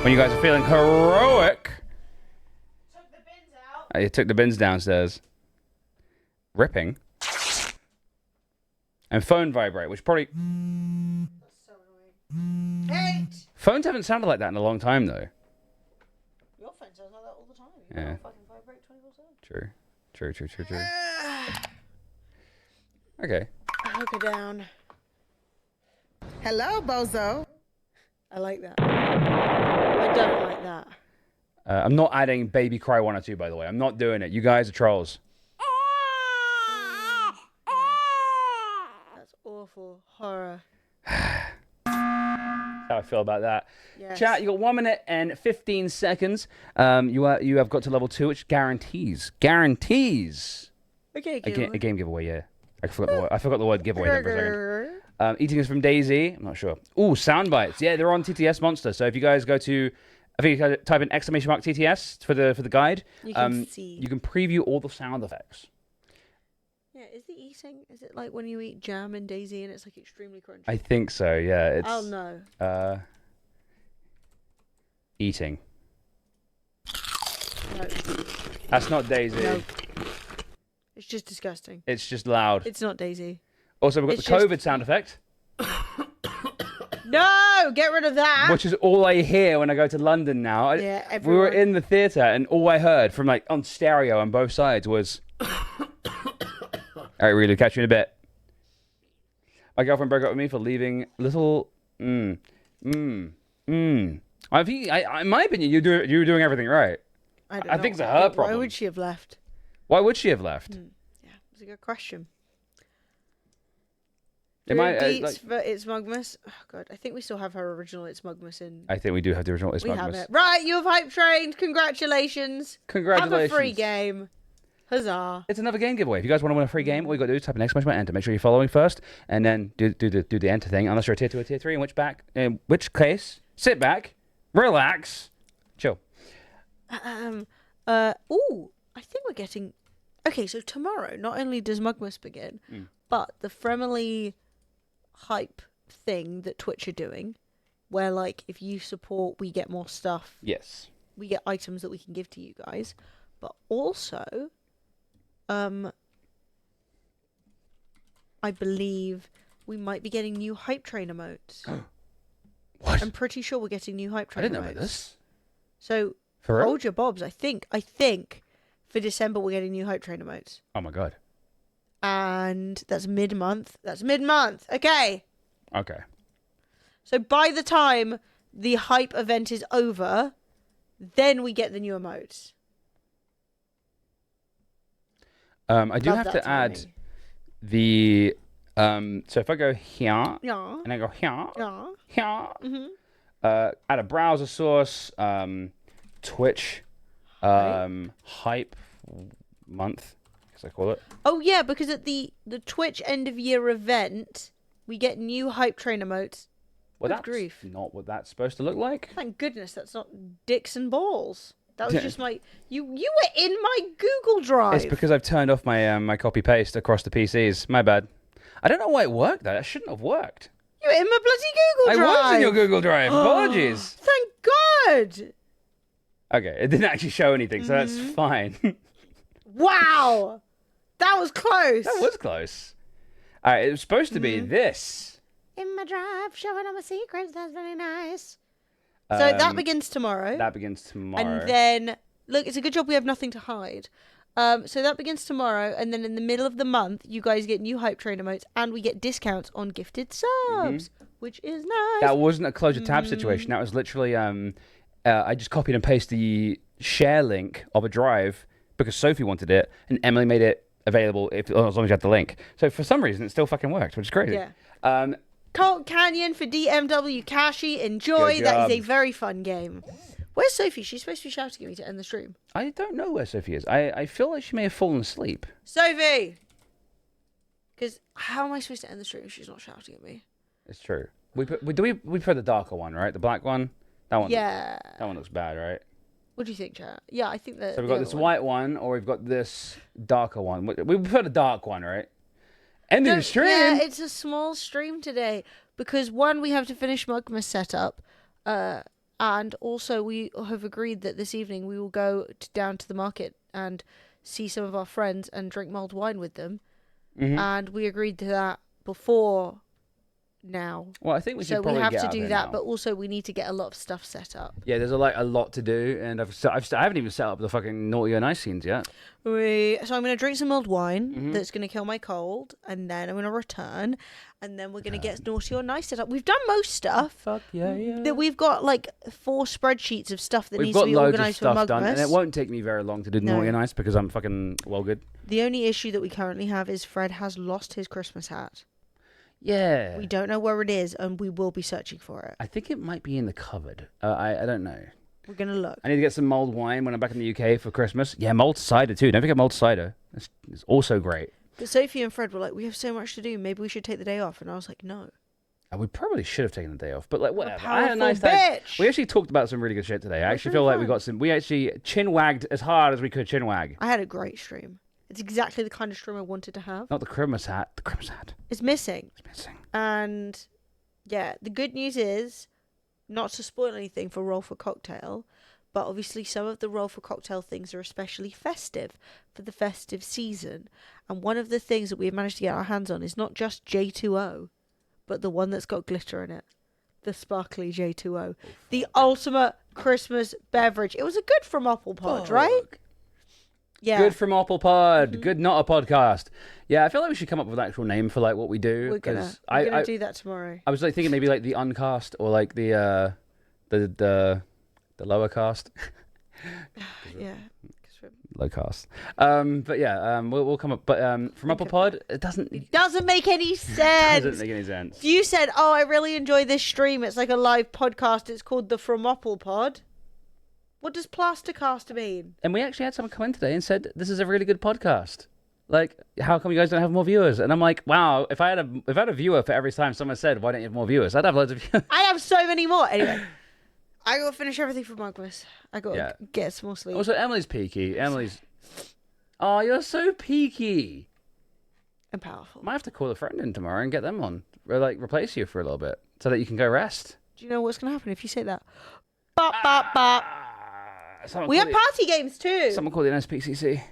When you guys are feeling heroic. Took the bins out. You took the bins downstairs. Ripping. And phone vibrate, which probably... Hate. Phones haven't sounded like that in a long time, though. Your phone sounds like that all the time. Yeah. Fucking vibrate 24/7. True. Okay. Hook her down. Hello, bozo. I like that. I don't like that. I'm not adding Baby Cry 1 or 2, by the way. I'm not doing it. You guys are trolls. That's awful. Horror. How I feel about that. Yes. Chat, you got 1 minute and 15 seconds. You have got to level 2, which guarantees. Okay, A game giveaway, yeah. I forgot the word giveaway then for a second. Eating is from Daisy. I'm not sure. Ooh, sound bites. Yeah, they're on TTS Monster. So if you guys go to, I think you type in !TTS for the guide. You can see. You can preview all the sound effects. Yeah, is the eating? Is it like when you eat jam and Daisy and it's like extremely crunchy? I think so. Yeah. It's. Oh no. Eating. No. That's not Daisy. No. It's just disgusting. It's just loud. It's not Daisy. Also, we've got It's the COVID just- sound effect, No, get rid of that. which is all I hear when I go to London now. Yeah, We were everyone. in the theatre, and all I heard from like on stereo on both sides was. All right, really, catch you in a bit. My girlfriend broke up with me for leaving little. In my opinion, you were doing everything right. I don't I know. think it's a her Why problem. would she have left? Why would she have left? Yeah, it's a good question. Am I, Deets like- for It's Mugmas. Oh god, I think we still have her original It's Mugmas in. I think we do have the original. It's We have Mugmas. it. Right, you have hype trained. Congratulations. Congratulations. Have a free game. Huzzah. It's another game giveaway. If you guys want to win a free game, all you got to do is type an exclamation mark enter. Make sure you're following first, and then do the enter thing. Unless you're a tier 2 or tier 3, in which case, sit back, relax, chill. Ooh, I think we're getting. Okay, so tomorrow, not only does Mugmas begin, but the Fremily hype thing that Twitch are doing, where like if you support, we get more stuff. Yes. We get items that we can give to you guys, but also, I believe we might be getting new hype train emotes. What? I'm pretty sure we're getting new hype I train didn't know emotes. about this. So For real? hold your bobs. I think for December we're getting new hype train emotes, Oh my god. and that's mid-month. Okay. Okay. So by the time the hype event is over, then we get the new emotes. I do Love have that to add timing. the. So if I go here Yeah. and I go here, Yeah. here, Mhm. add a browser source, Twitch, hype month, as I call it. Oh yeah, because at the Twitch end of year event, we get new hype train emotes. Well, Good that's grief. not what that's supposed to look like. Thank goodness that's not dicks and balls. That was just my you were in my Google Drive. It's because I've turned off my my copy paste across the PCs. My bad. I don't know why it worked. That shouldn't have worked. You were in my bloody Google Drive. I was in your Google Drive. Apologies. Thank God. Okay, it didn't actually show anything, so that's fine. Wow. That was close. That was close. All right, it was supposed to be this. In my drive, showing all my secrets. That's very nice. So that begins tomorrow. That begins tomorrow. And then, look, it's a good job we have nothing to hide. So that begins tomorrow, and then in the middle of the month, you guys get new hype train emotes, and we get discounts on gifted subs, which is nice. That wasn't a close your tab situation. That was literally I just copied and pasted the share link of a drive because Sophie wanted it, and Emily made it available as long as you had the link. So for some reason, it still fucking worked, which is crazy. Yeah. Colt Canyon for DMW Kashi. Enjoy. Good That is job. a very fun game. Where's Sophie? She's supposed to be shouting at me to end the stream. I don't know where Sophie is. I feel like she may have fallen asleep. Sophie! Because how am I supposed to end the stream if she's not shouting at me? It's true. We prefer the darker one, right? The black one. That one. Yeah. That one looks bad, right? What do you think, chat? Yeah, I think that. So we've got this white one, or we've got this darker one. We prefer the dark one, right? Ending the stream. Yeah, it's a small stream today because one, we have to finish Mugma's setup, and also we have agreed that this evening we will go down to the market and see some of our friends and drink mulled wine with them, and we agreed to that before now. Well, I think we should So we probably have get to out do there that, now. but also we need to get a lot of stuff set up. Yeah, there's a lot to do, and I haven't even set up the fucking naughty or nice scenes yet. So I'm going to drink some mulled wine Mm-hmm. that's going to kill my cold, and then I'm going to return, and then we're going to get naughty or nice set up. We've done most stuff. Fuck yeah. That we've got like 4 spreadsheets of stuff that We've needs to got be loads of organised for stuff done, and Mugmas. it won't take me very long to do No. naughty or nice because I'm fucking well good. The only issue that we currently have is Fred has lost his Christmas hat. Yeah. We don't know where it is, and we will be searching for it. I think it might be in the cupboard. I don't know. We're going to look. I need to get some mulled wine when I'm back in the UK for Christmas. Yeah, mulled cider too. Don't forget mulled cider. It's also great. But Sophie and Fred were like, we have so much to do. Maybe we should take the day off. And I was like, no. And we probably should have taken the day off, but like whatever. powerful I had a nice day. bitch. We actually talked about some really good shit today. I actually really feel like we fun. got some. We actually chin wagged as hard as we could chin wag. I had a great stream. It's exactly the kind of stream I wanted to have. Not the Christmas hat. The Christmas hat. It's missing. It's missing. And yeah, the good news is, not to spoil anything for Roll for Cocktail, but obviously some of the Roll for Cocktail things are especially festive for the festive season. And one of the things that we've managed to get our hands on is not just J2O, but the one that's got glitter in it. The sparkly J2O. The ultimate Christmas beverage. It was a good from Apple Pod, right? Yeah. Good from Apple Pod. Good not a podcast. Yeah, I feel like we should come up with an actual name for like what we do. We're gonna 'cause do that tomorrow. I was like thinking maybe like the uncast or like the lower cast. Yeah. Low cast. But yeah, we'll come up. But from Apple Pod, it doesn't Doesn't make any sense. doesn't make any sense. You said, "Oh, I really enjoy this stream. It's like a live podcast. It's called the From Apple Pod." What does Plastercast mean? And we actually had someone come in today and said this is a really good podcast. Like, how come you guys don't have more viewers? And I'm like, wow, if I had a viewer for every time someone said, why don't you have more viewers? I'd have loads of viewers. I have so many more. Anyway, I gotta finish everything for Mugmas. I gotta get some more sleep. Also, Emily's peaky. Oh, you're so peaky. And powerful. Might have to call a friend in tomorrow and get them on, or like replace you for a little bit so that you can go rest. Do you know what's gonna happen if you say that? Bop bop bop. We have party games too. Someone called the NSPCC.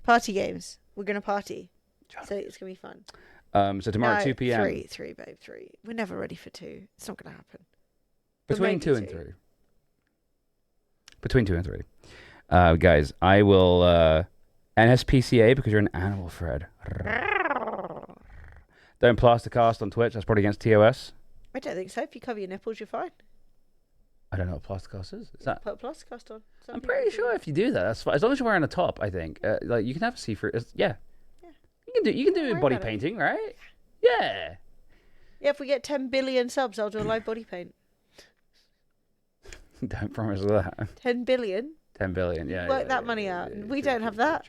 Party games. We're gonna party. So it's gonna be fun. So tomorrow, No, 2 p.m. 3, babe, 3. We're never ready for 2. It's not gonna happen. Between maybe 2 and 2. 3. Between 2 and 3. Guys, I will NSPCA because you're an animal, Fred. Don't Plastercast on Twitch. That's probably against TOS. I don't think so. If you cover your nipples, you're fine. I don't know what Plastercast is. Is that? Put a Plastercast on. Some I'm people pretty do. sure if you do that, that's fine. As long as you're wearing a top, I think. Like you can have a see-through. Yeah. You can do worry body about it. painting, right? Yeah. Yeah, if we get 10 billion subs, I'll do a live body paint. Don't promise that. 10 billion? 10 billion. Yeah. Work yeah, that yeah, money yeah, out. yeah, We true, don't true, have true, that.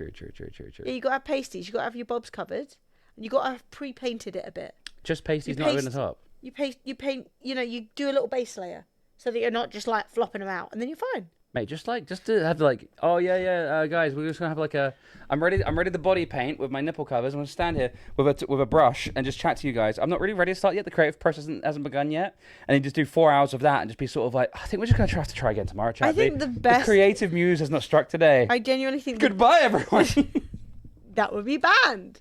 True. Yeah, you got to have pasties. You got to have your bobs covered. And you got to have pre-painted it a bit. Just pasties, You not even the paste- top. You paint, you do a little base layer so that you're not just like flopping them out and then you're fine. Mate, just to have like, oh yeah, guys, we're just gonna have like I'm ready to body paint with my nipple covers. I'm gonna stand here with a brush and just chat to you guys. I'm not really ready to start yet. The creative process hasn't begun yet, and then just do 4 hours of that and just be sort of like, I think we're just gonna have to try again tomorrow. Chat. I think the best- creative muse has not struck today. I genuinely think Goodbye, everyone. that would be banned.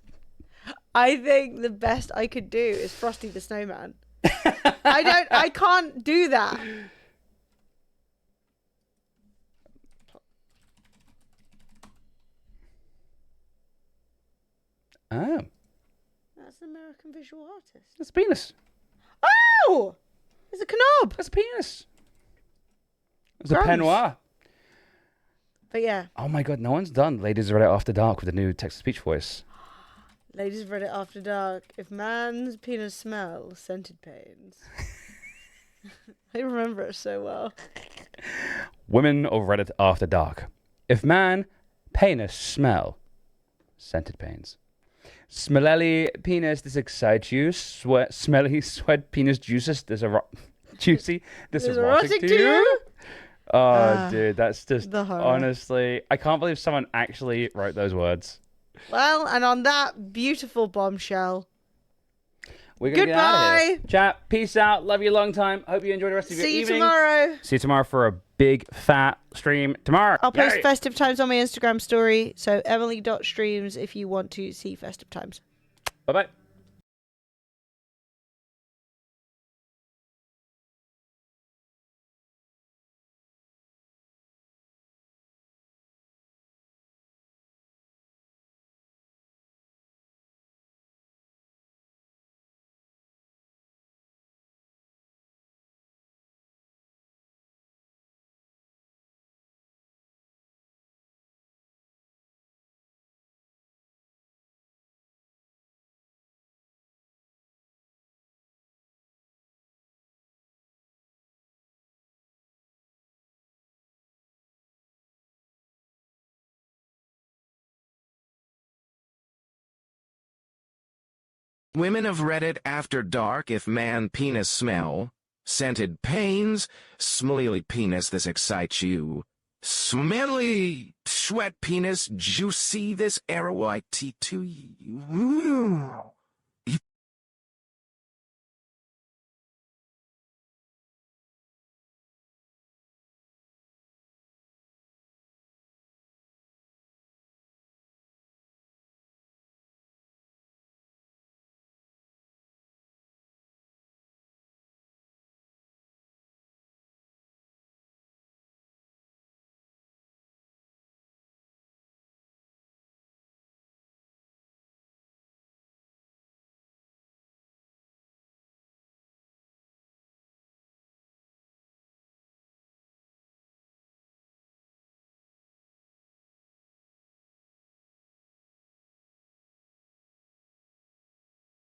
I think the best I could do is Frosty the Snowman. I can't do that. Oh, That's an American visual artist. that's a penis. Oh! It's a knob. That's a penis. It's a Gross. peignoir. But yeah, Oh my god, no one's done Ladies Read It After Dark with the new text-to-speech voice. ladies read it after dark. If man's penis smells, scented pains. I remember it so well. Women of Reddit After Dark. If man, penis smell, scented pains. Smelly penis, this excites you. Smelly sweat penis juices, juicy, this This erotic to you. Oh, dude, that's just the horror. honestly, I can't believe someone actually wrote those words. Well, and on that beautiful bombshell, We're gonna get out of here. Goodbye. Chat, peace out. Love you a long time. Hope you enjoy the rest of your see you evening. tomorrow. See you tomorrow for a big fat stream tomorrow. I'll post Yay. festive times on my Instagram story. So Emily.streams if you want to see festive times. Bye bye. Women of Reddit after dark if man penis smell. Scented pains, smelly penis this excites you. Smelly sweat penis, juicy this arrow to you.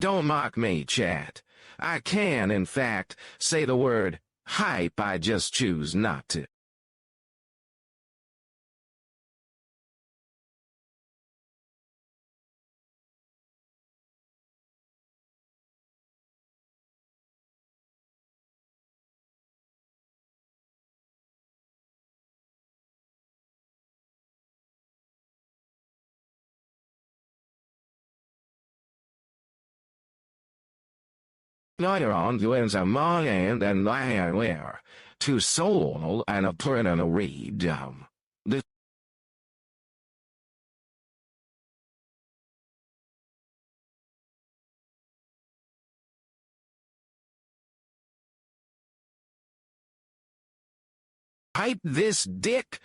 Don't mock me, chat. I can, in fact, say the word hype, I just choose not to. Later on, you ends a mind and liar where to soul and a turn and a read. The hype this dick.